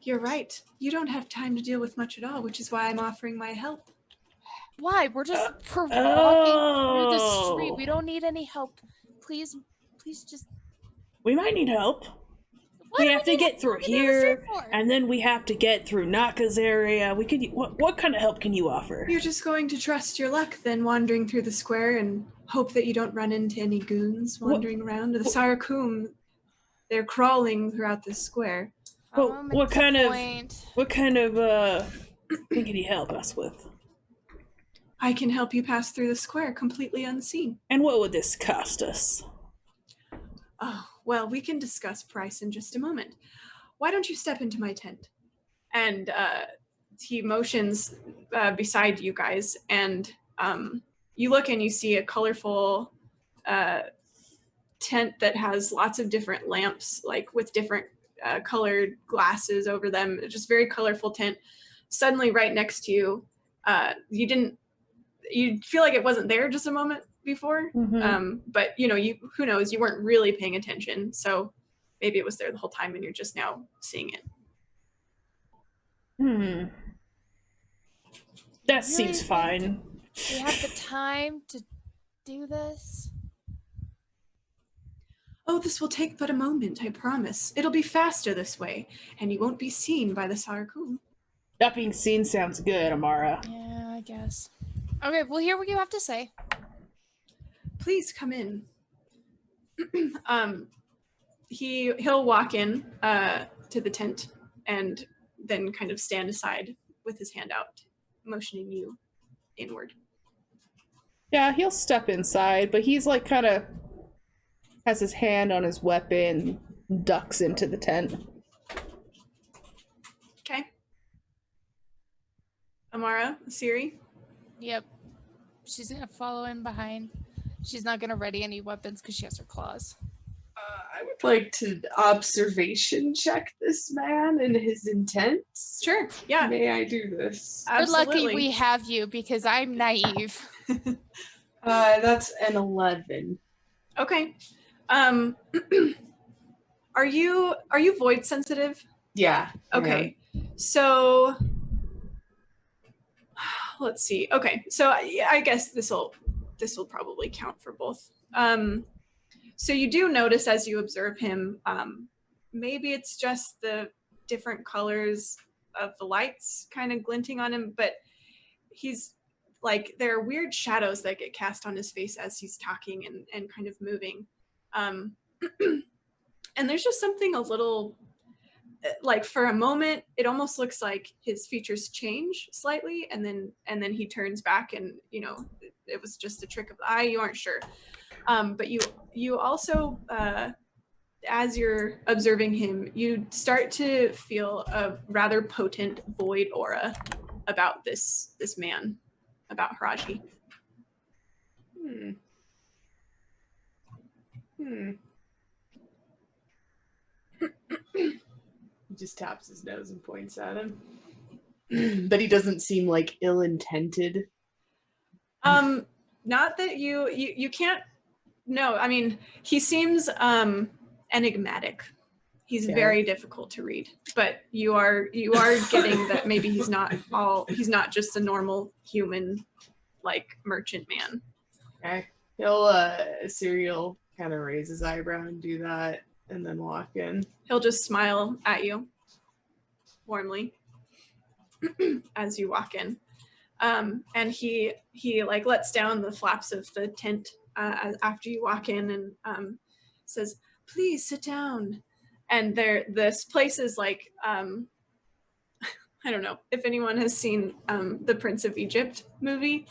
Speaker 2: "You're right. You don't have time to deal with much at all, which is why I'm offering my help."
Speaker 3: Why? We're just walking through the
Speaker 1: Oh.
Speaker 3: street. We don't need any help. Please just.
Speaker 1: We might need help.
Speaker 3: What
Speaker 1: We
Speaker 3: do
Speaker 1: have to
Speaker 3: need
Speaker 1: get
Speaker 3: help
Speaker 1: through
Speaker 3: down the street
Speaker 1: here,
Speaker 3: for?
Speaker 1: and then we have to get through Naka's area. We could. What kind of help can you offer?
Speaker 2: "You're just going to trust your luck then, wandering through the square, and hope that you don't run into any goons wandering around. The Sarakum, they're crawling throughout this square."
Speaker 1: Well,
Speaker 3: Make
Speaker 1: what
Speaker 3: the
Speaker 1: kind
Speaker 3: point.
Speaker 1: of thing can you help us with?
Speaker 2: "I can help you pass through the square completely unseen."
Speaker 1: And what would this cost us?
Speaker 2: "Oh, well, we can discuss price in just a moment. Why don't you step into my tent?" And he motions beside you guys, and you look and you see a colorful tent that has lots of different lamps, like with different colored glasses over them. Just very colorful tent. Suddenly, right next to you, you feel like it wasn't there just a moment before, but who knows, you weren't really paying attention, so maybe it was there the whole time and you're just now seeing it.
Speaker 1: That
Speaker 3: You
Speaker 1: seems
Speaker 3: really think
Speaker 1: fine.
Speaker 3: We have the time to do this?
Speaker 2: "Oh, this will take but a moment, I promise. It'll be faster this way, and you won't be seen by the Sarakum."
Speaker 1: Not being seen sounds good, Amara.
Speaker 3: Yeah, I guess. Okay, we'll hear what you have to say.
Speaker 2: "Please come in." He'll walk in to the tent and then kind of stand aside with his hand out, motioning you inward.
Speaker 1: Yeah, he'll step inside, but he's like kind of has his hand on his weapon, ducks into the tent.
Speaker 2: Okay. Amara, Siri?
Speaker 3: Yep. She's gonna follow in behind. She's not gonna ready any weapons because she has her claws.
Speaker 4: I would like to observation check this man and his intents.
Speaker 2: Sure, yeah.
Speaker 4: May I do this?
Speaker 3: We're lucky
Speaker 2: Absolutely.
Speaker 3: we have you because I'm naive.
Speaker 4: That's an 11.
Speaker 2: Okay. Are you void sensitive?
Speaker 4: Yeah.
Speaker 2: Okay. So let's see. Okay. So I guess this will probably count for both. So you do notice as you observe him, maybe it's just the different colors of the lights kind of glinting on him, but he's like, there are weird shadows that get cast on his face as he's talking and kind of moving. And there's just something a little, like for a moment, it almost looks like his features change slightly, and then he turns back, and it was just a trick of the eye. You aren't sure, but you also, as you're observing him, you start to feel a rather potent void aura about this man, about Haraji.
Speaker 4: He just taps his nose and points at him. But he doesn't seem like ill-intended.
Speaker 2: Not that you can't. No, I mean, he seems enigmatic. He's very difficult to read, but you are getting that maybe he's not just a normal human, like merchant man.
Speaker 4: Okay. He'll Serial kind of raise his eyebrow and do that, and then walk in.
Speaker 2: He'll just smile at you warmly as you walk in, and he like lets down the flaps of the tent after you walk in, and says, "Please sit down." And this place is like, I don't know if anyone has seen the Prince of Egypt movie,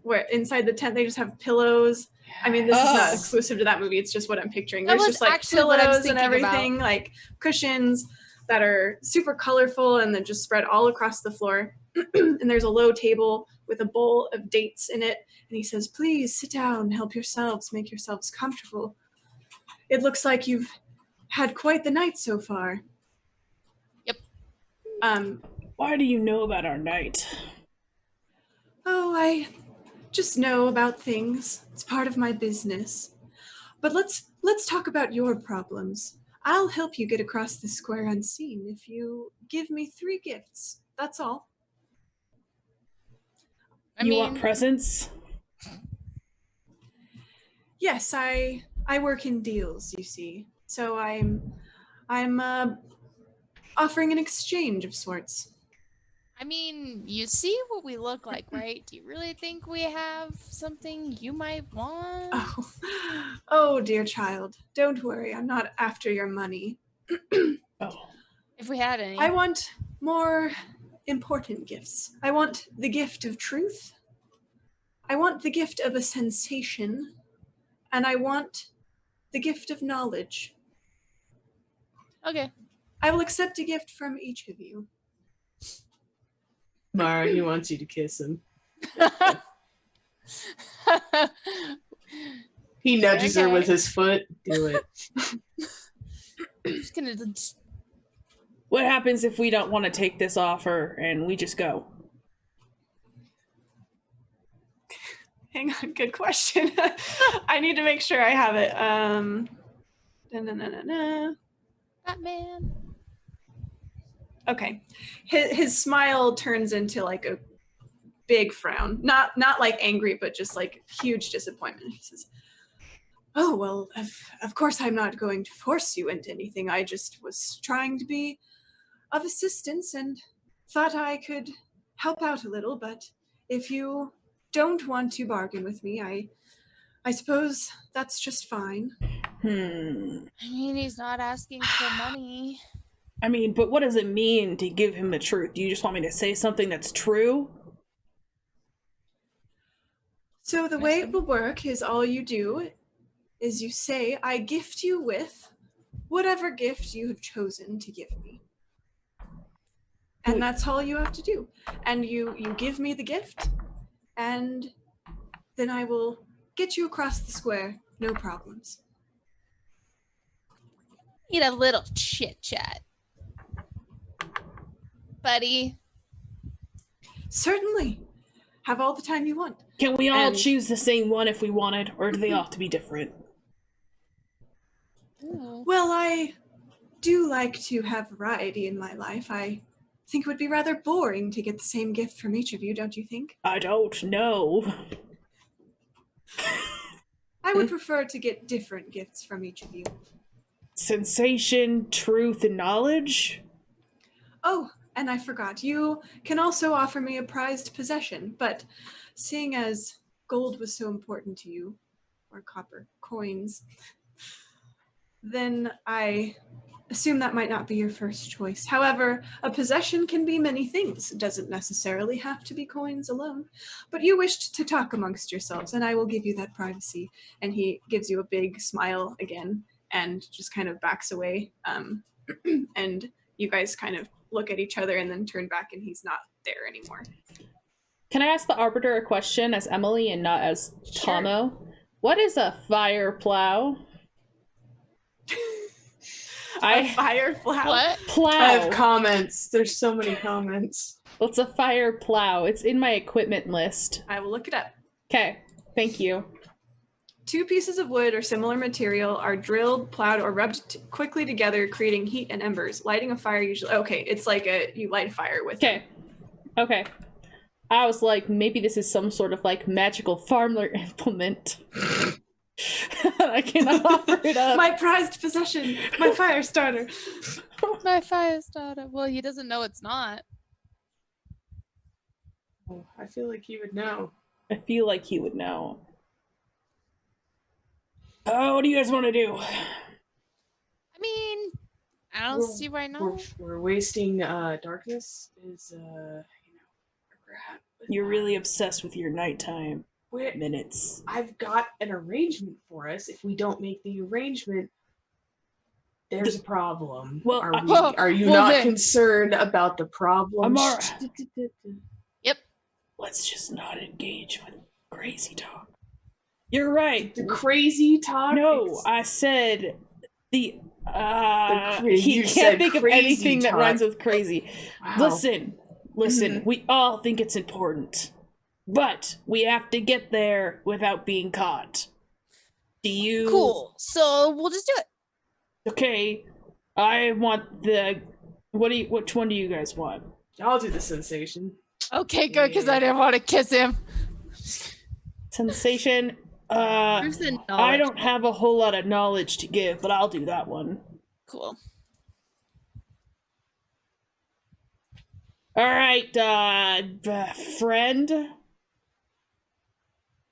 Speaker 2: where inside the tent they just have pillows. I mean, this is not exclusive to that movie. It's just what I'm picturing. There's just like pillows and everything, like cushions that are super colorful and then just spread all across the floor. And there's a low table with a bowl of dates in it. And he says, "Please sit down, help yourselves, make yourselves comfortable. It looks like you've had quite the night so far."
Speaker 3: Yep.
Speaker 1: Why do you know about our night?
Speaker 2: Oh, I just know about things. It's part of my business. But let's talk about your problems. I'll help you get across the square unseen if you give me 3 gifts. That's all.
Speaker 1: You want presents?
Speaker 2: Yes, I work in deals, you see. So I'm offering an exchange of sorts.
Speaker 3: I mean, you see what we look like, right? Do you really think we have something you might want?
Speaker 2: Oh, dear child. Don't worry. I'm not after your money.
Speaker 1: Oh.
Speaker 3: If we had any.
Speaker 2: I want more important gifts. I want the gift of truth. I want the gift of a sensation. And I want the gift of knowledge.
Speaker 3: Okay.
Speaker 2: I will accept a gift from each of you.
Speaker 4: Mara, he wants you to kiss him. He nudges her with his foot. Do it.
Speaker 3: Just gonna.
Speaker 1: What happens if we don't want to take this offer and we just go?
Speaker 2: Hang on, good question. I need to make sure I have it.
Speaker 3: Batman.
Speaker 2: Okay. His smile turns into like a big frown. Not like angry, but just like huge disappointment. He says, "Oh, well, of course I'm not going to force you into anything. I just was trying to be of assistance and thought I could help out a little, but if you don't want to bargain with me, I suppose that's just fine."
Speaker 3: I mean, he's not asking for money.
Speaker 1: I mean, but what does it mean to give him the truth? Do you just want me to say something that's true?
Speaker 2: So the way it will work is all you do is you say, "I gift you with whatever gift you have chosen to give me." And that's all you have to do. And you give me the gift, and then I will get you across the square, no problems.
Speaker 3: Need a little chit chat, buddy.
Speaker 2: Certainly. Have all the time you want.
Speaker 1: Can we all choose the same one if we wanted, or do they all have to be different?
Speaker 2: Well, I do like to have variety in my life. I think it would be rather boring to get the same gift from each of you, don't you think?
Speaker 1: I don't know.
Speaker 2: I would prefer to get different gifts from each of you.
Speaker 1: Sensation, truth, and knowledge?
Speaker 2: Oh, and I forgot. You can also offer me a prized possession, but seeing as gold was so important to you, or copper, coins, then I assume that might not be your first choice. However, a possession can be many things. It doesn't necessarily have to be coins alone. But you wished to talk amongst yourselves, and I will give you that privacy. And he gives you a big smile again and just kind of backs away. And you guys kind of look at each other and then turn back, and he's not there anymore.
Speaker 1: Can I ask the Arbiter a question as Emily and not as Tomo? Sure. What is a fire plow?
Speaker 2: A fire plow?
Speaker 3: What?
Speaker 1: Plow.
Speaker 4: I have comments. There's so many comments.
Speaker 1: What's a fire plow? It's in my equipment list.
Speaker 2: I will look it up.
Speaker 1: Okay, thank you.
Speaker 2: 2 pieces of wood or similar material are drilled, plowed, or rubbed quickly together, creating heat and embers. Lighting a fire usually... Okay, it's like you light a fire with
Speaker 1: Okay. Okay. I was like, maybe this is some sort of like magical farmer implement. I cannot offer it up.
Speaker 2: My prized possession, my fire starter.
Speaker 3: My fire starter. Well, he doesn't know it's not.
Speaker 4: Oh, I feel like he would know.
Speaker 1: I feel like he would know. Oh, what do you guys want to do?
Speaker 3: I mean, I don't see why not.
Speaker 4: We're wasting darkness is
Speaker 1: You're really obsessed with your nighttime minutes.
Speaker 4: I've got an arrangement for us. If we don't make the arrangement, there's a problem.
Speaker 1: Well,
Speaker 4: are you not concerned about the problem?
Speaker 1: Amara.
Speaker 3: Yep.
Speaker 1: Let's just not engage with crazy talk. You're right.
Speaker 4: The crazy talk?
Speaker 1: No, I said he
Speaker 4: you
Speaker 1: can't think of anything
Speaker 4: talk.
Speaker 1: That rhymes with crazy.
Speaker 4: Wow.
Speaker 1: Listen, we all think it's important. But we have to get there without being caught. Do you...
Speaker 3: Cool. So we'll just do it.
Speaker 1: Okay. I want the... Which one do you guys want?
Speaker 4: I'll do the sensation.
Speaker 3: Okay, good, because I didn't want to kiss him.
Speaker 1: Sensation. I don't have a whole lot of knowledge to give, but I'll do that one.
Speaker 3: Cool.
Speaker 1: All right, friend.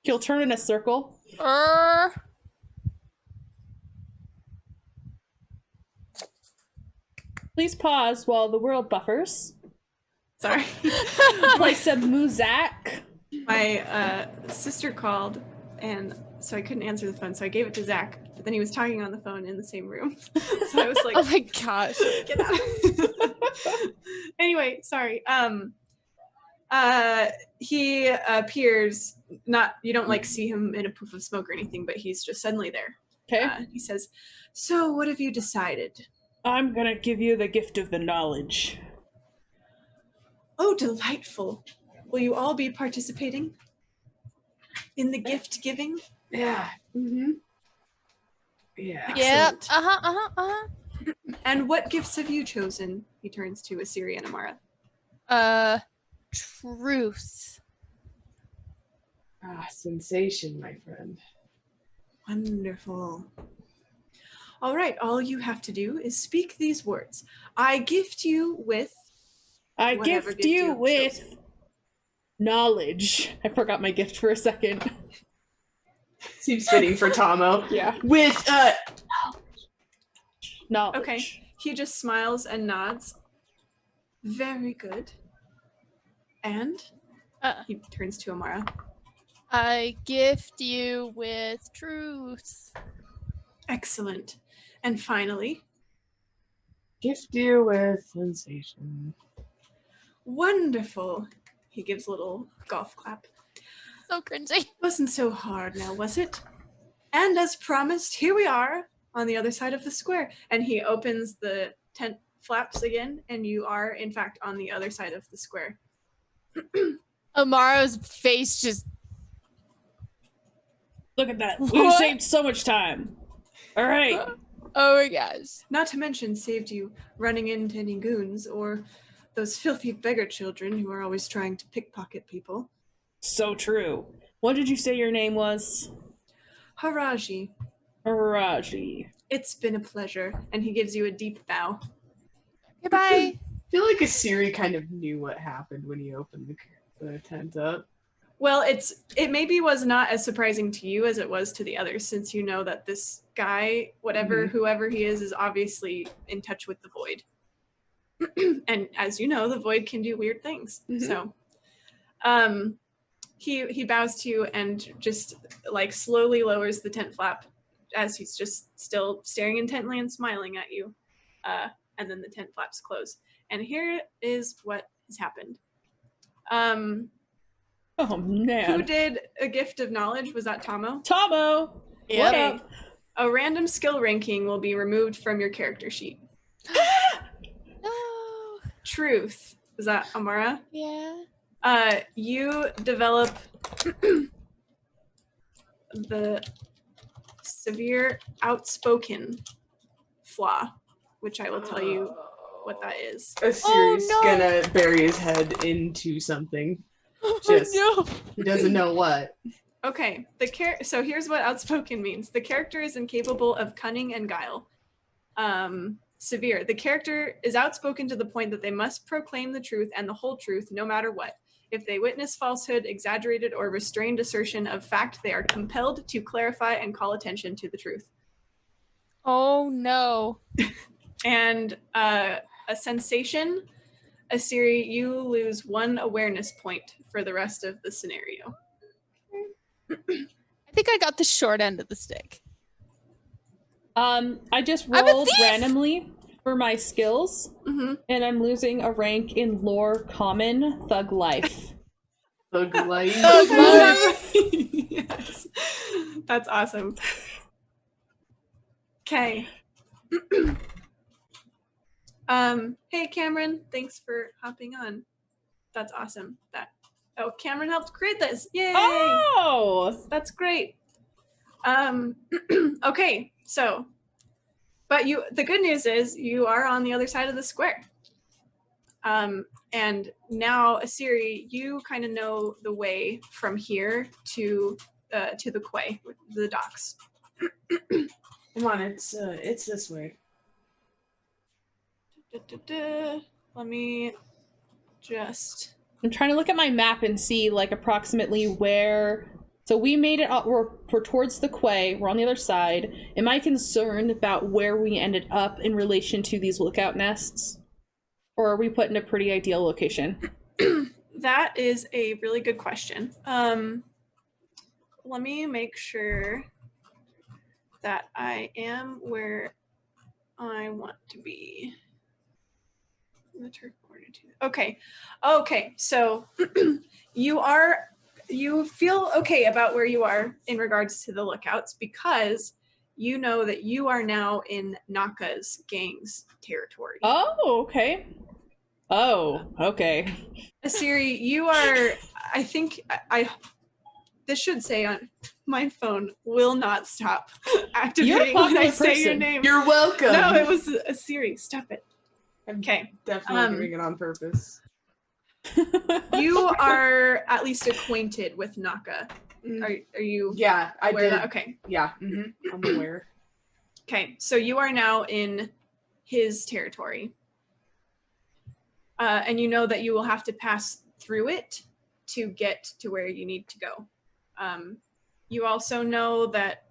Speaker 1: He'll turn in a circle. Please pause while the world buffers.
Speaker 2: Sorry.
Speaker 1: Play some Muzak.
Speaker 2: My sister called, and so I couldn't answer the phone, so I gave it to Zach. But then he was talking on the phone in the same room. So I was like,
Speaker 3: oh my gosh.
Speaker 2: Get out. Anyway, sorry. He appears, you don't like see him in a poof of smoke or anything, but he's just suddenly there.
Speaker 1: Okay.
Speaker 2: He says, so what have you decided?
Speaker 1: I'm gonna give you the gift of the knowledge.
Speaker 2: Oh, delightful. Will you all be participating in the gift giving?
Speaker 4: Yeah. Mm-hmm. Yeah.
Speaker 2: Excellent. And what gifts have you chosen? He turns to Asiri and Amara.
Speaker 3: Truth.
Speaker 4: Sensation, my friend.
Speaker 2: Wonderful. All right, all you have to do is speak these words. I gift you with...
Speaker 1: I gift you with... knowledge. I forgot my gift for a second.
Speaker 4: Seems fitting for Tomo.
Speaker 1: Yeah.
Speaker 4: With,
Speaker 1: knowledge.
Speaker 2: Okay, he just smiles and nods. Very good. And he turns to Amara.
Speaker 3: I gift you with truth.
Speaker 2: Excellent. And finally,
Speaker 4: gift you with sensation.
Speaker 2: Wonderful. He gives a little golf clap.
Speaker 3: So cringy.
Speaker 2: Wasn't so hard now, was it? And as promised, here we are on the other side of the square. And he opens the tent flaps again, and you are, in fact, on the other side of the square.
Speaker 3: Amara's face just...
Speaker 1: Look at that. We saved so much time. All right.
Speaker 3: Oh my gosh.
Speaker 2: Not to mention saved you running into any goons or those filthy beggar children who are always trying to pickpocket people.
Speaker 1: So true. What did you say your name was?
Speaker 2: Haraji.
Speaker 1: Haraji.
Speaker 2: It's been a pleasure. And he gives you a deep bow.
Speaker 3: Goodbye.
Speaker 4: I feel like Asiri kind of knew what happened when he opened the tent up.
Speaker 2: Well, it maybe was not as surprising to you as it was to the others, since you know that this guy, whoever he is obviously in touch with the void. And as you know, the void can do weird things. So he bows to you and just like slowly lowers the tent flap as he's just still staring intently and smiling at you. And then the tent flaps close. And here is what has happened.
Speaker 1: Oh man.
Speaker 2: Who did a gift of knowledge? Was that Tomo?
Speaker 1: Tomo!
Speaker 3: Yep.
Speaker 1: What up?
Speaker 2: A random skill ranking will be removed from your character sheet.
Speaker 3: No.
Speaker 2: Truth. Is that Amara?
Speaker 3: Yeah.
Speaker 2: You develop the severe outspoken flaw, which I will tell you what that is.
Speaker 4: Asiri's
Speaker 3: no.
Speaker 4: gonna bury his head into something. Just
Speaker 3: no.
Speaker 4: he doesn't know what.
Speaker 2: Okay, so here's what outspoken means. The character is incapable of cunning and guile. Severe. The character is outspoken to the point that they must proclaim the truth and the whole truth no matter what. If they witness falsehood, exaggerated, or restrained assertion of fact, they are compelled to clarify and call attention to the truth.
Speaker 3: Oh no.
Speaker 2: And a sensation, Asiri, you lose 1 awareness point for the rest of the scenario.
Speaker 3: I think I got the short end of the stick.
Speaker 1: I just
Speaker 3: I'm a
Speaker 1: rolled
Speaker 3: thief!
Speaker 1: randomly for my skills, and I'm losing a rank in lore common thug life.
Speaker 4: Thug life.
Speaker 3: Thug life.
Speaker 2: Yes. That's awesome. Okay. Hey Cameron, thanks for hopping on. That's awesome. Cameron helped create this. Yay!
Speaker 1: Oh!
Speaker 2: That's great. Okay, so but the good news is you are on the other side of the square. And now Asiri, you kind of know the way from here to the quay, the docks.
Speaker 4: Come on, it's this way.
Speaker 2: Let me just.
Speaker 1: I'm trying to look at my map and see like approximately where. So we made it up. We're towards the quay. We're on the other side. Am I concerned about where we ended up in relation to these lookout nests, or are we put in a pretty ideal location?
Speaker 2: That is a really good question. Let me make sure that I am where I want to be. Okay. So you feel okay about where you are in regards to the lookouts because you know that you are now in Naka's gang's territory.
Speaker 1: Oh, okay. Oh, okay.
Speaker 2: Asiri, you are, I think, this should say on my phone, will not stop activating when I say your name.
Speaker 4: You're welcome.
Speaker 2: No, it was Asiri. Stop it.
Speaker 4: I'm
Speaker 2: Okay.
Speaker 4: definitely doing it on purpose.
Speaker 2: You are at least acquainted with Naka. Are you?
Speaker 4: Yeah, I did.
Speaker 2: Okay.
Speaker 4: Yeah, I'm aware.
Speaker 2: Okay, so you are now in his territory. And you know that you will have to pass through it to get to where you need to go. You also know that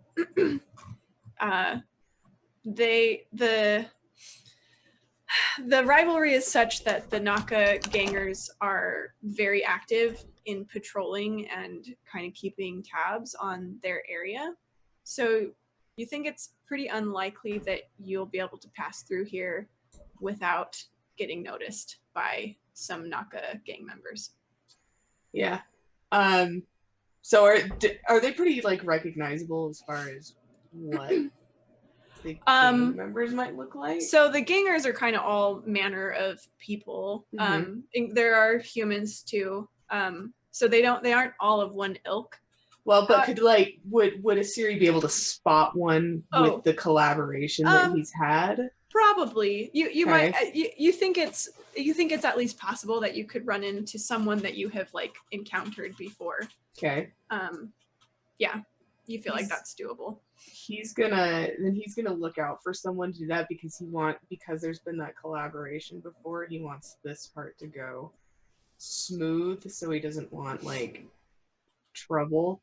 Speaker 2: the rivalry is such that the Naka gangers are very active in patrolling and kind of keeping tabs on their area. So you think it's pretty unlikely that you'll be able to pass through here without getting noticed by some Naka gang members.
Speaker 4: Yeah. So are they pretty like recognizable as far as what the gang members might look like?
Speaker 2: So the gangers are kind of all manner of people. There are humans too. So they aren't all of one ilk.
Speaker 4: Well, but would Asiri be able to spot one with the collaboration that he's had?
Speaker 2: Probably. You might you think it's at least possible that you could run into someone that you have like encountered before.
Speaker 4: Okay.
Speaker 2: Yeah. You feel like that's doable.
Speaker 4: He's gonna look out for someone to do that because there's been that collaboration before. He wants this part to go smooth, so he doesn't want like trouble.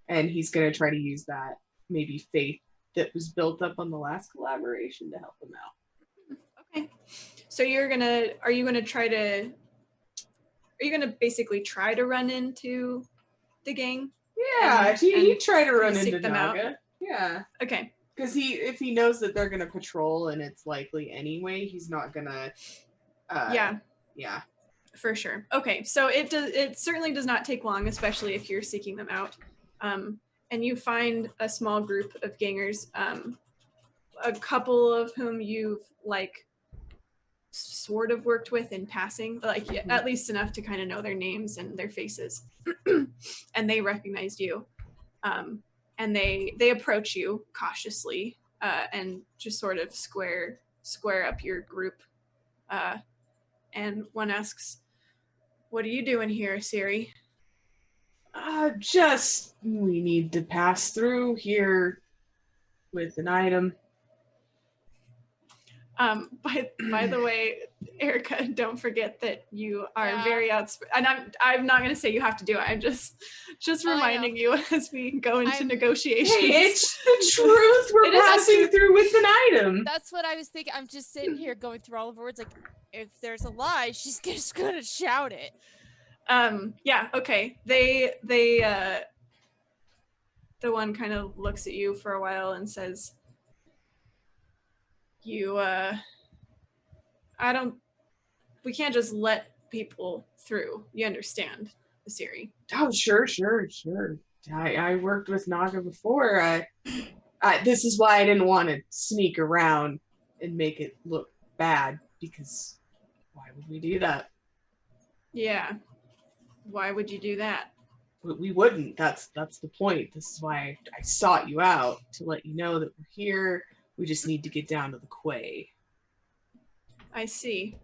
Speaker 4: And he's going to try to use that maybe faith that was built up on the last collaboration to help him out.
Speaker 2: Okay. So are you gonna basically try to run into the gang?
Speaker 4: Yeah, he tried to run
Speaker 2: seek
Speaker 4: into
Speaker 2: them out?
Speaker 4: Naga. Yeah.
Speaker 2: Okay.
Speaker 4: Because if he knows that they're going to patrol and it's likely anyway, he's not going to...
Speaker 2: Yeah.
Speaker 4: Yeah.
Speaker 2: For sure. Okay, so it certainly does not take long, especially if you're seeking them out. And you find a small group of gangers, a couple of whom you've sort of worked with in passing, at least enough to kind of know their names and their faces. And they recognized you. And they approach you cautiously and just sort of square up your group. And one asks, "What are you doing here, Siri?"
Speaker 4: We need to pass through here with an item.
Speaker 2: By the way, Erica, don't forget that you are very outspoken. And I'm not going to say you have to do it. I'm just reminding you as we go into negotiations.
Speaker 4: Hey, it's the truth. We're passing through with an item.
Speaker 3: That's what I was thinking. I'm just sitting here going through all of her words. Like, if there's a lie, she's just going to shout it.
Speaker 2: Yeah. Okay. The one kind of looks at you for a while and says, we can't just let people through. You understand, Siri?
Speaker 4: Oh, sure. I worked with Naga before. This is why I didn't want to sneak around and make it look bad, because why would we do that?
Speaker 2: Yeah. Why would you do that?
Speaker 4: We wouldn't. That's the point. This is why I sought you out, to let you know that we're here. We just need to get down to the quay.
Speaker 2: I see.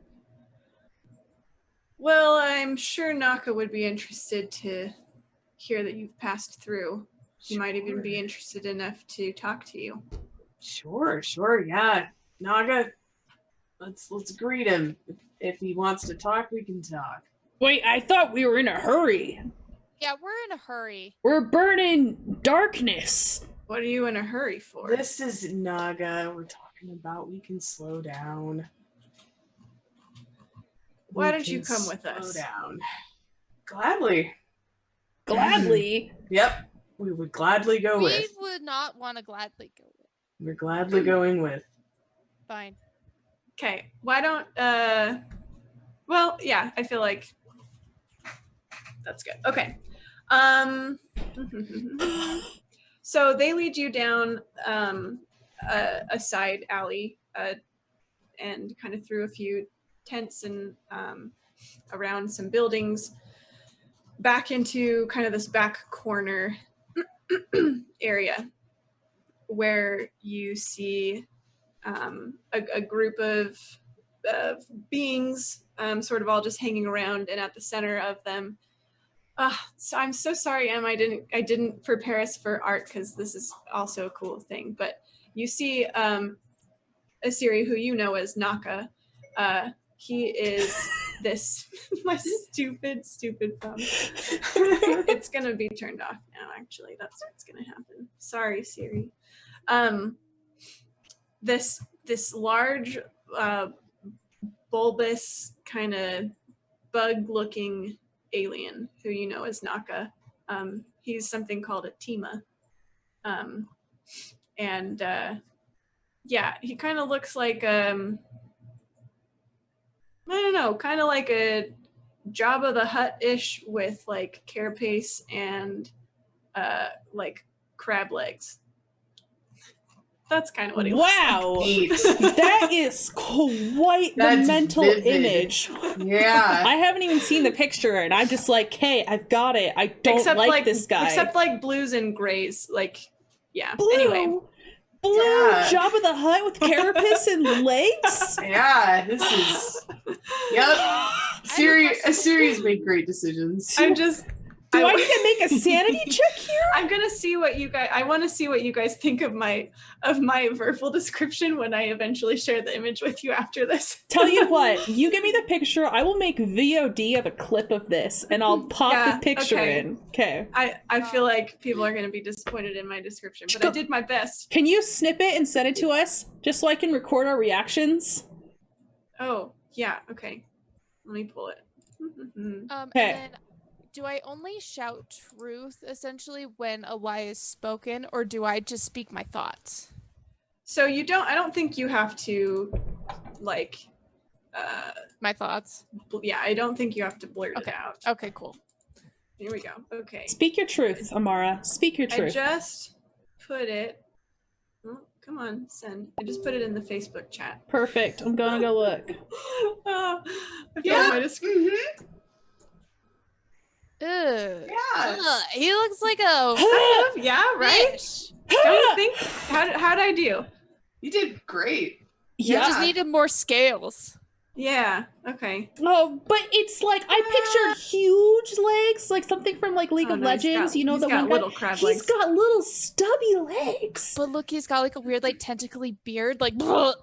Speaker 2: Well, I'm sure Naka would be interested to hear that you've passed through. He might even be interested enough to talk to you.
Speaker 4: Sure, yeah. Naga, let's greet him. If he wants to talk, we can talk.
Speaker 1: Wait, I thought we were in a hurry.
Speaker 3: Yeah, we're in a hurry.
Speaker 1: We're burning darkness.
Speaker 2: What are you in a hurry for?
Speaker 4: This is Naga we're talking about. We can slow down.
Speaker 2: Why don't you come with us?
Speaker 4: Slow down. Gladly. Yep. We would gladly go with.
Speaker 3: We would not want to gladly go with.
Speaker 4: We're gladly going with.
Speaker 3: Fine.
Speaker 2: Okay. Why don't well, yeah, I feel like that's good. Okay. So they lead you down a side alley and kind of through a few tents and around some buildings back into kind of this back corner area where you see a group of beings sort of all just hanging around, and at the center of them so I'm so sorry, Em, I didn't prepare us for art because this is also a cool thing, but you see Asiri, who you know as Naka. He is this my stupid phone. It's gonna be turned off now, actually. That's what's gonna happen. Sorry, Siri. This large bulbous kind of bug-looking alien who you know as Naka. He's something called a Tima. Yeah, he kind of looks like I don't know, kind of like a Jabba the Hutt-ish with like carapace and like crab legs. That's kind of what he looks like.
Speaker 1: That is quite the mental image.
Speaker 4: Yeah.
Speaker 1: I haven't even seen the picture, and I'm just like, hey, I've got it. I don't like this guy.
Speaker 2: Except like blues and grays. Like, yeah.
Speaker 1: Blue.
Speaker 2: Anyway.
Speaker 1: Blue Jabba the Hutt with carapace and legs?
Speaker 4: Yeah, this is... Yep. Asiri's make great decisions.
Speaker 2: I'm just
Speaker 1: Do I need to make a sanity check here?
Speaker 2: I'm gonna see what you guys. I want to see what you guys think of my verbal description when I eventually share the image with you after this.
Speaker 1: Tell you what, you give me the picture, I will make VOD of a clip of this, and I'll pop the picture in. Okay.
Speaker 2: I feel like people are gonna be disappointed in my description, but I did my best.
Speaker 1: Can you snip it and send it to us, just so I can record our reactions?
Speaker 2: Oh, yeah, okay. Let me pull it.
Speaker 3: And
Speaker 1: Okay.
Speaker 3: then do I only shout truth essentially when a lie is spoken, or do I just speak my thoughts?
Speaker 2: So I don't think you have to, like,
Speaker 3: My thoughts.
Speaker 2: yeah, I don't think you have to blurt it out.
Speaker 3: Okay, cool.
Speaker 2: Here we go. Okay.
Speaker 1: Speak your truth, Amara. Speak your
Speaker 2: I
Speaker 1: truth.
Speaker 2: just put it. Oh, come on, send. I just put it in the Facebook chat.
Speaker 1: Perfect. I'm gonna go look.
Speaker 2: I feel like my description.
Speaker 3: Ugh.
Speaker 4: Yeah.
Speaker 3: Ugh, he looks like a
Speaker 2: Yeah, right?
Speaker 3: fish.
Speaker 2: Don't you think? How'd I do?
Speaker 4: You did great.
Speaker 3: You
Speaker 1: Yeah.
Speaker 3: just needed more scales.
Speaker 2: Yeah. Okay.
Speaker 1: Oh, but it's like I pictured huge legs, like something from like League
Speaker 2: Oh,
Speaker 1: of
Speaker 2: no, he's
Speaker 1: Legends.
Speaker 2: got-
Speaker 1: You know
Speaker 2: he's
Speaker 1: the
Speaker 2: got
Speaker 1: one guy.
Speaker 2: little crab
Speaker 1: He's
Speaker 2: legs.
Speaker 1: got little stubby legs.
Speaker 3: But look, he's got like a weird, like tentacly beard. Like, bleh.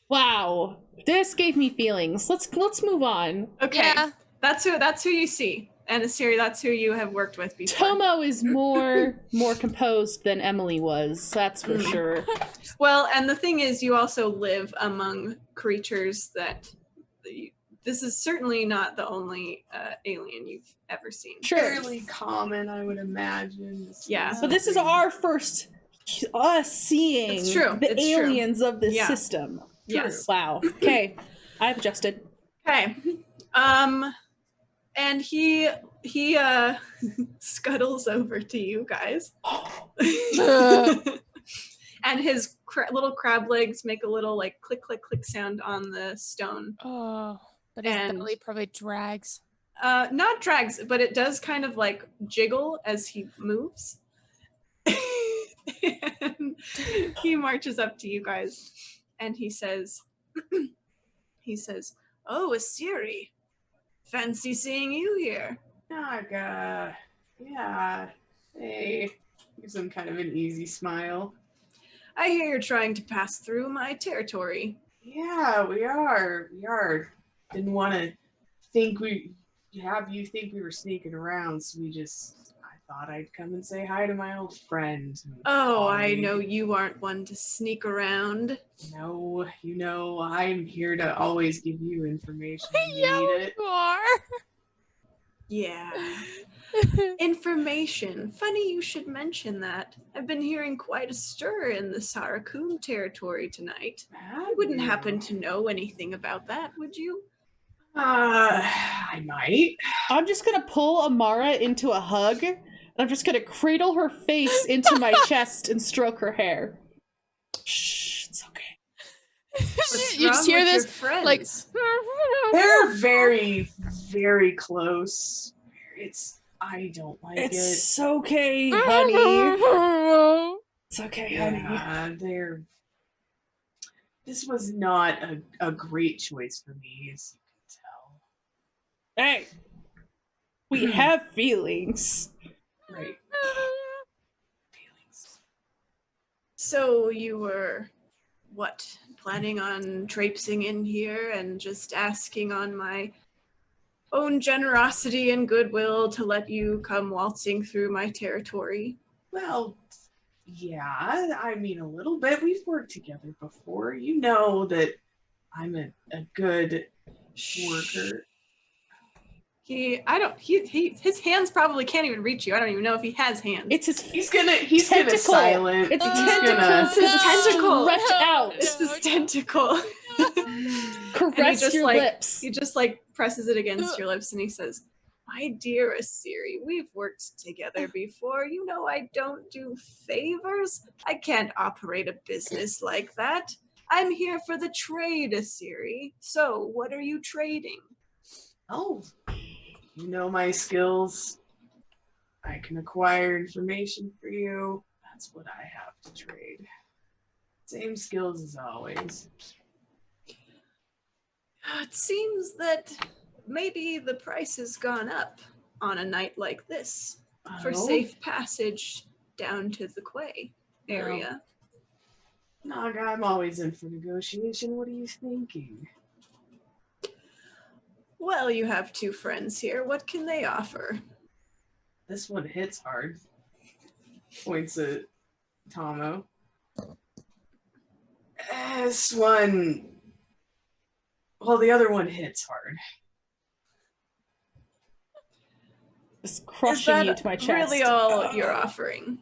Speaker 1: Wow, this gave me feelings. Let's move on.
Speaker 2: Okay.
Speaker 3: Yeah.
Speaker 2: That's who you see, and Asiri, that's who you have worked with before.
Speaker 1: Tomo is more composed than Emily was. That's for sure.
Speaker 2: Well, and the thing is, you also live among creatures that. This is certainly not the only alien you've ever seen.
Speaker 1: Sure.
Speaker 4: Fairly common, I would imagine.
Speaker 2: Yeah.
Speaker 1: But this is our first us seeing
Speaker 2: It's true.
Speaker 1: the
Speaker 2: It's true.
Speaker 1: aliens of this
Speaker 2: Yeah.
Speaker 1: system.
Speaker 2: Yes.
Speaker 1: Wow. Okay. I've adjusted.
Speaker 2: Okay. And he scuttles over to you guys. And his little crab legs make a little like click click click sound on the stone.
Speaker 3: Oh, but his
Speaker 2: And-
Speaker 3: belly probably drags.
Speaker 2: Not drags, but it does kind of like jiggle as he moves. And he marches up to you guys and he says, "Oh, Asiri, fancy seeing you here."
Speaker 4: Naga. Yeah. Hey. Gives him kind of an easy smile.
Speaker 2: I hear you're trying to pass through my territory.
Speaker 4: Yeah, we are. We are. Didn't want to have you think we were sneaking around, so I thought I'd come and say hi to my old friend.
Speaker 2: Oh, I
Speaker 4: Ollie.
Speaker 2: know you aren't one to sneak around.
Speaker 4: No, I'm here to always give you information when you
Speaker 3: Yeah,
Speaker 4: need it.
Speaker 3: you are.
Speaker 2: Yeah. Information. Funny you should mention that. I've been hearing quite a stir in the Sarakum territory tonight. You wouldn't happen to know anything about that, would you?
Speaker 4: I might.
Speaker 1: I'm just gonna pull Amara into a hug, and I'm just gonna cradle her face into my chest and stroke her hair. Shh, it's okay.
Speaker 2: What's
Speaker 3: You just
Speaker 2: wrong
Speaker 3: hear
Speaker 2: with
Speaker 3: this,
Speaker 2: your friends?
Speaker 3: like,
Speaker 4: They're very, very close. I don't like
Speaker 1: It's okay, honey. It's okay, honey.
Speaker 4: Yeah, this was not a great choice for me, as you can
Speaker 1: Hey, we have feelings.
Speaker 4: tell. Right. Feelings.
Speaker 2: So you were, planning on traipsing in here and just asking on my own generosity and goodwill to let you come waltzing through my territory?
Speaker 4: Well, yeah, I mean a little bit. We've worked together before. You know that I'm a good worker.
Speaker 2: His hands probably can't even reach you. I don't even know if he has hands.
Speaker 1: It's his
Speaker 4: He's gonna
Speaker 1: Tentacle.
Speaker 4: silent.
Speaker 1: It's
Speaker 4: He's
Speaker 1: tentacles.
Speaker 4: gonna-
Speaker 1: His
Speaker 2: Tentacle.
Speaker 1: stretch out.
Speaker 2: It's this tentacle.
Speaker 1: Caress
Speaker 2: just,
Speaker 1: your
Speaker 2: like,
Speaker 1: lips.
Speaker 2: He just like presses it against your lips and he says, "My dear Asiri, we've worked together before. You know I don't do favors. I can't operate a business like that. I'm here for the trade, Asiri. So what are you trading?"
Speaker 4: Oh, you know my skills. I can acquire information for you. That's what I have to trade. Same skills as always.
Speaker 2: It seems that maybe the price has gone up on a night like this for
Speaker 4: Oh.
Speaker 2: safe passage down to the quay area.
Speaker 4: Naga, I'm always in for negotiation. What are you thinking?
Speaker 2: Well, you have two friends here. What can they offer?
Speaker 4: This one hits hard. Points at Tomo. This one... Well, the other one hits hard.
Speaker 1: Just
Speaker 2: Is
Speaker 1: crushing
Speaker 2: that
Speaker 1: you to my chest.
Speaker 2: really all you're offering?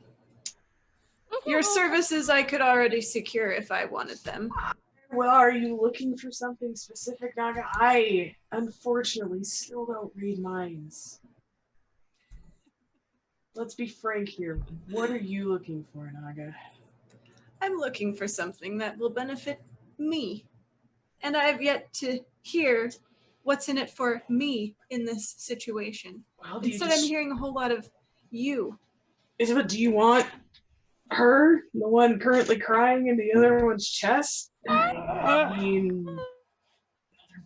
Speaker 2: Your services I could already secure if I wanted them.
Speaker 4: Well, are you looking for something specific, Naga? I, unfortunately, still don't read minds. Let's be frank here. What are you looking for, Naga?
Speaker 2: I'm looking for something that will benefit me. And I've yet to hear what's in it for me in this situation.
Speaker 4: Well,
Speaker 2: Instead, I'm hearing a whole lot of you.
Speaker 4: Isabel, do you want her, the one currently crying in the other one's chest? I mean, another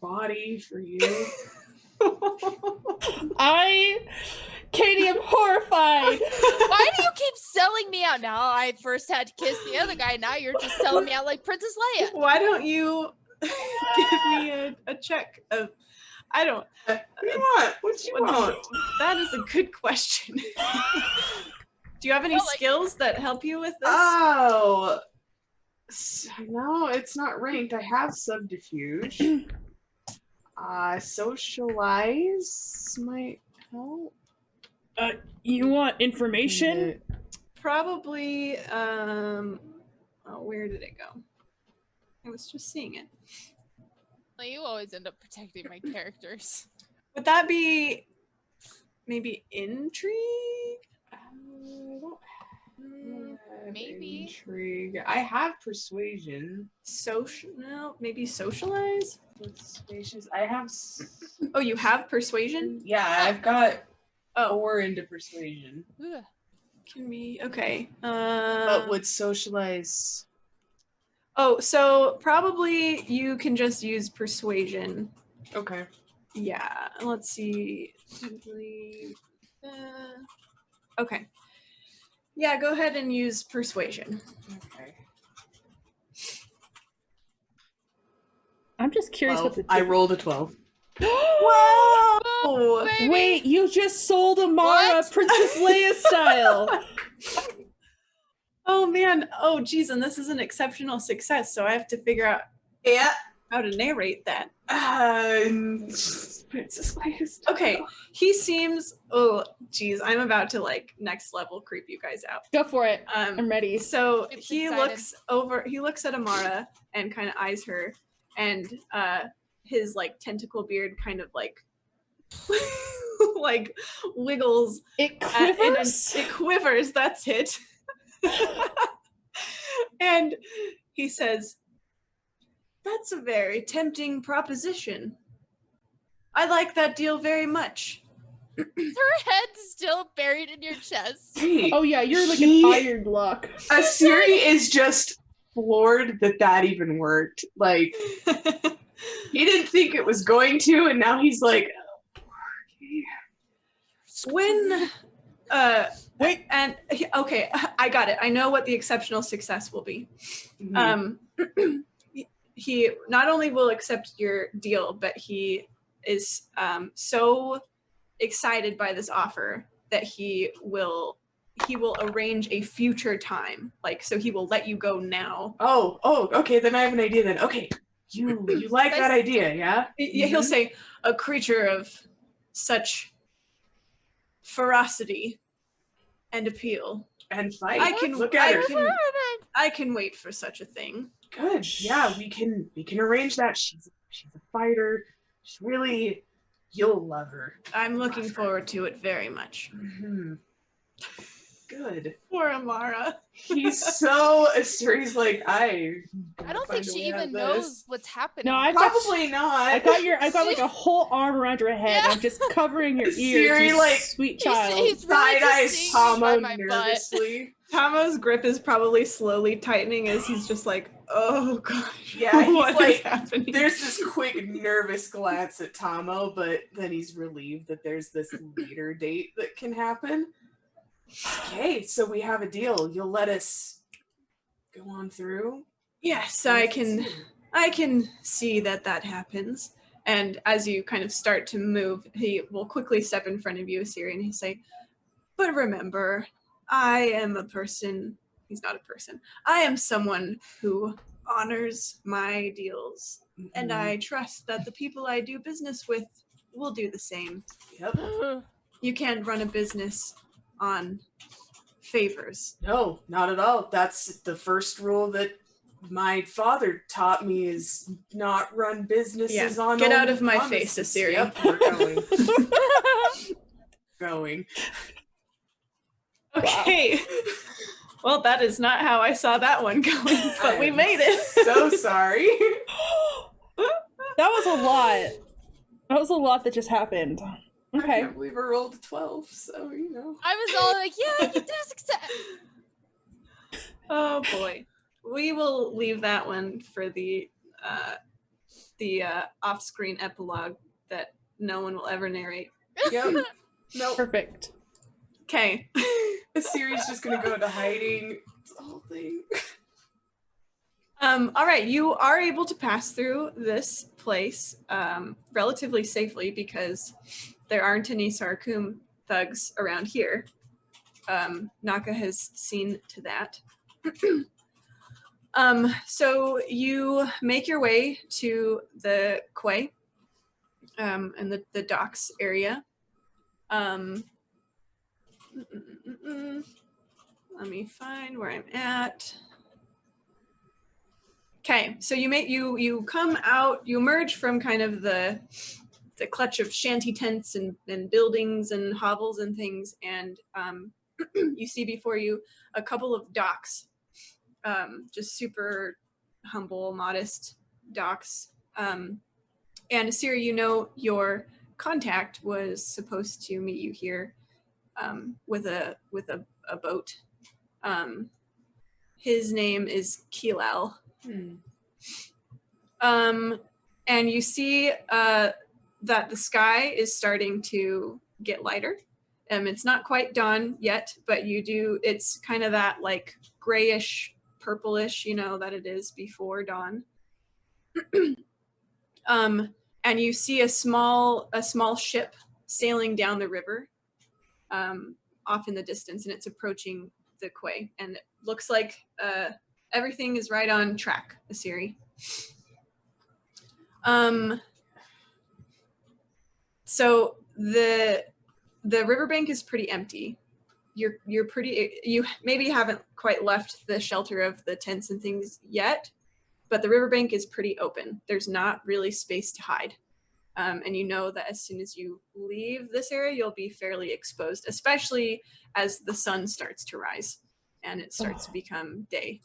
Speaker 4: body for you.
Speaker 1: Katie, I'm horrified.
Speaker 3: Why do you keep selling me out? Now I first had to kiss the other guy. Now you're just selling me out like Princess Leia.
Speaker 2: Why don't you give me a check of... I don't...
Speaker 4: What do you want? What do you want?
Speaker 2: That is a good question. Do you have any skills that help you with this?
Speaker 4: Oh, no, it's not ranked. I have subterfuge. Socialize might help.
Speaker 1: You want information?
Speaker 2: Probably, where did it go? I was just seeing it.
Speaker 3: Well, you always end up protecting my characters.
Speaker 2: Would that be maybe intrigue?
Speaker 3: Maybe.
Speaker 4: Intrigue. I have persuasion.
Speaker 2: No, maybe socialize?
Speaker 4: Persuasion. I have.
Speaker 2: Oh, you have persuasion?
Speaker 4: Yeah, I've got
Speaker 2: Oh,
Speaker 4: 4 into persuasion.
Speaker 3: Ugh.
Speaker 2: can we? Okay.
Speaker 4: But would socialize?
Speaker 2: Oh, so probably you can just use persuasion.
Speaker 4: Okay.
Speaker 2: Yeah. Let's see. Okay. Yeah, go ahead and use persuasion.
Speaker 4: Okay.
Speaker 1: I'm just curious what the...
Speaker 4: I rolled a 12.
Speaker 2: Whoa!
Speaker 3: Baby.
Speaker 1: Wait, you just sold Amara
Speaker 3: What?
Speaker 1: Princess Leia style.
Speaker 2: Oh man. Oh geez, and this is an exceptional success, so I have to figure out
Speaker 4: Yeah.
Speaker 2: how to narrate that.
Speaker 4: Princess Leia's
Speaker 2: Okay, he seems... Oh geez, I'm about to like next level creep you guys out.
Speaker 1: Go for it. I'm ready.
Speaker 2: So
Speaker 3: I'm
Speaker 2: he
Speaker 3: excited.
Speaker 2: looks at Amara and kind of eyes her, and his like tentacle beard kind of like like wiggles.
Speaker 1: It quivers?
Speaker 2: It quivers, that's it. And he says, "That's a very tempting proposition. I like that deal very much."
Speaker 3: Her head's still buried in your chest.
Speaker 4: Hey,
Speaker 1: Oh yeah, you're like an iron block.
Speaker 4: Asiri is just floored that even worked. Like, he didn't think it was going to, and now he's like,
Speaker 2: When wait, and okay, I got it. I know what the exceptional success will be. He not only will accept your deal, but he is so excited by this offer that he will arrange a future time. Like, so he will let you go now.
Speaker 4: oh, okay, then I have an idea then. Okay, you like that idea, yeah?
Speaker 2: He'll say, "A creature of such ferocity and appeal.
Speaker 4: And fight.
Speaker 2: I can
Speaker 4: look at her.
Speaker 2: I can wait for such a thing."
Speaker 4: Good. Yeah, we can arrange that. She's a fighter. She's really, you'll love her.
Speaker 2: I'm looking forward to it very much.
Speaker 4: Mm-hmm. good.
Speaker 2: Poor Amara.
Speaker 4: He's so Suri's like, I
Speaker 3: don't think she even knows what's happening.
Speaker 1: No,
Speaker 4: Probably not.
Speaker 1: I got like a whole arm around your head.
Speaker 3: Yeah.
Speaker 1: I'm just covering your ears.
Speaker 4: Siri,
Speaker 1: you
Speaker 4: like,
Speaker 1: sweet
Speaker 3: He's-
Speaker 1: child.
Speaker 3: he's really
Speaker 4: Side-eyes
Speaker 3: just seeing me by
Speaker 4: Tomo
Speaker 3: my butt.
Speaker 4: nervously.
Speaker 2: Tamo's grip is probably slowly tightening as he's just like, oh gosh.
Speaker 4: Yeah, he's
Speaker 2: what is
Speaker 4: like,
Speaker 2: happening?
Speaker 4: there's this quick nervous glance at Tomo, but then he's relieved that there's this later date that can happen. Okay, so we have a deal. You'll let us go on through?
Speaker 2: Yes, I can see that happens. And as you kind of start to move, he will quickly step in front of you, Asiri, and he'll say, but remember, I am a person. He's not a person. I am someone who honors my deals. And I trust that the people I do business with will do the same.
Speaker 4: Yep.
Speaker 2: You can't run a business on favors.
Speaker 4: No, not at all. That's the first rule that my father taught me is not run businesses on
Speaker 2: Get out
Speaker 4: only
Speaker 2: of my
Speaker 4: promises.
Speaker 2: face, Asiri.
Speaker 4: Yep, we're going. Going.
Speaker 2: Okay. Well, that is not how I saw that one going, but we
Speaker 4: I'm
Speaker 2: made it.
Speaker 4: So sorry.
Speaker 1: That was a lot. That was a lot that just happened.
Speaker 4: I
Speaker 1: Okay.
Speaker 4: can't believe I rolled a 12, so you know.
Speaker 3: I was all like, yeah, you did a success.
Speaker 2: Oh boy. We will leave that one for the off-screen epilogue that no one will ever narrate.
Speaker 4: Yep. Nope.
Speaker 1: Perfect.
Speaker 2: Okay.
Speaker 4: The series just gonna go into hiding. It's the whole thing.
Speaker 2: All right, you are able to pass through this place relatively safely because there aren't any Sarkum thugs around here. Naka has seen to that. So you make your way to the quay and the docks area. Let me find where I'm at. Okay, so you come out, you emerge from kind of the clutch of shanty tents and buildings and hovels and things, and you see before you a couple of docks, just super humble, modest docks. And Asiri, you know your contact was supposed to meet you here with a boat. His name is Kilal. And you see that the sky is starting to get lighter. It's not quite dawn yet, but it's kind of that like grayish, purplish, that it is before dawn. And you see a small ship sailing down the river off in the distance, and it's approaching the quay. And it looks like everything is right on track, Asiri. So the riverbank is pretty empty. You maybe haven't quite left the shelter of the tents and things yet, but the riverbank is pretty open. There's not really space to hide. And you know that as soon as you leave this area, you'll be fairly exposed, especially as the sun starts to rise and it starts to become day.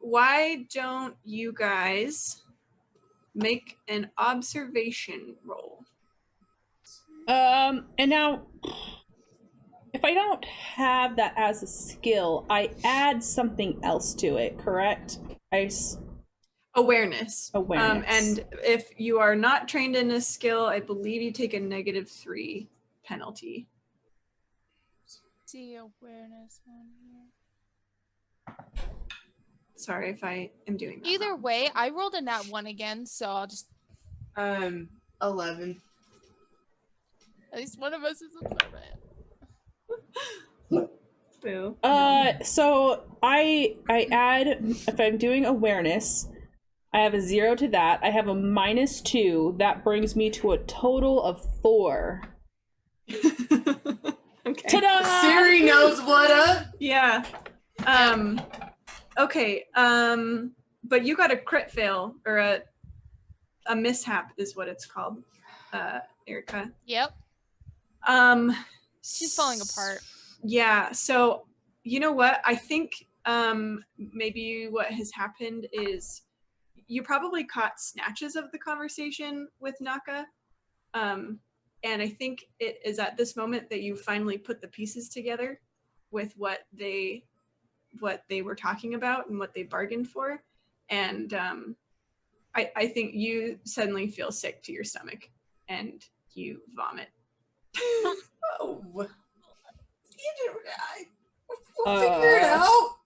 Speaker 2: Why don't you guys make an observation roll?
Speaker 1: And now, if I don't have that as a skill, I add something else to it, correct?
Speaker 2: Awareness.
Speaker 1: Awareness.
Speaker 2: And if you are not trained in a skill, I believe you take a -3 penalty.
Speaker 3: See awareness on here.
Speaker 2: Sorry if I am doing that.
Speaker 3: Either way, I rolled a nat 1 again, so I'll just
Speaker 4: 11.
Speaker 3: at least one of us is observant.
Speaker 2: Boo.
Speaker 1: So I add, if I'm doing awareness, I have a 0 to that. I have a -2. That brings me to a total of 4.
Speaker 2: Okay.
Speaker 1: Ta-da!
Speaker 4: Siri knows what up.
Speaker 2: Yeah. Okay. But you got a crit fail or a mishap is what it's called, Erica.
Speaker 3: Yep. She's falling apart.
Speaker 2: Yeah, so you know what? I think maybe what has happened is you probably caught snatches of the conversation with Naka. And I think it is at this moment that you finally put the pieces together with what they were talking about and what they bargained for. And I think you suddenly feel sick to your stomach and you vomit.
Speaker 4: Oh. We'll figure it out.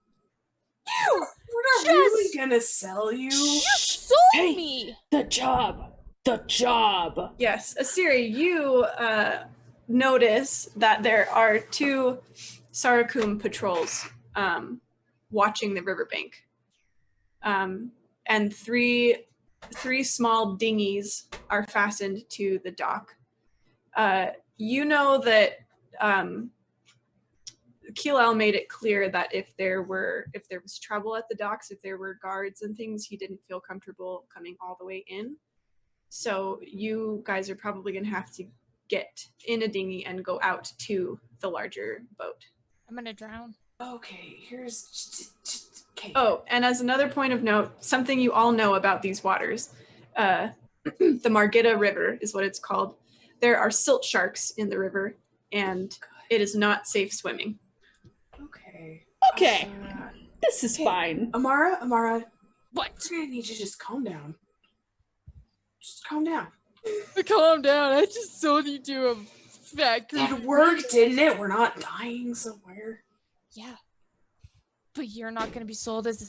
Speaker 4: We're not really gonna sell you.
Speaker 3: You sold
Speaker 1: Hey.
Speaker 3: me.
Speaker 1: The job.
Speaker 2: Yes, Asiri, you notice that there are 2 Sarakum patrols watching the riverbank. And three small dinghies are fastened to the dock. You know that Keelal made it clear that if there was trouble at the docks, if there were guards and things, he didn't feel comfortable coming all the way in. So you guys are probably going to have to get in a dinghy and go out to the larger boat.
Speaker 3: I'm gonna drown.
Speaker 4: Okay, here's okay.
Speaker 2: Oh, and as another point of note, something you all know about these waters, the Margitta River is what it's called. There are silt sharks in the river, and it is not safe swimming.
Speaker 4: Okay.
Speaker 1: Okay. This is
Speaker 4: okay.
Speaker 1: fine.
Speaker 4: Amara,
Speaker 3: What?
Speaker 4: I'm gonna need you to just calm down. Just calm down.
Speaker 3: Calm down. I just sold you to a fat group.
Speaker 4: It worked, didn't it? We're not dying somewhere.
Speaker 3: Yeah. But you're not gonna be sold as a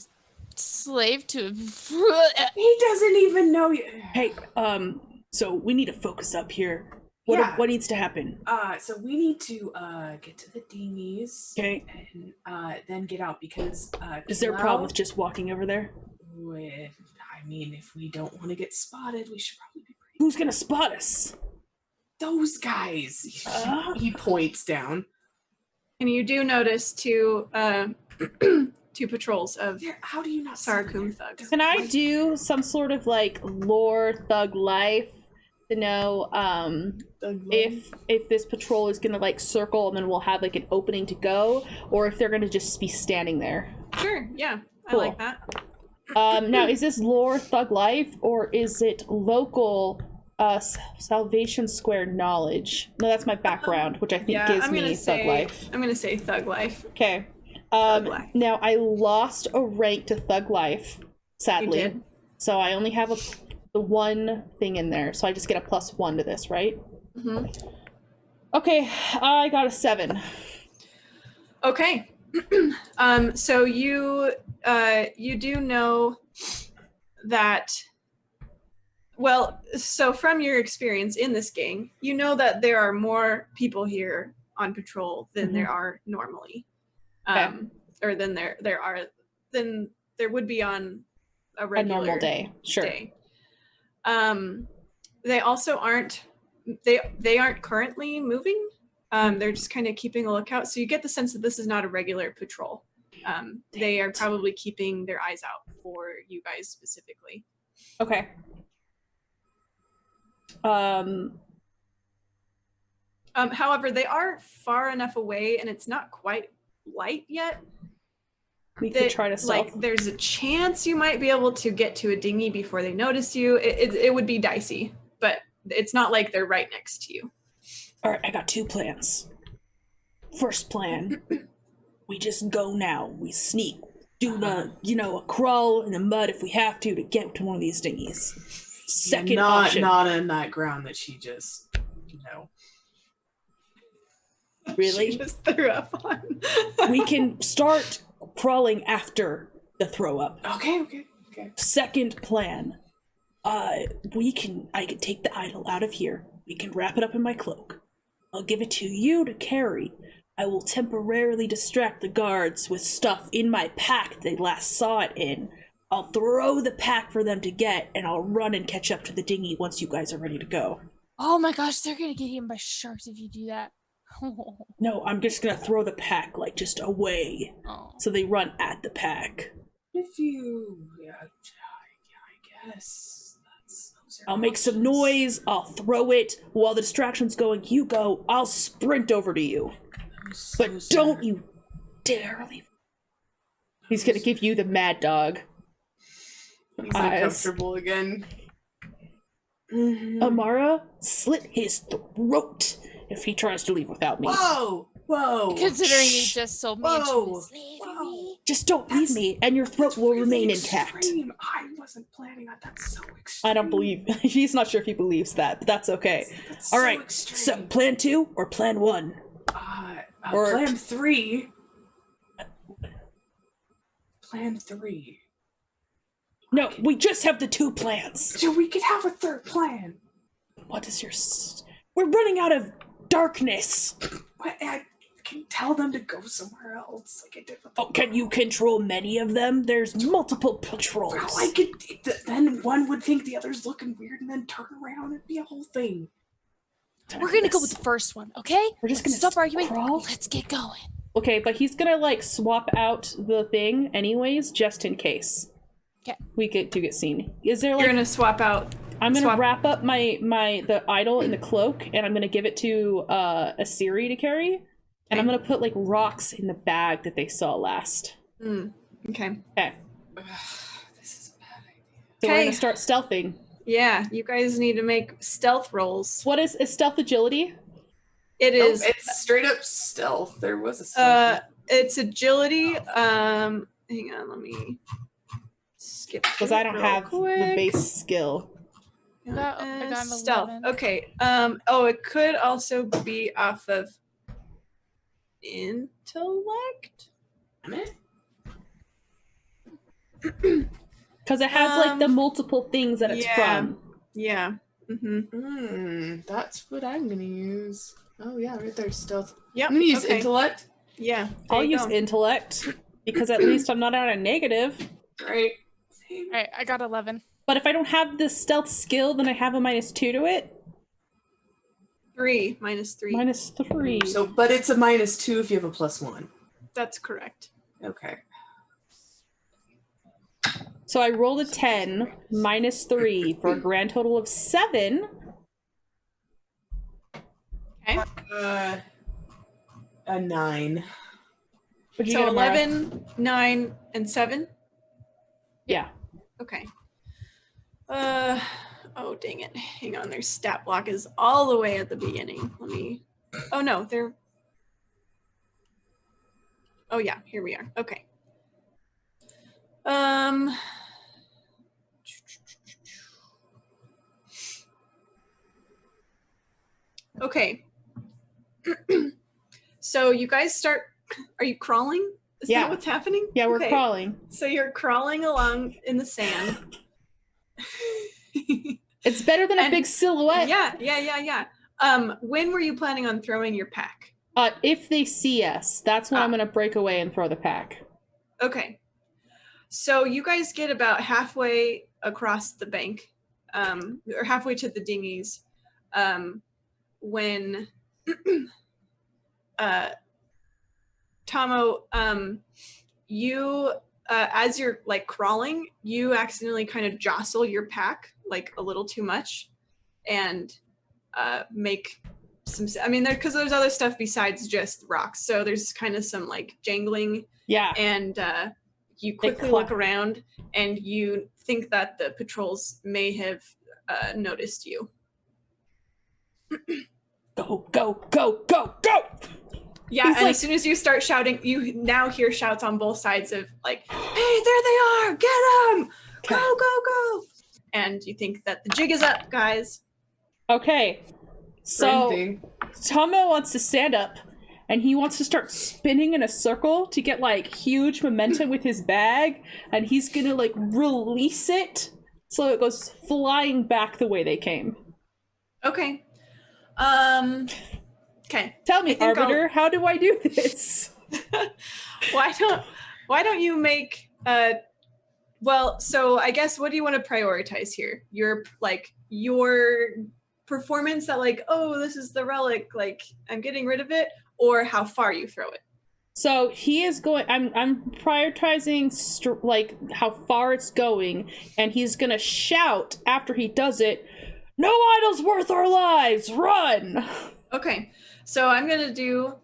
Speaker 3: slave to
Speaker 4: He doesn't even know you.
Speaker 1: Hey, so we need to focus up here.
Speaker 4: Yeah.
Speaker 1: What needs to happen?
Speaker 4: So we need to get to the dinghies.
Speaker 1: Okay.
Speaker 4: And then get out because
Speaker 1: Is there a problem with just walking over there?
Speaker 4: I mean, if we don't want to get spotted, we should probably be pretty.
Speaker 1: Who's gonna spot us?
Speaker 4: Those guys. He points down.
Speaker 2: And you do notice 2 patrols of
Speaker 4: How do you not see
Speaker 2: Sarakum
Speaker 4: them?
Speaker 2: thugs.
Speaker 1: Can I do some sort of like lore thug life to know if this patrol is gonna like circle and then we'll have like an opening to go, or if they're gonna just be standing there?
Speaker 2: Sure, yeah,
Speaker 1: Cool.
Speaker 2: I like that.
Speaker 1: Now, is this lore thug life or is it local Salvation Square knowledge? No, that's my background, which I think
Speaker 2: Yeah,
Speaker 1: gives
Speaker 2: I'm
Speaker 1: me
Speaker 2: gonna
Speaker 1: thug life.
Speaker 2: I'm gonna say thug life.
Speaker 1: Okay.
Speaker 2: Thug life.
Speaker 1: Now I lost a rank to thug life, sadly.
Speaker 2: You did.
Speaker 1: So I only have the one thing in there, so I just get a +1 to this, right?
Speaker 2: Mm-hmm.
Speaker 1: Okay, I got a 7.
Speaker 2: Okay. So you do know that, well, so from your experience in this game, you know that there are more people here on patrol than there are normally. Or than than there would be on a regular
Speaker 1: normal day. Sure.
Speaker 2: They also aren't currently moving. They're just kind of keeping a lookout. So you get the sense that this is not a regular patrol. They are probably keeping their eyes out for you guys specifically.
Speaker 1: Okay.
Speaker 2: However, they are far enough away and it's not quite light yet.
Speaker 1: We could try to stealth.
Speaker 2: Like, there's a chance you might be able to get to a dinghy before they notice you. It would be dicey, but it's not like they're right next to you.
Speaker 1: All right, I got 2 plans. First plan, we just go now. We sneak, do a crawl in the mud if we have to get to one of these dinghies. Second option.
Speaker 4: Not on that ground that she just,
Speaker 1: Really?
Speaker 2: She just threw up on.
Speaker 1: We can start crawling after the throw up.
Speaker 4: Okay.
Speaker 1: Second plan, I can take the idol out of here. We can wrap it up in my cloak. I'll give it to you to carry. I will temporarily distract the guards with stuff in my pack they last saw it in. I'll throw the pack for them to get, and I'll run and catch up to the dinghy once you guys are ready to go.
Speaker 3: Oh my gosh, they're gonna get eaten by sharks if you do that.
Speaker 1: No, I'm just gonna throw the pack, just away.
Speaker 3: Oh.
Speaker 1: So they run at the pack.
Speaker 4: If you, I guess those
Speaker 1: I'll make some noise, I'll throw it. While the distraction's going, you go, I'll sprint over to you. But don't you dare leave. He's gonna give you the mad dog.
Speaker 4: He's uncomfortable again.
Speaker 1: Amara, slit his throat if he tries to leave without me.
Speaker 4: Whoa! Whoa!
Speaker 3: Considering you just sold me and she
Speaker 4: Whoa.
Speaker 3: was leaving me.
Speaker 1: Just don't leave me, and your throat will remain intact.
Speaker 4: Extreme. I wasn't planning on that. So extreme.
Speaker 1: I don't believe. He's not sure if he believes that, but that's okay.
Speaker 4: That's
Speaker 1: All
Speaker 4: so
Speaker 1: right.
Speaker 4: extreme.
Speaker 1: So, plan 2 or plan 1? Or-
Speaker 4: Plan 3. Plan 3.
Speaker 1: No, we just have the 2 plans.
Speaker 4: So we could have a third plan.
Speaker 1: What is your? We're running out of darkness.
Speaker 4: But I can tell them to go somewhere else, like I did with
Speaker 1: Oh, can you control many of them? There's multiple patrols.
Speaker 4: Well, I could. Then one would think the other's looking weird, and then turn around. It'd be a whole thing.
Speaker 3: We're gonna go with the first one, okay?
Speaker 1: We're just gonna
Speaker 3: Stop arguing.
Speaker 1: crawl?
Speaker 3: Let's get going.
Speaker 1: Okay, but he's gonna like swap out the thing anyways, just in case.
Speaker 3: Okay.
Speaker 1: We get seen. Is there
Speaker 2: You're
Speaker 1: like?
Speaker 2: gonna swap out.
Speaker 1: I'm gonna
Speaker 2: swap-
Speaker 1: wrap up the idol in the cloak, and I'm gonna give it to a Siri to carry, and I'm gonna put like rocks in the bag that they saw last.
Speaker 2: Okay.
Speaker 1: Okay.
Speaker 4: This is a bad idea.
Speaker 1: So we're
Speaker 2: Okay.
Speaker 1: gonna start stealthing.
Speaker 2: Yeah, you guys need to make stealth rolls.
Speaker 1: What is stealth agility?
Speaker 2: It
Speaker 4: Oh,
Speaker 2: is.
Speaker 4: it's straight up stealth. There was a stealth.
Speaker 2: It's agility. Hang on, let me skip.
Speaker 1: Because I don't have the base skill.
Speaker 3: I got an
Speaker 2: stealth.
Speaker 3: 11.
Speaker 2: Okay. It could also be off of intellect.
Speaker 1: Because it has like the multiple things that it's
Speaker 2: yeah.
Speaker 1: from.
Speaker 2: Yeah.
Speaker 4: That's what I'm gonna use. Oh yeah, right there, stealth.
Speaker 2: Yep.
Speaker 4: I'm gonna use
Speaker 2: okay.
Speaker 4: intellect.
Speaker 2: Yeah. there
Speaker 1: I'll
Speaker 2: you
Speaker 1: use
Speaker 2: go.
Speaker 1: intellect because at least I'm not at a negative.
Speaker 4: Right.
Speaker 3: All right, I got 11.
Speaker 1: But if I don't have the stealth skill, then I have a -2 to it.
Speaker 2: 3 minus 3.
Speaker 1: -3.
Speaker 4: So, but it's a -2 if you have a +1.
Speaker 2: That's correct.
Speaker 4: Okay.
Speaker 1: So I rolled a 10 -3 for a grand total of 7.
Speaker 2: Okay.
Speaker 4: A 9.
Speaker 1: What'd you
Speaker 2: So
Speaker 1: get, Amara?
Speaker 2: 11, 9, and 7.
Speaker 1: Yeah.
Speaker 2: Okay. Oh dang it. Hang on, their stat block is all the way at the beginning. Let me. Oh no, they're. Oh yeah, here we are. Okay. Okay. So you guys start. Are you crawling? Is
Speaker 1: Yeah.
Speaker 2: that what's happening?
Speaker 1: Yeah, we're
Speaker 2: Okay.
Speaker 1: crawling.
Speaker 2: So you're crawling along in the sand.
Speaker 1: It's better than a
Speaker 2: And-
Speaker 1: big silhouette.
Speaker 2: Yeah. When were you planning on throwing your pack?
Speaker 1: If they see us, that's when I'm gonna break away and throw the pack.
Speaker 2: Okay. So you guys get about halfway across the bank, or halfway to the dinghies, when Tomo, you as you're like crawling, you accidentally kind of jostle your pack like a little too much, and make some. I mean, because there's other stuff besides just rocks, so there's kind of some like jangling,
Speaker 1: Yeah.
Speaker 2: and you quickly look around, and you think that the patrols may have noticed you.
Speaker 1: Go, go, go, go, go!
Speaker 2: Yeah,
Speaker 1: He's
Speaker 2: and
Speaker 1: like-
Speaker 2: as soon as you start shouting, you now hear shouts on both sides of like, "Hey, there they are! Get them! Go, go, go!" And you think that the jig is up, guys.
Speaker 1: Okay. So
Speaker 4: Sprinting.
Speaker 1: Tomo wants to stand up and he wants to start spinning in a circle to get like huge momentum with his bag, and he's gonna like release it so it goes flying back the way they came.
Speaker 2: Okay. Okay.
Speaker 1: Tell me,
Speaker 2: I think
Speaker 1: Arbiter, how do I do this?
Speaker 2: Why don't you make well, so I guess what do you want to prioritize here? Your performance that like, oh, this is the relic, like I'm getting rid of it, or how far you throw it?
Speaker 1: So he is going. I'm prioritizing like how far it's going, and he's gonna shout after he does it. No idol's worth our lives. Run.
Speaker 2: Okay, so I'm gonna do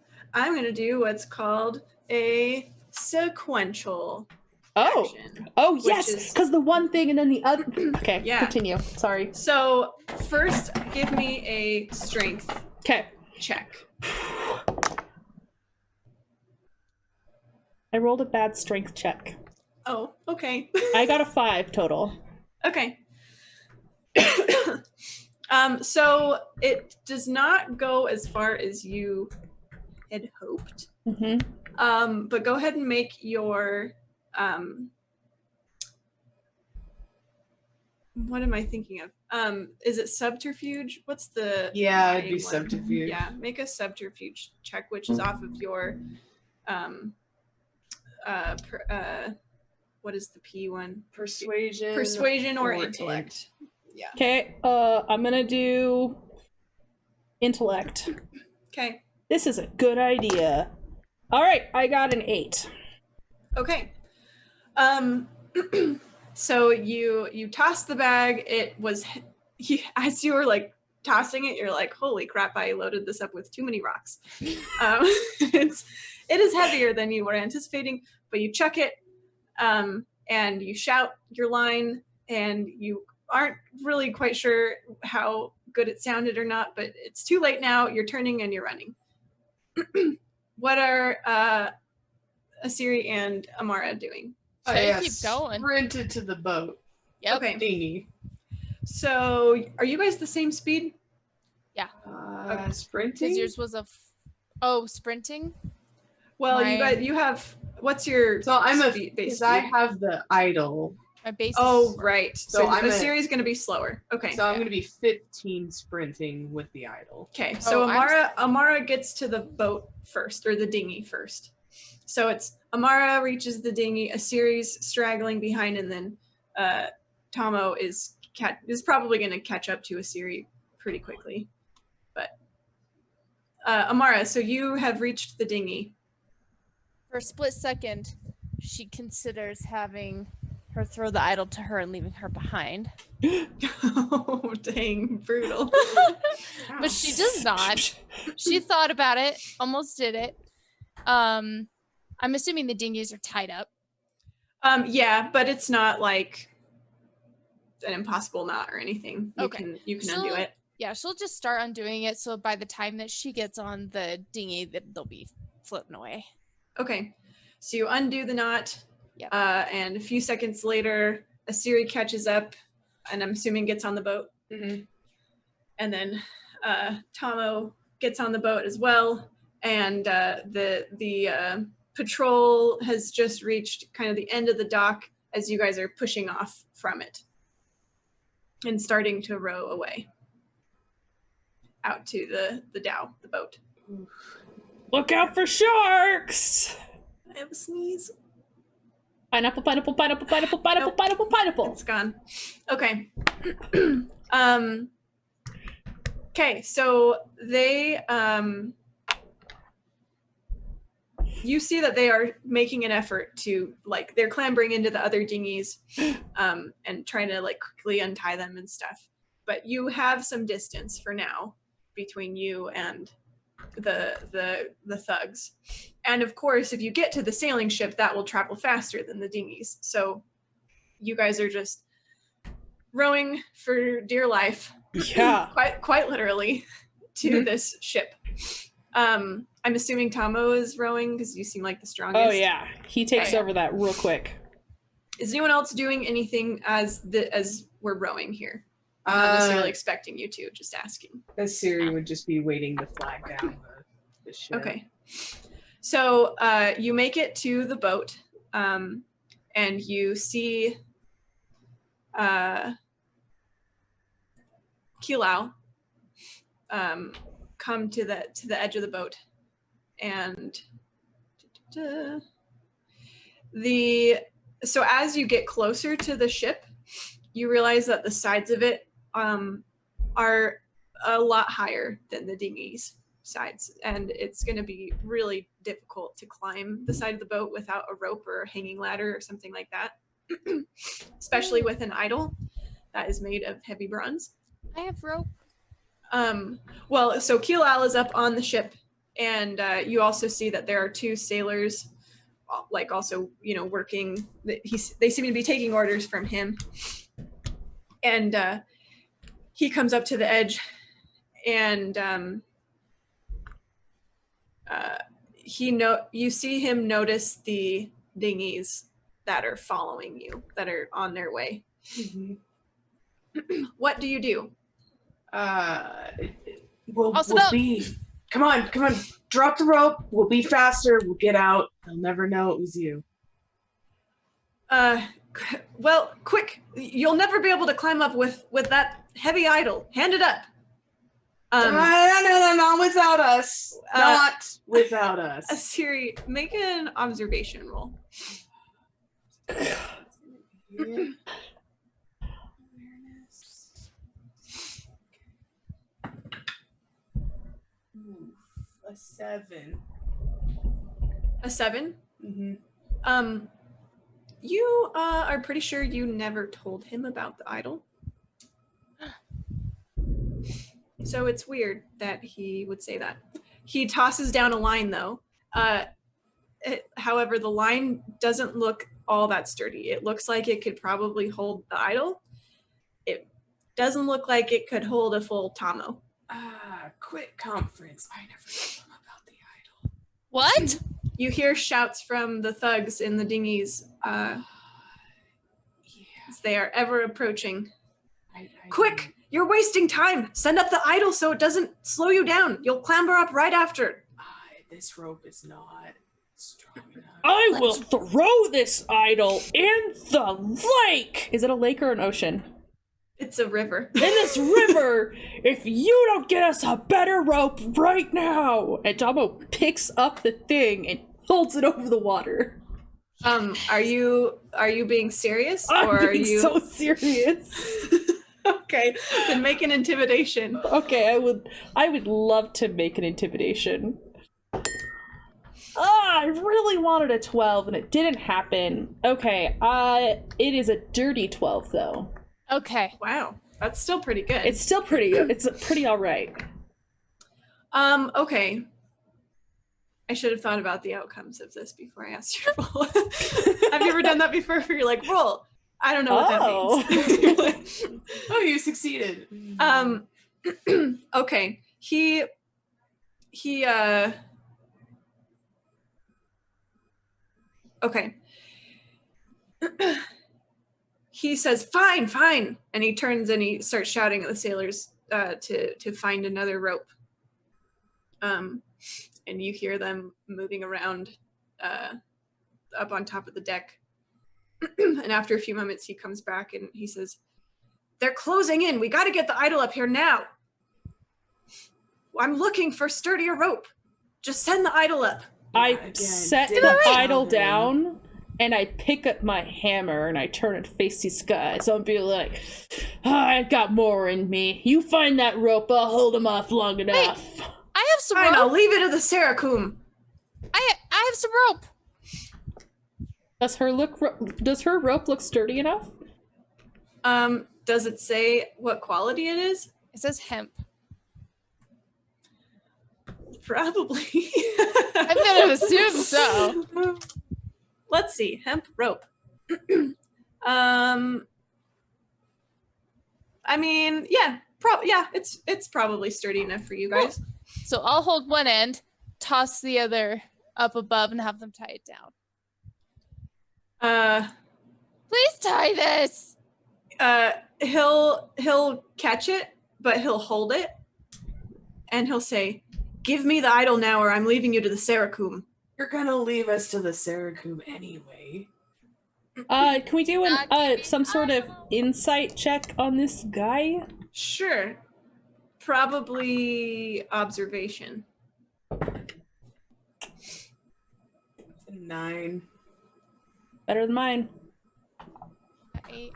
Speaker 2: what's called a sequential action.
Speaker 1: Oh
Speaker 2: which
Speaker 1: yes,
Speaker 2: is-
Speaker 1: because the one thing and then the other. Okay,
Speaker 2: Yeah.
Speaker 1: continue. Sorry.
Speaker 2: So first, give me a strength
Speaker 1: Okay.
Speaker 2: check.
Speaker 1: I rolled a bad strength check.
Speaker 2: Oh, okay.
Speaker 1: I got a 5 total.
Speaker 2: Okay. So it does not go as far as you had hoped.
Speaker 1: Mm-hmm.
Speaker 2: But go ahead and make your what am I thinking of? Is it subterfuge? What's the
Speaker 4: Yeah, it'd be
Speaker 2: lying one?
Speaker 4: subterfuge.
Speaker 2: Yeah, make a subterfuge check, which is off of your what is the P one?
Speaker 4: Persuasion
Speaker 2: or
Speaker 4: or
Speaker 2: intellect. Yeah.
Speaker 1: Okay, I'm gonna do intellect.
Speaker 2: Okay.
Speaker 1: This is a good idea. All right, I got an 8.
Speaker 2: Okay. So you toss the bag. It was as you were like tossing it, you're like, holy crap! I loaded this up with too many rocks. It is heavier than you were anticipating, but you chuck it, and you shout your line, and you aren't really quite sure how good it sounded or not, but it's too late now. You're turning and you're running. What are Asiri and Amara doing?
Speaker 3: So you keep going.
Speaker 4: Sprinted to the boat.
Speaker 3: Yep.
Speaker 2: Okay.
Speaker 4: Dinghy.
Speaker 2: So are you guys the same speed?
Speaker 4: Sprinting?
Speaker 3: Because yours was sprinting?
Speaker 2: Well, you have, what's your
Speaker 4: So I'm a
Speaker 2: base
Speaker 4: because
Speaker 2: speed?
Speaker 4: I have the idol.
Speaker 3: My base
Speaker 2: Oh,
Speaker 3: is
Speaker 2: right.
Speaker 4: So
Speaker 2: So
Speaker 4: I'm
Speaker 2: Asiri's going to be slower. Okay.
Speaker 4: So I'm gonna be 15 sprinting with the idol.
Speaker 2: Okay, so
Speaker 3: Oh,
Speaker 2: Amara gets to the boat first, or the dinghy first. So it's Amara reaches the dinghy, Asiri's straggling behind, and then Tomo is probably going to catch up to Asiri pretty quickly. But Amara, so you have reached the dinghy.
Speaker 3: For a split second, she considers having her throw the idol to her and leaving her behind.
Speaker 2: Oh, dang, brutal.
Speaker 3: But she does not. She thought about it, almost did it. I'm assuming the dinghies are tied up.
Speaker 2: Yeah, but it's not like an impossible knot or anything. You
Speaker 3: Okay.
Speaker 2: can undo it.
Speaker 3: Yeah, she'll just start undoing it, so by the time that she gets on the dinghy, they'll be floating away.
Speaker 2: Okay, so you undo the knot,
Speaker 3: Yep.
Speaker 2: And a few seconds later, Asiri catches up, and I'm assuming gets on the boat.
Speaker 4: Mm-hmm.
Speaker 2: And then Tomo gets on the boat as well, and the patrol has just reached kind of the end of the dock as you guys are pushing off from it and starting to row away out to the dhow, the boat.
Speaker 1: Look out for sharks!
Speaker 2: I have a sneeze.
Speaker 1: Pineapple, pineapple, pineapple, pineapple, pineapple,
Speaker 2: Nope.
Speaker 1: pineapple, pineapple.
Speaker 2: It's gone. Okay. Okay, so they you see that they are making an effort to, like, they're clambering into the other dinghies and trying to, like, quickly untie them and stuff. But you have some distance for now between you and the thugs. And of course, if you get to the sailing ship, that will travel faster than the dinghies. So you guys are just rowing for dear life.
Speaker 1: Yeah.
Speaker 2: quite literally to this ship. I'm assuming Tomo is rowing because you seem like the strongest.
Speaker 1: Oh yeah, he takes
Speaker 2: Okay.
Speaker 1: over that real quick.
Speaker 2: Is anyone else doing anything as we're rowing here? I'm not necessarily expecting you to, just asking.
Speaker 4: Asiri would just be waiting to flag down the ship.
Speaker 2: Okay. So you make it to the boat, and you see Kilau come to the edge of the boat, and so as you get closer to the ship, you realize that the sides of it are a lot higher than the dinghy's sides, and it's going to be really difficult to climb the side of the boat without a rope or a hanging ladder or something like that, especially with an idol that is made of heavy bronze.
Speaker 3: I have rope.
Speaker 2: Well, so Keelal is up on the ship, and you also see that there are 2 sailors, like also, working. They seem to be taking orders from him. And he comes up to the edge, and you see him notice the dinghies that are following you, that are on their way.
Speaker 4: Mm-hmm.
Speaker 2: What do you do?
Speaker 4: We'll
Speaker 3: up.
Speaker 4: be. Come on. Drop the rope. We'll be faster. We'll get out. They'll never know it was you.
Speaker 2: Well, quick! You'll never be able to climb up with that heavy idol. Hand it up.
Speaker 4: No, not without us. Not without us.
Speaker 2: Siri, make an observation roll.
Speaker 4: Yeah. A 7.
Speaker 2: A 7?
Speaker 4: Mm-hmm.
Speaker 2: You are pretty sure you never told him about the idol. So it's weird that he would say that. He tosses down a line, though. However, the line doesn't look all that sturdy. It looks like it could probably hold the idol. It doesn't look like it could hold a full Tomo.
Speaker 4: Quit conference. I never told them about the idol.
Speaker 3: What?
Speaker 2: You hear shouts from the thugs in the dinghies as they are ever approaching. Quick! You're wasting time! Send up the idol so it doesn't slow you down. You'll clamber up right after.
Speaker 4: This rope is not strong enough.
Speaker 1: I will throw this idol in the lake! Is it a lake or an ocean?
Speaker 2: It's a river.
Speaker 1: In this river, if you don't get us a better rope right now! And Tomo picks up the thing and holds it over the water.
Speaker 2: Are you being serious?
Speaker 1: I'm
Speaker 2: or are
Speaker 1: being
Speaker 2: you
Speaker 1: so serious.
Speaker 2: Okay, then make an intimidation.
Speaker 1: Okay, I would love to make an intimidation. I really wanted a 12 and it didn't happen. Okay, it is a dirty 12 though.
Speaker 3: Okay.
Speaker 2: Wow, that's still pretty good.
Speaker 1: It's still pretty good. It's pretty all right.
Speaker 2: Okay. I should have thought about the outcomes of this before I asked you to roll. I've never done that before. You're like, roll. I don't know what that means.
Speaker 4: Oh, you succeeded.
Speaker 2: Okay. He okay. He says, fine. And he turns and he starts shouting at the sailors to find another rope. And you hear them moving around up on top of the deck. And after a few moments, he comes back and he says, they're closing in. We got to get the idol up here now. I'm looking for sturdier rope. Just send the idol up.
Speaker 1: I set the idol down and I pick up my hammer and I turn and face the sky. So I'll be like, I got more in me. You find that rope, I'll hold him off long enough.
Speaker 3: Hey, I have some
Speaker 2: Fine,
Speaker 3: rope.
Speaker 2: I'll leave it to the Saracum.
Speaker 3: I have some rope.
Speaker 1: Does her rope look sturdy enough?
Speaker 2: Does it say what quality it is?
Speaker 3: It says hemp.
Speaker 2: Probably.
Speaker 3: I'm gonna assume so.
Speaker 2: Let's see. Hemp rope. I mean, yeah, it's probably sturdy enough for you guys.
Speaker 3: So I'll hold one end, toss the other up above, and have them tie it down. Please tie this.
Speaker 2: He'll catch it, but he'll hold it, and he'll say, "Give me the idol now, or I'm leaving you to the Saracum."
Speaker 4: You're gonna leave us to the Saracum anyway.
Speaker 1: Can we do some sort of insight check on this guy?
Speaker 2: Sure. Probably observation.
Speaker 4: 9.
Speaker 1: Better than mine.
Speaker 3: 8.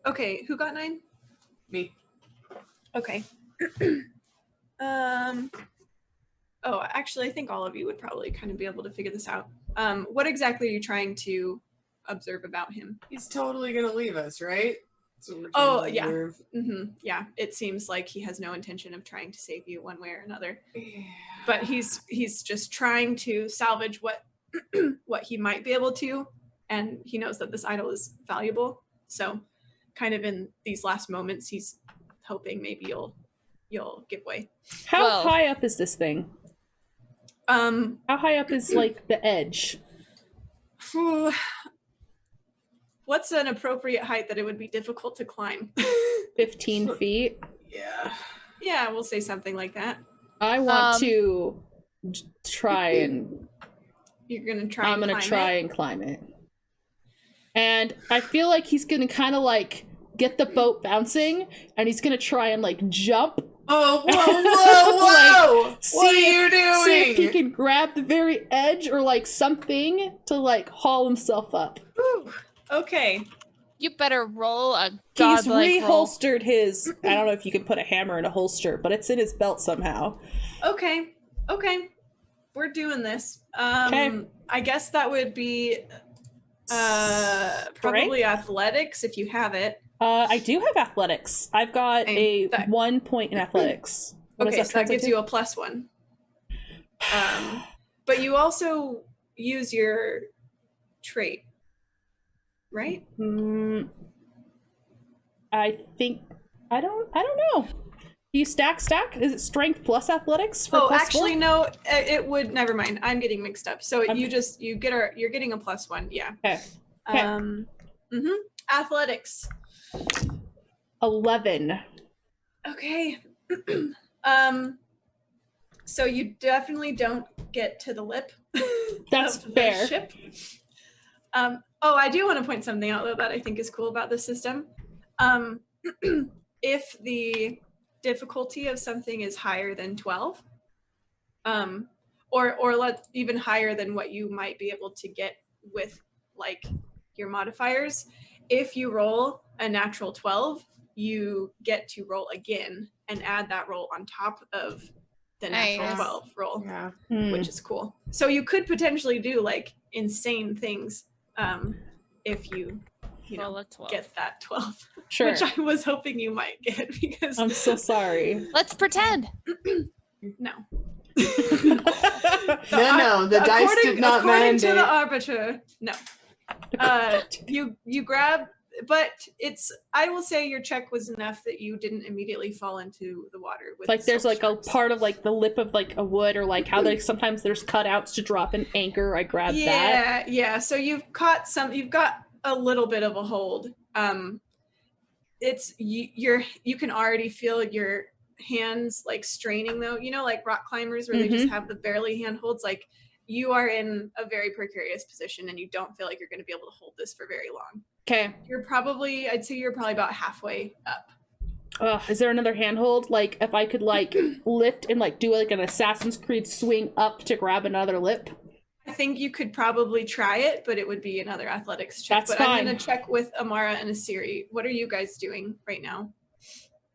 Speaker 2: Okay, who got 9?
Speaker 4: Me.
Speaker 2: Okay. Oh, actually, I think all of you would probably kind of be able to figure this out. What exactly are you trying to observe about him?
Speaker 4: He's totally gonna leave us, right? So we're
Speaker 2: Oh,
Speaker 4: trying to
Speaker 2: yeah.
Speaker 4: observe.
Speaker 2: Yeah, it seems like he has no intention of trying to save you one way or another.
Speaker 4: Yeah.
Speaker 2: But he's just trying to salvage what what he might be able to, and he knows that this idol is valuable. So, kind of in these last moments, he's hoping maybe you'll give way.
Speaker 1: How
Speaker 3: Well-
Speaker 1: high up is this thing? How high up is like the edge?
Speaker 2: Phew. What's an appropriate height that it would be difficult to climb?
Speaker 1: 15 feet.
Speaker 4: Yeah.
Speaker 2: Yeah, we'll say something like that.
Speaker 1: I want to try and
Speaker 2: You're gonna try.
Speaker 1: I'm gonna
Speaker 2: climb
Speaker 1: try
Speaker 2: it?
Speaker 1: and climb it. And I feel like he's gonna kind of like get the boat bouncing, and he's gonna try and like jump.
Speaker 4: Oh, whoa!
Speaker 1: Like,
Speaker 4: What are
Speaker 1: see
Speaker 4: you
Speaker 1: See if he
Speaker 4: doing?
Speaker 1: can grab the very edge or like something to like haul himself up.
Speaker 2: Whew. Okay.
Speaker 3: You better roll a
Speaker 1: He's
Speaker 3: godlike roll.
Speaker 1: reholstered his. I don't know if you can put a hammer in a holster, but it's in his belt somehow.
Speaker 2: Okay. We're doing this.
Speaker 1: Okay.
Speaker 2: I guess that would be probably athletics if you have it.
Speaker 1: I do have athletics. I've got a 1 point in athletics. What does
Speaker 2: Okay, so that
Speaker 1: translate
Speaker 2: gives
Speaker 1: to?
Speaker 2: you a +1. But you also use your trait, right?
Speaker 1: I think I don't know. Do you stack? Is it strength plus athletics for
Speaker 2: Oh,
Speaker 1: plus
Speaker 2: actually,
Speaker 1: 4?
Speaker 2: no. It would. Never mind. I'm getting mixed up. So
Speaker 1: Okay.
Speaker 2: you're getting a +1. Yeah.
Speaker 1: Okay.
Speaker 2: Athletics.
Speaker 1: 11.
Speaker 2: Okay. So you definitely don't get to the lip.
Speaker 1: That's
Speaker 2: of the
Speaker 1: fair.
Speaker 2: ship. I do want to point something out though that I think is cool about this system. If the difficulty of something is higher than 12, or even higher than what you might be able to get with like your modifiers, if you roll a natural 12, you get to roll again and add that roll on top of the natural
Speaker 3: Nice.
Speaker 2: 12 roll,
Speaker 4: Yeah.
Speaker 2: which is cool. So you could potentially do like insane things if you
Speaker 3: Roll a 12.
Speaker 2: get that 12,
Speaker 1: Sure.
Speaker 2: which I was hoping you might get because
Speaker 1: I'm so sorry.
Speaker 3: Let's pretend.
Speaker 2: no.
Speaker 4: No, the dice did not
Speaker 2: according to
Speaker 4: mandate.
Speaker 2: the arbiter, no. You grab, but I will say your check was enough that you didn't immediately fall into the water. With
Speaker 1: Like there's
Speaker 2: silk
Speaker 1: like a
Speaker 2: sharks.
Speaker 1: part of like the lip of like a wood, or like how sometimes there's cutouts to drop an anchor. I grabbed that.
Speaker 2: Yeah. So you've got a little bit of a hold. It's you can already feel your hands like straining though. You know, like rock climbers where they just have the barely handholds. Like you are in a very precarious position, and you don't feel like you're going to be able to hold this for very long.
Speaker 1: Okay.
Speaker 2: I'd say you're probably about halfway up.
Speaker 1: Is there another handhold? Like if I could like lift and like do like an Assassin's Creed swing up to grab another lip?
Speaker 2: I think you could probably try it, but it would be another athletics check.
Speaker 1: That's
Speaker 2: but
Speaker 1: fine.
Speaker 2: I'm going to check with Amara and Asiri. What are you guys doing right now?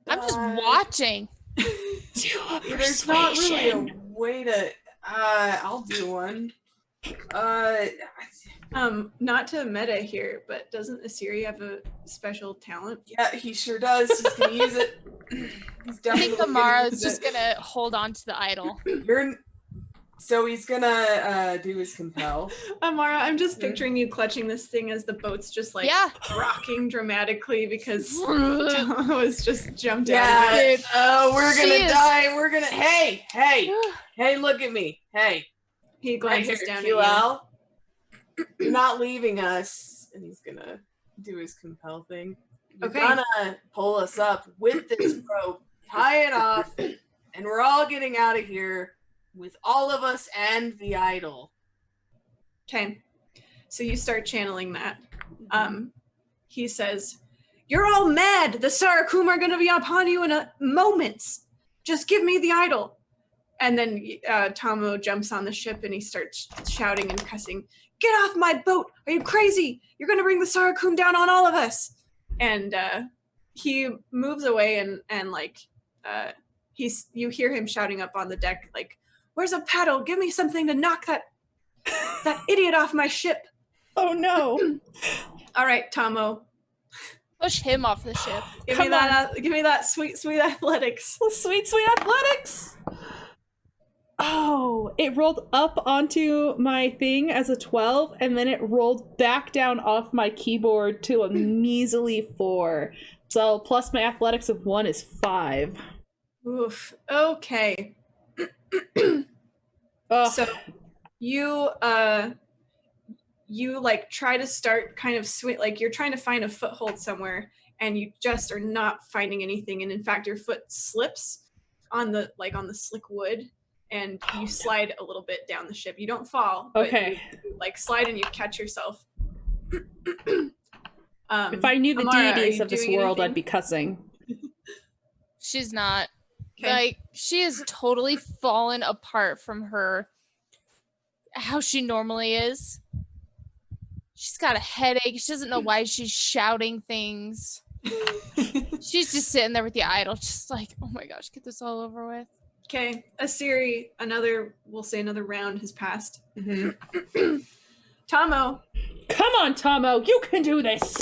Speaker 3: I'm just watching.
Speaker 1: Do a
Speaker 4: There's not really a
Speaker 1: persuasion.
Speaker 4: way to. I'll do one.
Speaker 2: Not to meta here, but doesn't Asiri have a special talent?
Speaker 4: Yeah, he sure does. He's gonna use it. He's
Speaker 3: I
Speaker 4: definitely
Speaker 3: think
Speaker 4: gonna
Speaker 3: Amara's
Speaker 4: use
Speaker 3: just
Speaker 4: it.
Speaker 3: gonna hold on to the idol.
Speaker 4: So he's gonna do his compel.
Speaker 2: Amara, I'm just picturing you clutching this thing as the boat's just like
Speaker 3: Yeah.
Speaker 2: rocking dramatically because Tomo was just jumped out of
Speaker 4: Yeah.
Speaker 2: it.
Speaker 4: Oh, we're
Speaker 3: She
Speaker 4: gonna
Speaker 3: is-
Speaker 4: die. We're gonna. Hey, look at me. Hey,
Speaker 2: He
Speaker 4: right
Speaker 2: glances
Speaker 4: here,
Speaker 2: down at you.
Speaker 4: QL. You're not leaving us. And he's gonna do his compel thing. You're
Speaker 2: Okay.
Speaker 4: gonna pull us up with this rope, tie it off, and we're all getting out of here with all of us and the idol.
Speaker 2: Okay. So you start channeling that. He says, "You're all mad. The Sarakum are going to be upon you in a moments. Just give me the idol." And then Tomo jumps on the ship and he starts shouting and cussing, "Get off my boat! Are you crazy? You're going to bring the Sarakum down on all of us!" And he moves away and like you hear him shouting up on the deck like, "Where's a paddle? Give me something to knock that That idiot off my ship.
Speaker 1: Oh no.
Speaker 2: All right, Tomo.
Speaker 3: Push him off the ship.
Speaker 2: Give
Speaker 1: Come
Speaker 2: me that sweet, sweet athletics.
Speaker 1: Sweet, sweet athletics. Oh, it rolled up onto my thing as a 12, and then it rolled back down off my keyboard to a measly 4. So plus my athletics of 1 is 5.
Speaker 2: Oof. Okay.
Speaker 1: Ugh.
Speaker 2: So you like try to start kind of like you're trying to find a foothold somewhere, and you just are not finding anything, and in fact your foot slips on the slick wood, and you slide a little bit down the ship. You don't fall, but
Speaker 1: Okay.
Speaker 2: you like slide and you catch yourself.
Speaker 1: If I knew the
Speaker 2: Amara,
Speaker 1: deities
Speaker 2: are
Speaker 1: of this
Speaker 2: you doing
Speaker 1: world, I'd
Speaker 2: anything?
Speaker 1: be cussing.
Speaker 3: She's not.
Speaker 2: Okay.
Speaker 3: Like, she is totally fallen apart from how she normally is. She's got a headache. She doesn't know why she's shouting things. She's just sitting there with the idol, just like, oh my gosh, get this all over with.
Speaker 2: Okay, Asiri, another round has passed.
Speaker 4: Mm-hmm.
Speaker 2: Tomo.
Speaker 1: Come on, Tomo, you can do this.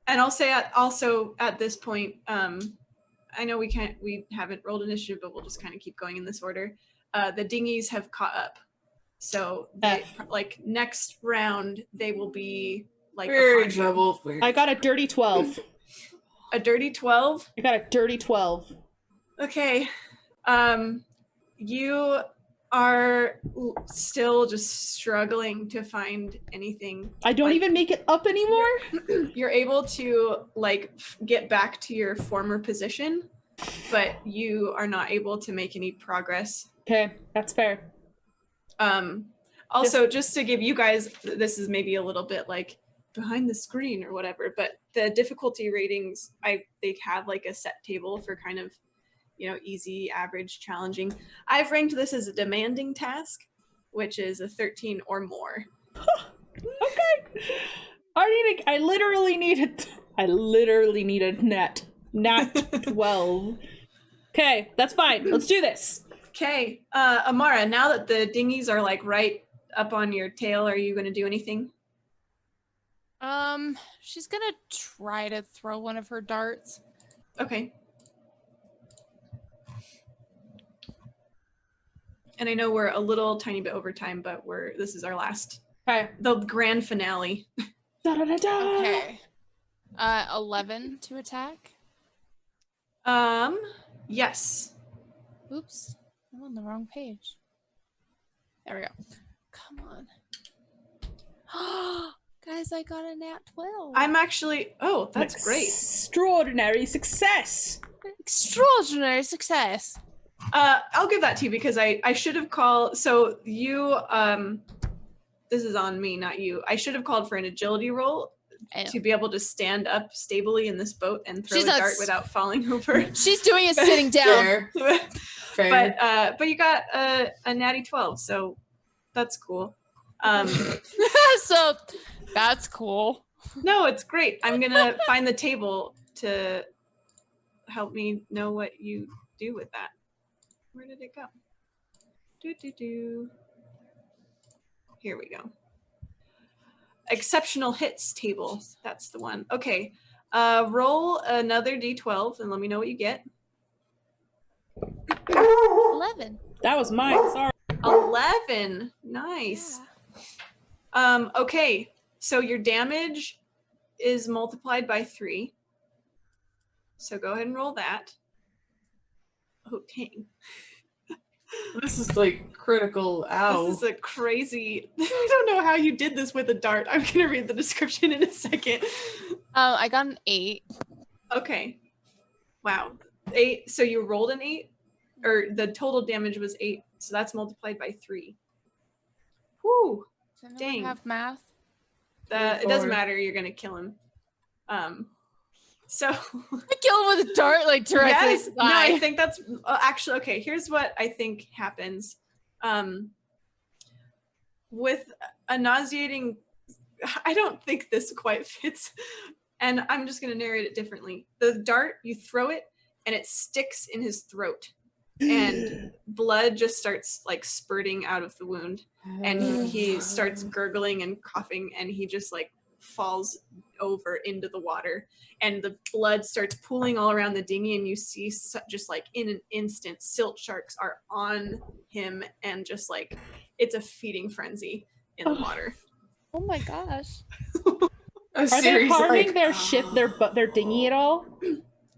Speaker 2: And I'll say also at this point, I know we haven't rolled initiative, but we'll just kind of keep going in this order. The dinghies have caught up. So like next round they will be like
Speaker 4: We're in trouble.
Speaker 1: I got a dirty 12.
Speaker 2: A dirty 12?
Speaker 1: I got a dirty 12.
Speaker 2: Okay. You are still just struggling to find anything.
Speaker 1: I don't even make it up anymore?
Speaker 2: You're able to like get back to your former position, but you are not able to make any progress.
Speaker 1: Okay, that's fair.
Speaker 2: Also, just to give you guys, this is maybe a little bit like behind the screen or whatever, but the difficulty ratings, they have like a set table for kind of, easy, average, challenging. I've ranked this as a demanding task, which is a 13 or more.
Speaker 1: Okay. I literally need a nat 12. Okay, that's fine. Let's do this.
Speaker 2: Okay, Amara, now that the dinghies are like right up on your tail, are you going to do anything?
Speaker 3: She's gonna try to throw one of her darts.
Speaker 2: Okay. And I know we're a little tiny bit over time, but this is our last, the grand finale.
Speaker 1: Da, da, da, da.
Speaker 3: Okay. 11 to attack.
Speaker 2: Yes.
Speaker 3: Oops, I'm on the wrong page. There we go. Come on. Guys, I got a nat 12.
Speaker 2: I'm actually, that's great.
Speaker 1: Extraordinary success.
Speaker 3: Extraordinary success.
Speaker 2: I'll give that to you because I should have called, so you, this is on me, not you. I should have called for an agility roll to be able to stand up stably in this boat and throw a dart without falling over.
Speaker 3: She's doing it sitting down.
Speaker 4: Fair.
Speaker 2: But you got a natty 12, so that's cool.
Speaker 3: So that's cool.
Speaker 2: No, it's great. I'm gonna find the table to help me know what you do with that. Where did it go? Here we go. Exceptional hits table. That's the one. Okay. Roll another d12 and let me know what you get.
Speaker 3: 11.
Speaker 1: That was mine. Sorry.
Speaker 2: 11. Nice.
Speaker 3: Yeah.
Speaker 2: Okay. So your damage is multiplied by 3. So go ahead and roll that. Oh, dang.
Speaker 4: This is like critical. Ow.
Speaker 2: This is a crazy... I don't know how you did this with a dart. I'm going to read the description in a second.
Speaker 3: I got an 8.
Speaker 2: Okay. Wow. 8. So you rolled an 8? Or the total damage was 8. So that's multiplied by 3. Whew.
Speaker 3: Does anyone
Speaker 2: Dang.
Speaker 3: have math?
Speaker 2: It doesn't matter. You're going to kill him. So...
Speaker 3: I kill him with a dart, like, directly.
Speaker 2: Yes. No, I think that's... actually, okay, here's what I think happens. With a nauseating... I don't think this quite fits. And I'm just going to narrate it differently. The dart, you throw it, and it sticks in his throat. and blood just starts like spurting out of the wound, and he starts gurgling and coughing, and he just like falls over into the water, and the blood starts pooling all around the dinghy, and you see just like in an instant silt sharks are on him, and just like it's a feeding frenzy in the water.
Speaker 3: Oh my gosh.
Speaker 1: Are they harming their ship, their dinghy at all?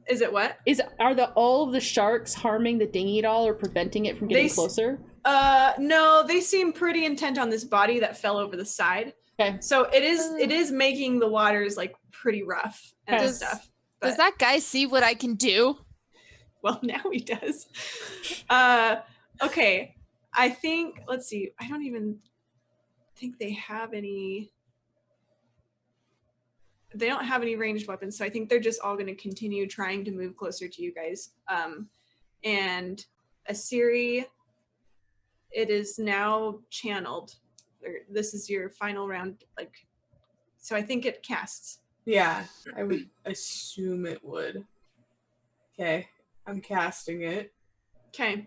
Speaker 2: Is it what?
Speaker 1: Are all of the sharks harming the dinghy at all, or preventing it from getting closer?
Speaker 2: No, they seem pretty intent on this body that fell over the side.
Speaker 1: Okay.
Speaker 2: So it is making the waters like pretty rough and stuff. But,
Speaker 3: does that guy see what I can do?
Speaker 2: Well, now he does. Okay. I think, let's see. I don't even think they have any. They don't have any ranged weapons, so I think they're just all going to continue trying to move closer to you guys. And Asiri, it is now channeled. This is your final round, like, so I think it casts.
Speaker 4: Yeah, I would assume it would. Okay, I'm casting it.
Speaker 2: Okay.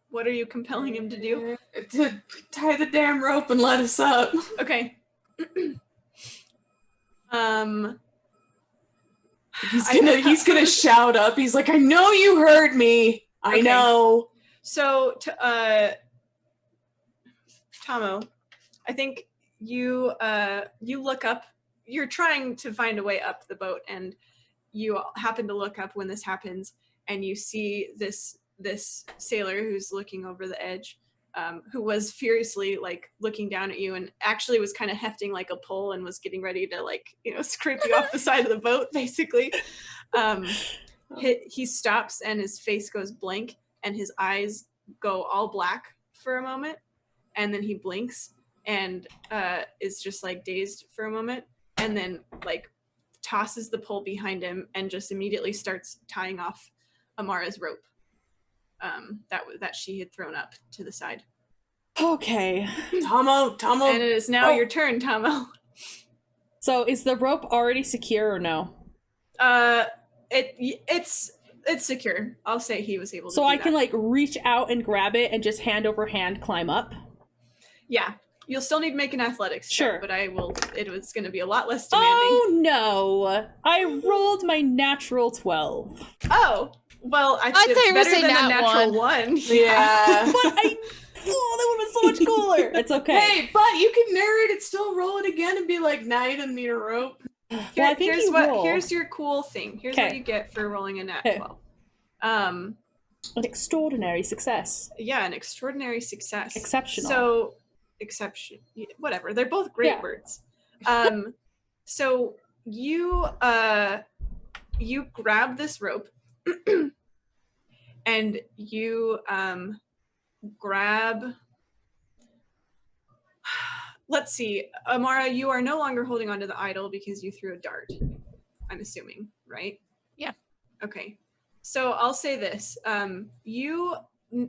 Speaker 2: What are you compelling him to do?
Speaker 4: To tie the damn rope and let us up.
Speaker 2: Okay.
Speaker 4: He's gonna shout up. He's like, I know you heard me. I know.
Speaker 2: So Tomo, I think you look up. You're trying to find a way up the boat, and you happen to look up when this happens, and you see this sailor who's looking over the edge, who was furiously like looking down at you, and actually was kind of hefting like a pole and was getting ready to like, scrape you off the side of the boat, basically. He stops, and his face goes blank, and his eyes go all black for a moment, and then he blinks and is just like dazed for a moment, and then like tosses the pole behind him and just immediately starts tying off Amara's rope that she had thrown up to the side.
Speaker 1: Okay.
Speaker 4: Tomo.
Speaker 2: And it is now your turn, Tomo.
Speaker 1: So is the rope already secure or no?
Speaker 2: It's secure. I'll say he was able to.
Speaker 1: So
Speaker 2: do
Speaker 1: I
Speaker 2: that.
Speaker 1: can like reach out and grab it and just hand over hand climb up?
Speaker 2: Yeah. You'll still need to make an athletics check,
Speaker 1: Sure.
Speaker 2: but it was going to be a lot less demanding.
Speaker 1: Oh no! I rolled my natural 12.
Speaker 2: Oh, well,
Speaker 3: I thought you were
Speaker 2: better
Speaker 3: saying
Speaker 2: than a
Speaker 3: nat
Speaker 2: natural
Speaker 3: one.
Speaker 2: 1.
Speaker 4: Yeah.
Speaker 1: But that would have been so much cooler. It's okay.
Speaker 4: Hey, but you can narrate it, still roll it again, and be like, nah, you didn't need a rope.
Speaker 1: Well, I think
Speaker 2: Here's your cool thing. Here's what you get for rolling a nat 12.
Speaker 1: An extraordinary success.
Speaker 2: Yeah, an extraordinary success.
Speaker 1: Exceptional.
Speaker 2: So, whatever. They're both great words. So you grab this rope and you grab. Let's see, Amara, you are no longer holding onto the idol because you threw a dart. I'm assuming, right?
Speaker 3: Yeah.
Speaker 2: Okay. So I'll say this: you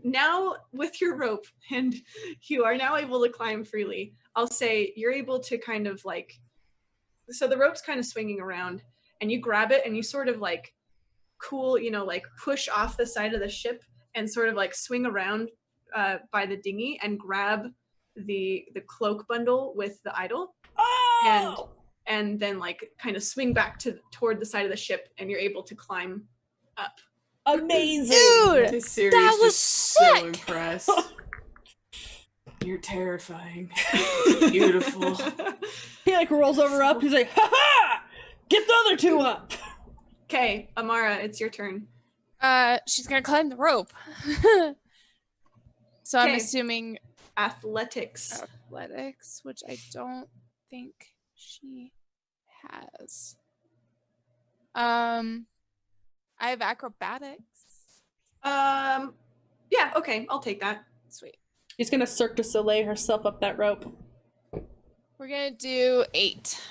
Speaker 2: now with your rope, and you are now able to climb freely. I'll say you're able to kind of like. So the rope's kind of swinging around, and you grab it, and you sort of like like push off the side of the ship and sort of like swing around by the dinghy and grab the cloak bundle with the idol.
Speaker 1: Oh!
Speaker 2: And then like kind of swing back toward the side of the ship, and you're able to climb up.
Speaker 1: Amazing!
Speaker 3: Dude,
Speaker 4: This series
Speaker 3: that was
Speaker 4: just
Speaker 3: sick!
Speaker 4: so impressed. You're terrifying. Beautiful.
Speaker 1: He like rolls over up. He's like, ha ha! Get the other two up.
Speaker 2: Okay, Amara, it's your turn.
Speaker 3: She's gonna climb the rope. So I'm
Speaker 2: Okay.
Speaker 3: assuming
Speaker 2: Athletics.
Speaker 3: athletics, which I don't think she has. I have acrobatics.
Speaker 2: Yeah, okay, I'll take that.
Speaker 3: Sweet.
Speaker 1: She's gonna Cirque du Soleil herself up that rope.
Speaker 3: We're gonna do 8.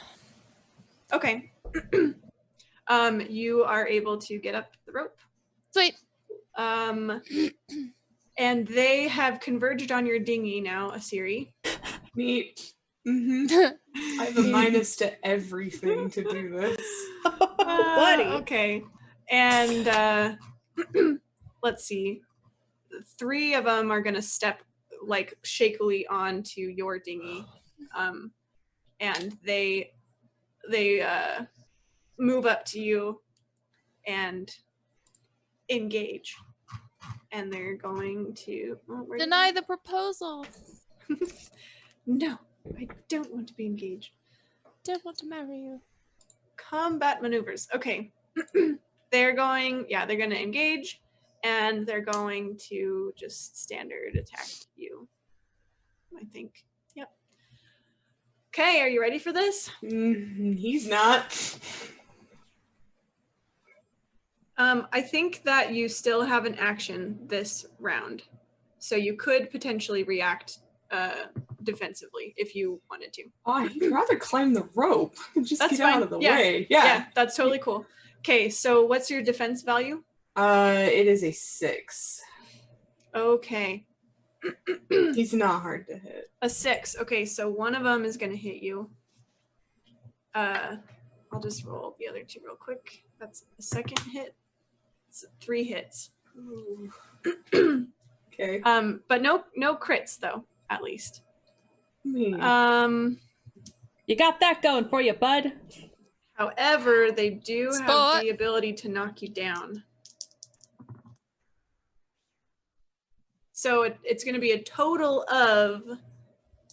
Speaker 2: Okay. You are able to get up the rope.
Speaker 3: Sweet.
Speaker 2: And they have converged on your dinghy now, Asiri.
Speaker 4: Neat. I have a minus to everything to do this.
Speaker 1: Buddy.
Speaker 2: Okay. And let's see. 3 of them are gonna step like shakily onto your dinghy, and they move up to you and engage. And they're going to
Speaker 3: Deny the proposal.
Speaker 2: No, I don't want to be engaged.
Speaker 3: Don't want to marry you.
Speaker 2: Combat maneuvers. Okay. they're going to engage, and they're going to just standard attack you, I think. Yep. Okay, are you ready for this?
Speaker 4: He's not.
Speaker 2: I think that you still have an action this round, so you could potentially react defensively if you wanted to.
Speaker 4: Oh, he'd rather climb the rope and just
Speaker 2: That's
Speaker 4: get
Speaker 2: fine.
Speaker 4: out of the
Speaker 2: Yeah.
Speaker 4: way.
Speaker 2: Yeah, that's totally cool. Okay, so what's your defense value?
Speaker 4: It is a 6.
Speaker 2: Okay.
Speaker 4: He's not hard to hit.
Speaker 2: A 6. Okay, so one of them is going to hit you. I'll just roll the other 2 real quick. That's the second hit. It's 3 hits.
Speaker 4: Okay.
Speaker 2: But no crits though, at least.
Speaker 1: You got that going for you, bud.
Speaker 2: However, they do have
Speaker 3: Spot.
Speaker 2: the ability to knock you down. So it's going to be a total of,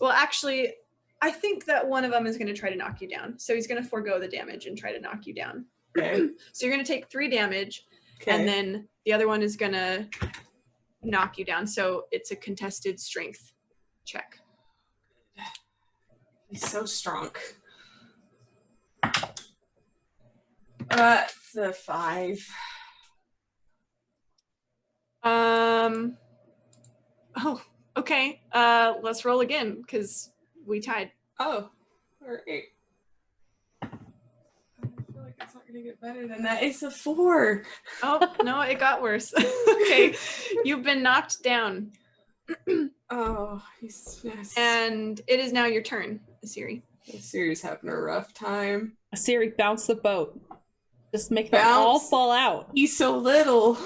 Speaker 2: well, actually, I think that one of them is going to try to knock you down. So he's going to forego the damage and try to knock you down.
Speaker 4: Okay.
Speaker 2: So you're going to take 3 damage,
Speaker 4: Okay.
Speaker 2: and then the other one is going to knock you down. So it's a contested strength check.
Speaker 4: He's so strong. It's a 5.
Speaker 2: Oh, okay. Let's roll again because we tied.
Speaker 4: Oh, all right. I feel like it's not gonna get better than that. It's a 4.
Speaker 2: Oh no, it got worse. Okay, you've been knocked down,
Speaker 4: Oh, he's yes.
Speaker 2: and it is now your turn, Asiri.
Speaker 4: Siri's having a rough time.
Speaker 1: Asiri, bounce the boat. Just make them all
Speaker 4: Bounce.
Speaker 1: fall out.
Speaker 4: He's so little.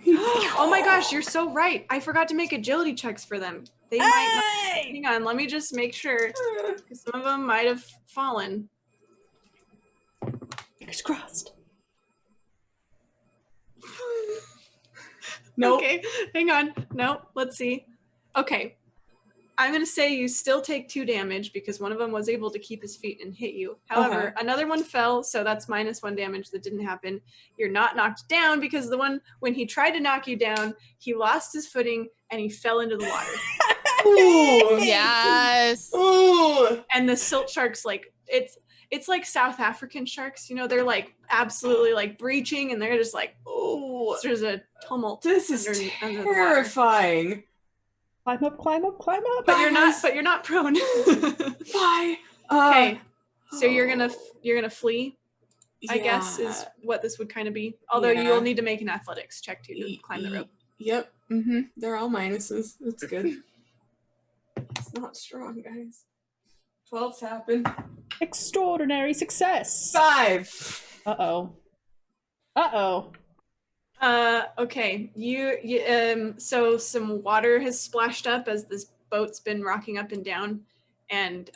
Speaker 2: Oh my gosh, you're so right. I forgot to make agility checks for them. They might not.
Speaker 1: Hey!
Speaker 2: Hang on, let me just make sure, because some of them might have fallen.
Speaker 1: Fingers crossed.
Speaker 4: Nope.
Speaker 2: Okay, hang on. No, let's see. Okay. I'm going to say you still take 2 damage because one of them was able to keep his feet and hit you. However, another one fell, so that's -1 damage that didn't happen. You're not knocked down because the one, when he tried to knock you down, he lost his footing and he fell into the water.
Speaker 4: Ooh.
Speaker 3: Yes.
Speaker 4: Ooh.
Speaker 2: And the silt sharks, like, it's like South African sharks, you know, they're like absolutely like breaching and they're just like, oh, there's a tumult.
Speaker 4: This is
Speaker 2: under the water.
Speaker 4: terrifying.
Speaker 1: Climb up, climb up, climb up.
Speaker 2: But you're not prone.
Speaker 4: Why?
Speaker 2: Okay. So you're gonna flee, I guess,
Speaker 4: yeah.
Speaker 2: is what this would kind of be. Although
Speaker 4: Yeah.
Speaker 2: you'll need to make an athletics check to climb the rope.
Speaker 4: Yep. They're all minuses. That's good. It's not strong, guys. 12's happened.
Speaker 1: Extraordinary success.
Speaker 4: 5.
Speaker 1: Uh-oh.
Speaker 2: Okay. So some water has splashed up as this boat's been rocking up and down, and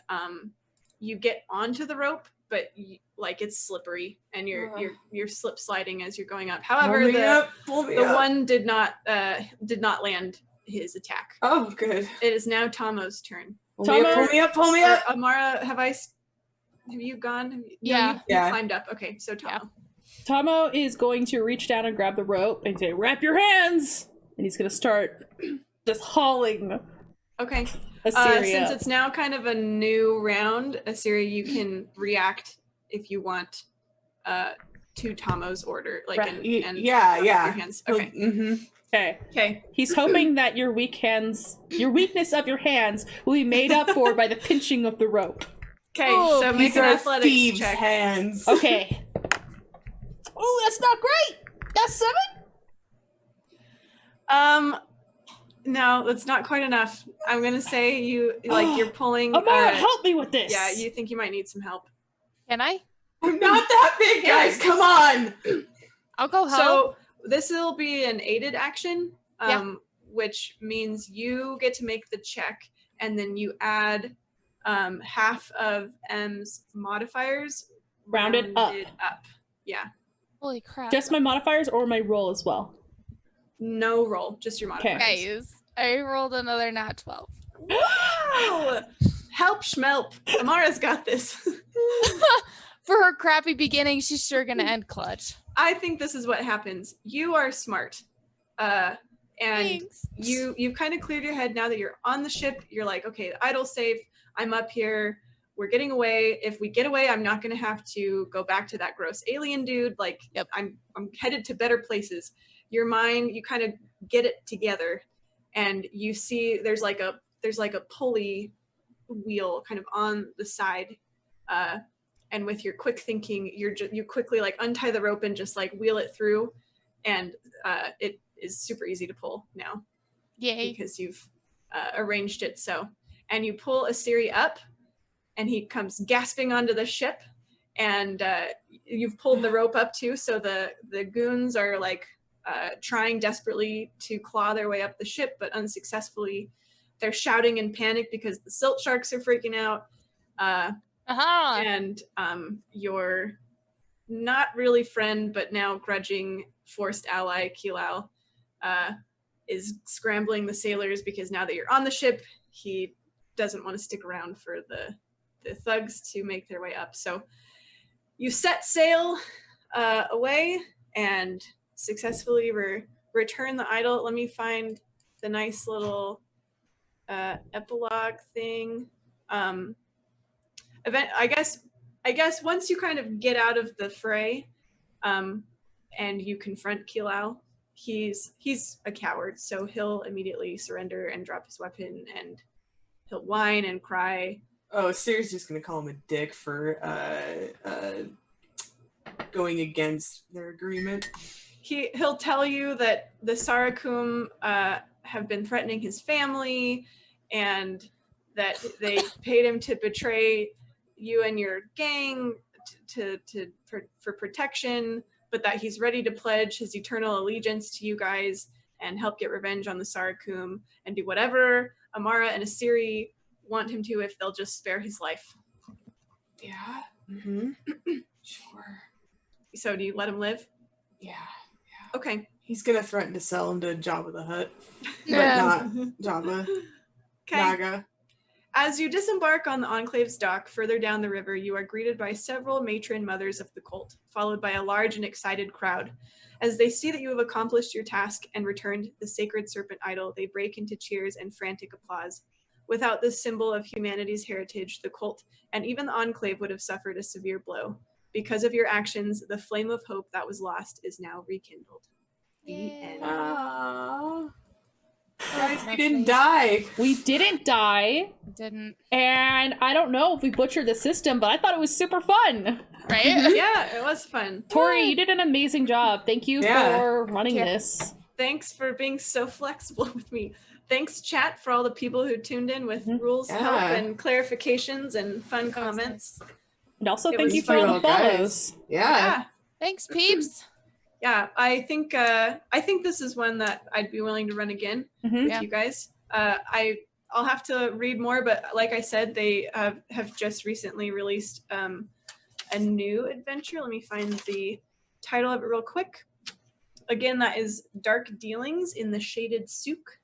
Speaker 2: you get onto the rope, but like it's slippery, and you're slip sliding as you're going up. However,
Speaker 4: Pull me
Speaker 2: the
Speaker 4: up.
Speaker 2: one did not land his attack.
Speaker 4: Oh, good.
Speaker 2: It is now Tomo's turn.
Speaker 4: Pull me up.
Speaker 2: Amara, have you gone?
Speaker 3: Yeah.
Speaker 2: You
Speaker 4: Yeah.
Speaker 2: climbed up. Okay, so Tomo.
Speaker 1: Tomo is going to reach down and grab the rope and say, "Wrap your hands!" And he's going to start just hauling
Speaker 2: Okay.
Speaker 1: Asiri
Speaker 2: Since
Speaker 1: up.
Speaker 2: it's now kind of a new round, Asiri, you can react if you want to Tomo's order. Like,
Speaker 1: Right.
Speaker 2: and
Speaker 4: Yeah.
Speaker 2: your hands. Okay.
Speaker 1: Okay.
Speaker 2: Okay.
Speaker 1: He's hoping that your weakness of your hands will be made up for by the pinching of the rope.
Speaker 2: Okay.
Speaker 3: Oh,
Speaker 2: So make
Speaker 4: These
Speaker 2: an
Speaker 4: are
Speaker 2: athletics
Speaker 4: thieves'
Speaker 2: check.
Speaker 4: hands.
Speaker 1: Okay. Oh, that's not great. That's 7?
Speaker 2: No, that's not quite enough. I'm gonna say you're pulling.
Speaker 1: Amara, help me with this.
Speaker 2: Yeah, you think you might need some help.
Speaker 3: Can I?
Speaker 4: I'm not that big, guys. Come on.
Speaker 3: I'll go help.
Speaker 2: So this will be an aided action, which means you get to make the check, and then you add half of M's modifiers
Speaker 1: Rounded up.
Speaker 2: Yeah.
Speaker 3: Holy crap.
Speaker 1: Just my modifiers or my roll as well?
Speaker 2: No roll, just your
Speaker 1: Okay.
Speaker 2: modifiers.
Speaker 3: Guys, I rolled another nat 12.
Speaker 2: Wow! Help Schmelp. Amara's got this.
Speaker 3: For her crappy beginning, she's sure gonna end clutch.
Speaker 2: I think this is what happens. You are smart. And
Speaker 3: Thanks.
Speaker 2: you've kind of cleared your head now that you're on the ship. You're like, okay, the idol's safe. I'm up here. We're getting away. If we get away, I'm not gonna have to go back to that gross alien dude. Like,
Speaker 3: Yep.
Speaker 2: I'm headed to better places. Your mind, you kind of get it together, and you see there's like a pulley wheel kind of on the side, and with your quick thinking, you quickly like untie the rope and just like wheel it through, and it is super easy to pull now.
Speaker 3: Yay.
Speaker 2: Because you've arranged it so. And you pull Asiri up, and he comes gasping onto the ship, and you've pulled the rope up too, so the goons are like trying desperately to claw their way up the ship, but unsuccessfully. They're shouting in panic because the silt sharks are freaking out. And your not really friend, but now grudging forced ally, Kilao, is scrambling the sailors because now that you're on the ship, he doesn't want to stick around for the thugs to make their way up. So you set sail away and successfully return the idol. Let me find the nice little epilogue thing. I guess once you kind of get out of the fray, and you confront Kilao, he's a coward, so he'll immediately surrender and drop his weapon, and he'll whine and cry.
Speaker 4: Oh, Siri's just gonna call him a dick for going against their agreement.
Speaker 2: He'll tell you that the Sarakum have been threatening his family, and that they paid him to betray you and your gang for protection, but that he's ready to pledge his eternal allegiance to you guys and help get revenge on the Sarakum and do whatever Amara and Asiri want him to if they'll just spare his life.
Speaker 4: Yeah. Mm-hmm. Sure.
Speaker 2: So do you let him live?
Speaker 4: Yeah.
Speaker 2: Okay.
Speaker 4: He's gonna threaten to sell him to Jabba the Hutt, but
Speaker 3: Yeah.
Speaker 4: not Jabba.
Speaker 2: Okay.
Speaker 4: Naga.
Speaker 2: As you disembark on the Enclave's dock further down the river, you are greeted by several matron mothers of the cult, followed by a large and excited crowd. As they see that you have accomplished your task and returned the sacred serpent idol, they break into cheers and frantic applause. Without this symbol of humanity's heritage, the cult and even the Enclave would have suffered a severe blow. Because of your actions, the flame of hope that was lost is now rekindled. The end.
Speaker 4: Aww. Guys, we
Speaker 3: That's
Speaker 4: didn't
Speaker 3: nice.
Speaker 4: die.
Speaker 1: We didn't die,
Speaker 3: Didn't.
Speaker 1: and I don't know if we butchered the system, but I thought it was super fun.
Speaker 3: Right?
Speaker 2: Yeah, it was fun.
Speaker 1: Tori, you did an amazing job. Thank you
Speaker 4: Yeah.
Speaker 1: for running
Speaker 3: Yeah.
Speaker 1: this.
Speaker 2: Thanks for being so flexible with me. Thanks, chat, for all the people who tuned in with rules help
Speaker 4: Yeah.
Speaker 2: and clarifications and fun comments.
Speaker 1: And also,
Speaker 2: It
Speaker 1: thank
Speaker 2: was
Speaker 1: you for all the
Speaker 4: fun, guys.
Speaker 1: follows.
Speaker 4: Yeah.
Speaker 3: Thanks, peeps.
Speaker 2: Yeah, I think this is one that I'd be willing to run again
Speaker 1: Mhm.
Speaker 2: with
Speaker 3: Yeah.
Speaker 2: you guys. I'll have to read more, but like I said, they have just recently released a new adventure. Let me find the title of it real quick. Again, that is Dark Dealings in the Shaded Souk.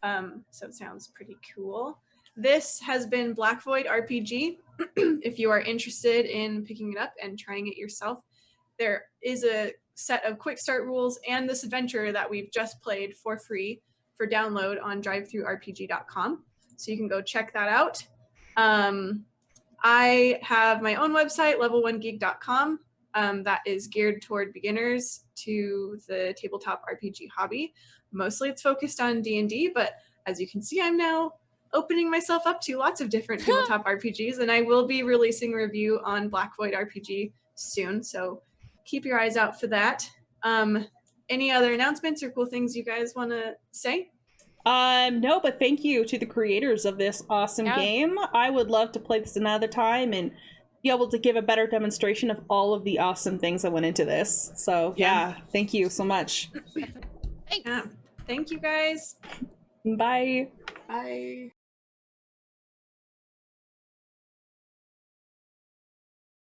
Speaker 2: So it sounds pretty cool. This has been Black Void RPG. If you are interested in picking it up and trying it yourself, there is a set of quick start rules and this adventure that we've just played for free for download on drivethrurpg.com. So you can go check that out. I have my own website, level1geek.com, that is geared toward beginners to the tabletop RPG hobby. Mostly it's focused on D&D, but as you can see, I'm now opening myself up to lots of different tabletop RPGs, and I will be releasing a review on Black Void RPG soon, so keep your eyes out for that. Any other announcements or cool things you guys want to say?
Speaker 1: No, but thank you to the creators of this awesome
Speaker 3: Yeah.
Speaker 1: game. I would love to play this another time and be able to give a better demonstration of all of the awesome things that went into this. So yeah, thank you so much.
Speaker 3: Thanks.
Speaker 2: Yeah. Thank you guys.
Speaker 1: Bye.
Speaker 4: Bye.